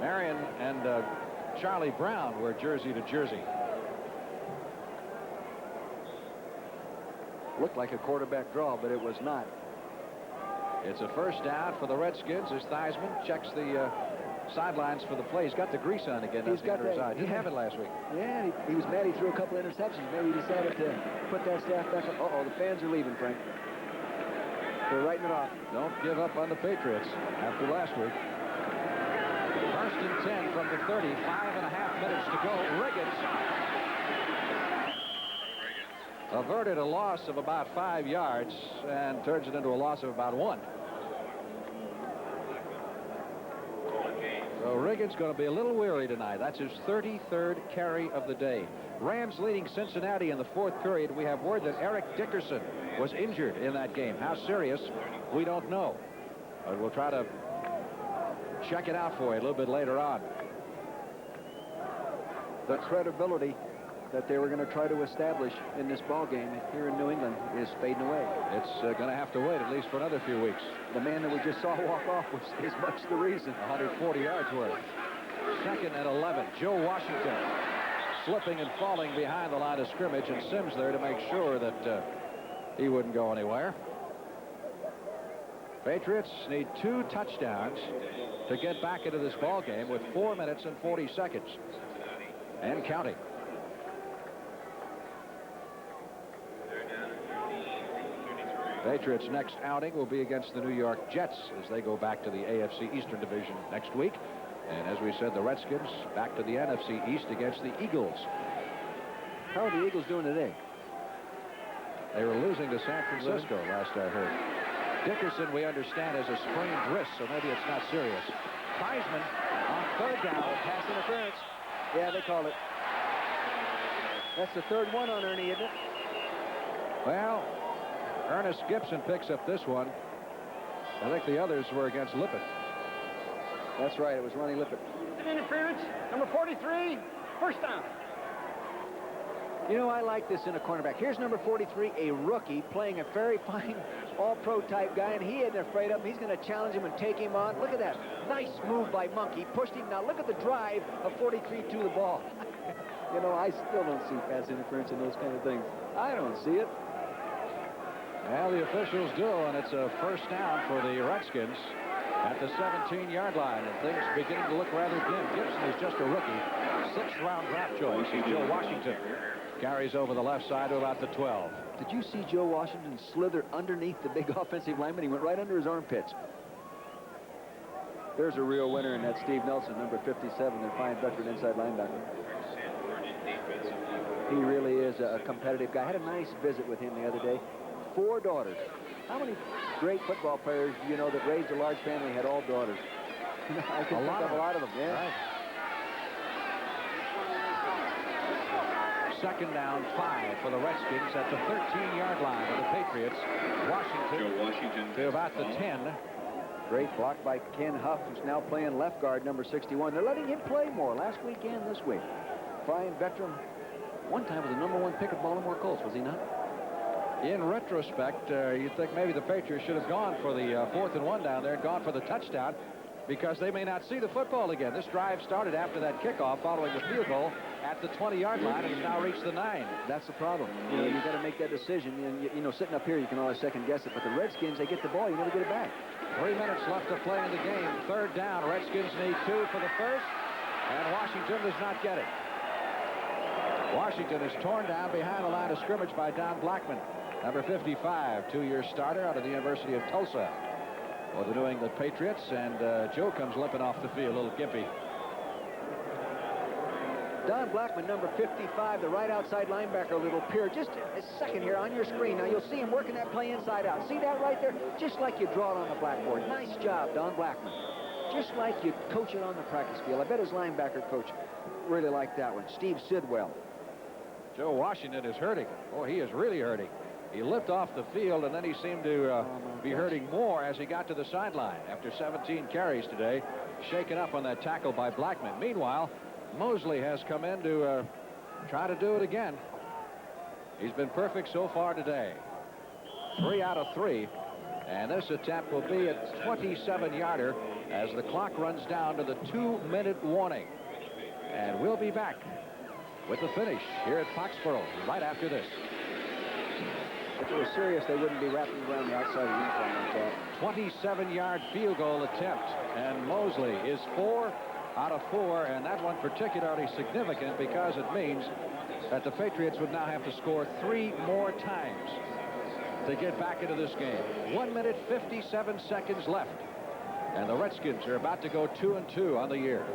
Marion and Charlie Brown were jersey to jersey. Looked like a quarterback draw, but it was not. It's a first down for the Redskins as Theismann checks the sidelines for the play. He's got the grease on again. He's got that. Didn't have it last week. Yeah, he was mad he threw a couple interceptions. Maybe he decided to put that staff back up. Uh-oh, the fans are leaving, Frank. They're writing it off. Don't give up on the Patriots after last week. First and 10 from the 30. 5.5 minutes to go. Riggins averted a loss of about 5 yards and turns it into a loss of about 1. So Riggins going to be a little weary tonight. That's his 33rd carry of the day. Rams leading Cincinnati in the fourth period. We have word that Eric Dickerson was injured in that game. How serious, we don't know. But we'll try to check it out for you a little bit later on. The credibility that they were going to try to establish in this ball game here in New England is fading away. It's going to have to wait at least for another few weeks. The man that we just saw walk off was as much the reason. 140 yards worth. Second and 11. Joe Washington slipping and falling behind the line of scrimmage, and Sims there to make sure that he wouldn't go anywhere. Patriots need 2 touchdowns to get back into this ball game with 4 minutes and 40 seconds and counting. Patriots' next outing will be against the New York Jets as they go back to the AFC Eastern Division next week. And as we said, the Redskins back to the NFC East against the Eagles. How are the Eagles doing today? They were losing to San Francisco last I heard. Dickerson, we understand, has a sprained wrist, so maybe it's not serious. Theismann on third down. Pass interference. Yeah, they call it. That's the third one on Ernie, isn't it? Well, Ernest Gibson picks up this one. I think the others were against Lippett. That's right. It was Ronnie Lippett. Interference. Number 43. First down. You know, I like this in a cornerback. Here's number 43, a rookie, playing a very fine all-pro type guy, and he isn't afraid of him. He's going to challenge him and take him on. Look at that. Nice move by Monk. He pushed him. Now look at the drive of 43 to the ball. You know, I still don't see pass interference in those kind of things. I don't see it. Well, the officials do, and it's a first down for the Redskins at the 17-yard line, and things beginning to look rather dim. Gibson is just a rookie. 6th-round draft choice. Joe Washington carries over the left side to about the 12. Did you see Joe Washington slither underneath the big offensive lineman? He went right under his armpits. There's a real winner in that Steve Nelson, number 57, their fine veteran inside linebacker. He really is a competitive guy. I had a nice visit with him the other day. 4 daughters. How many great football players do you know that raised a large family had all daughters? I can think of a lot of them. Yeah. Right. Second down 5 for the Redskins at the 13-yard line of the Patriots. Washington to about the 10. Great block by Ken Huff, who's now playing left guard, number 61. They're letting him play more last weekend, this week. Fine veteran. One time was the number 1 pick of Baltimore Colts, was he not? In retrospect, you'd think maybe the Patriots should have gone for the 4th and 1 down there and gone for the touchdown, because they may not see the football again. This drive started after that kickoff following the field goal at the 20-yard line, and has now reached the 9. That's the problem. You know, you got to make that decision. And, you know, sitting up here, you can always second guess it. But the Redskins, they get the ball, you never get it back. 3 minutes left to play in the game. Third down. Redskins need 2 for the first, and Washington does not get it. Washington is torn down behind the line of scrimmage by Don Blackman, number 55, 2-year starter out of the University of Tulsa for the New England Patriots, and Joe comes limping off the field, a little gimpy. Don Blackman, number 55, the right outside linebacker, little appear just a second here on your screen. Now you'll see him working that play inside out. See that right there? Just like you draw it on the blackboard. Nice job, Don Blackman. Just like you coach it on the practice field. I bet his linebacker coach really liked that one. Steve Sidwell. Joe Washington is hurting. Oh, he is really hurting. He limped off the field, and then he seemed to be hurting more as he got to the sideline after 17 carries today. Shaken up on that tackle by Blackman. Meanwhile, Mosley has come in to try to do it again. He's been perfect so far today. 3 out of 3. And this attempt will be a 27-yarder as the clock runs down to the 2-minute warning. And we'll be back with the finish here at Foxborough right after this. If it was serious, they wouldn't be wrapping around the outside of the uniform like that. 27-yard field goal attempt, and Mosley is 4 out of 4, and that one particularly significant because it means that the Patriots would now have to score 3 more times to get back into this game. 1 minute 57 seconds left, and the Redskins are about to go 2-2 on the year.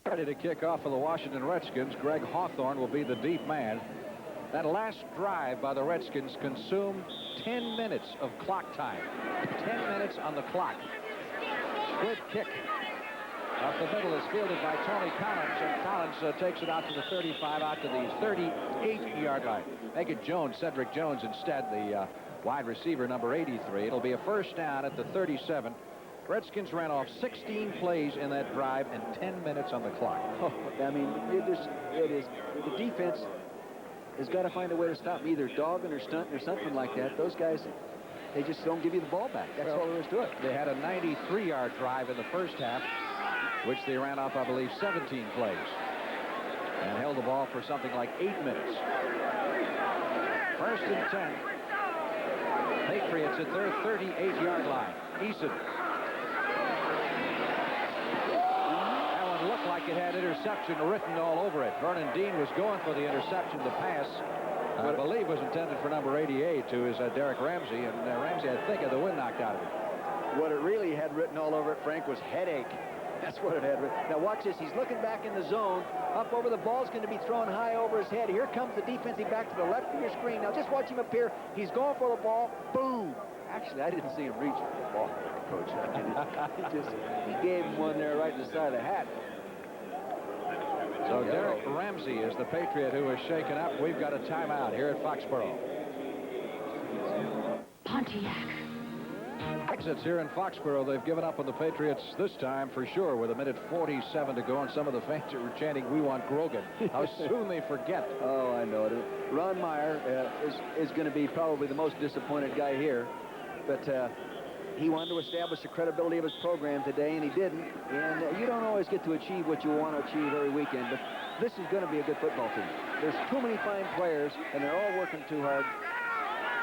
Ready to kick off for the Washington Redskins. Greg Hawthorne will be the deep man. That last drive by the Redskins consumed 10 minutes of clock time. 10 minutes on the clock. Good kick Up the middle is fielded by Tony Collins, and Collins takes it out to the 35, out to the 38-yard line. Make it Jones, Cedric Jones instead, the wide receiver, number 83. It'll be a first down at the 37. Redskins ran off 16 plays in that drive and 10 minutes on the clock. Oh, I mean, it is. The defense has got to find a way to stop them, either dogging or stunting or something like that. Those guys, they just don't give you the ball back. That's all there is to it. They had a 93-yard drive in the first half, which they ran off, I believe, 17 plays, and held the ball for something like 8 minutes. First and 10. Patriots at their 38-yard line. Eason. That one looked like it had interception written all over it. Vernon Dean was going for the interception. The pass, I believe, was intended for number 88, who is Derek Ramsey, and Ramsey, I think, had the wind knocked out of it. What it really had written all over it, Frank, was headache. That's what it had written. Now watch this. He's looking back in the zone. Up over the ball's going to be thrown high over his head. Here comes the defensive back to the left of your screen. Now just watch him up here. He's going for the ball. Boom. Actually, I didn't see him reach for the ball, Coach. He gave him one there right in the side of the hat. So Derek Ramsey is the Patriot who is shaken up. We've got a timeout here at Foxborough. Pontiac. Exits here in Foxborough. They've given up on the Patriots this time for sure, with 1:47 to go, and some of the fans that were chanting, "We want Grogan." How soon they forget. Oh, I know it. Ron Meyer is going to be probably the most disappointed guy here, but he wanted to establish the credibility of his program today, and he didn't. And you don't always get to achieve what you want to achieve every weekend, but this is going to be a good football team. There's too many fine players, and they're all working too hard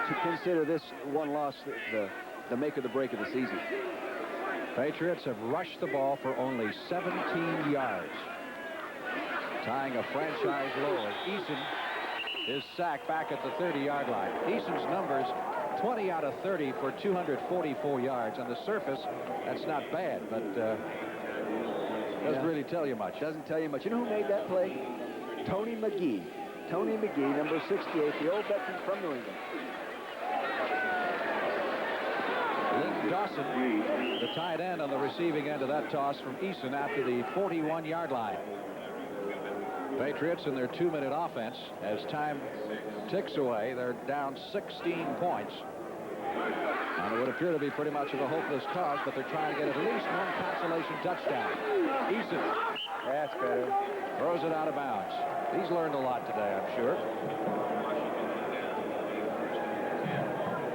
to consider this one loss the make or the break of the season. Patriots have rushed the ball for only 17 yards, tying a franchise low as Eason is sacked back at the 30-yard line. Eason's numbers, 20 out of 30 for 244 yards. On the surface, that's not bad, but doesn't really tell you much. Doesn't tell you much. You know who made that play? Tony McGee. Tony McGee, number 68, the old veteran from New England. Lynn Dawson, the tight end, on the receiving end of that toss from Eason after the 41-yard line. Patriots in their 2-minute offense, as time ticks away, they're down 16 points. And it would appear to be pretty much of a hopeless toss, but they're trying to get at least one consolation touchdown. Eason. That's better. Throws it out of bounds. He's learned a lot today, I'm sure.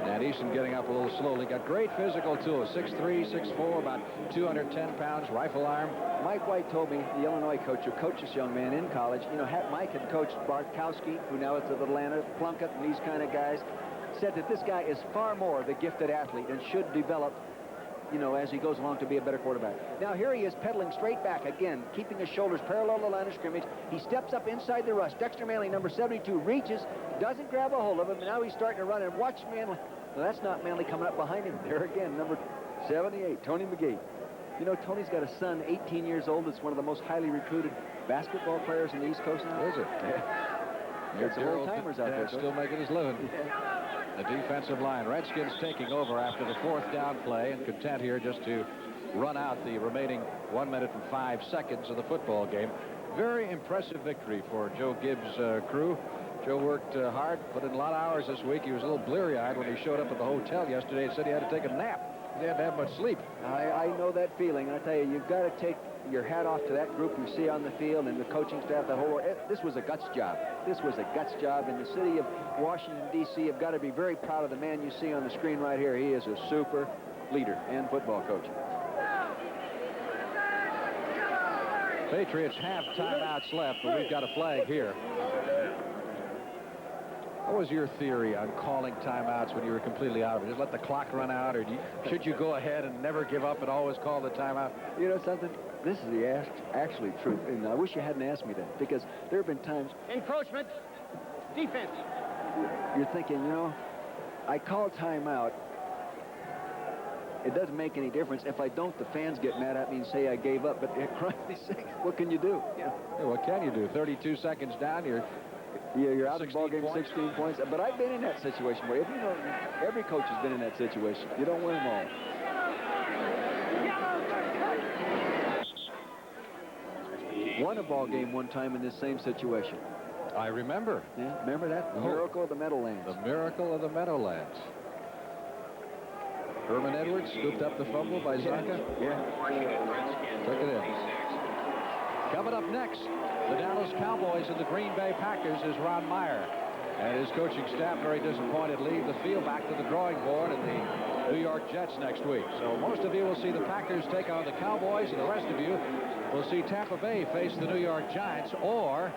And Eason getting up a little slowly. Got great physical, too. 6'3", 6'4", about 210 pounds, rifle arm. Mike White told me, the Illinois coach who coached this young man in college, you know, Mike had coached Bartkowski, who now is at Atlanta, Plunkett, and these kind of guys, said that this guy is far more the gifted athlete and should develop, you know, as he goes along to be a better quarterback. Now here he is pedaling straight back again, keeping his shoulders parallel to the line of scrimmage. He steps up inside the rush. Dexter Manley, number 72, reaches, doesn't grab a hold of him, and now he's starting to run, and watch Manley. Well, that's not Manley coming up behind him. There again, number 78, Tony McGee. You know, Tony's got a son, 18 years old, that's one of the most highly recruited basketball players in the East Coast now. Is it? There's some old-timers out there. Still making his living. The defensive line. Redskins taking over after the 4th down play, and content here just to run out the remaining 1 minute and 5 seconds of the football game. Very impressive victory for Joe Gibbs' crew. Joe worked hard, put in a lot of hours this week. He was a little bleary-eyed when he showed up at the hotel yesterday and said he had to take a nap. He didn't have much sleep. I know that feeling, and I tell you, you've got to take your hat off to that group you see on the field and the coaching staff, the whole. This was a guts job. This was a guts job, and the city of Washington, D.C. have got to be very proud of the man you see on the screen right here. He is a super leader and football coach. Patriots have timeouts left, but we've got a flag here. What was your theory on calling timeouts when you were completely out of it? Just let the clock run out, or should you go ahead and never give up and always call the timeout? You know something? This is the actually truth, and I wish you hadn't asked me that, because there have been times... Encroachment. Defense. You're thinking, you know, I call timeout. It doesn't make any difference. If I don't, the fans get mad at me and say I gave up. But Christ's sake, what can you do? Yeah, what can you do? 32 seconds down, you're out of the ball game, 16 points. But I've been in that situation where, you know, every coach has been in that situation. You don't win them all. won a ball game one time in this same situation. I remember. Yeah, remember that? The Miracle of the Meadowlands. The Miracle of the Meadowlands. Herman Edwards scooped up the fumble by Zonka. Yeah. Took it in. Coming up next, the Dallas Cowboys and the Green Bay Packers is Ron Meyer. And his coaching staff, very disappointed, leave the field back to the drawing board and the New York Jets next week. So most of you will see the Packers take on the Cowboys, and the rest of you will see Tampa Bay face the New York Giants, or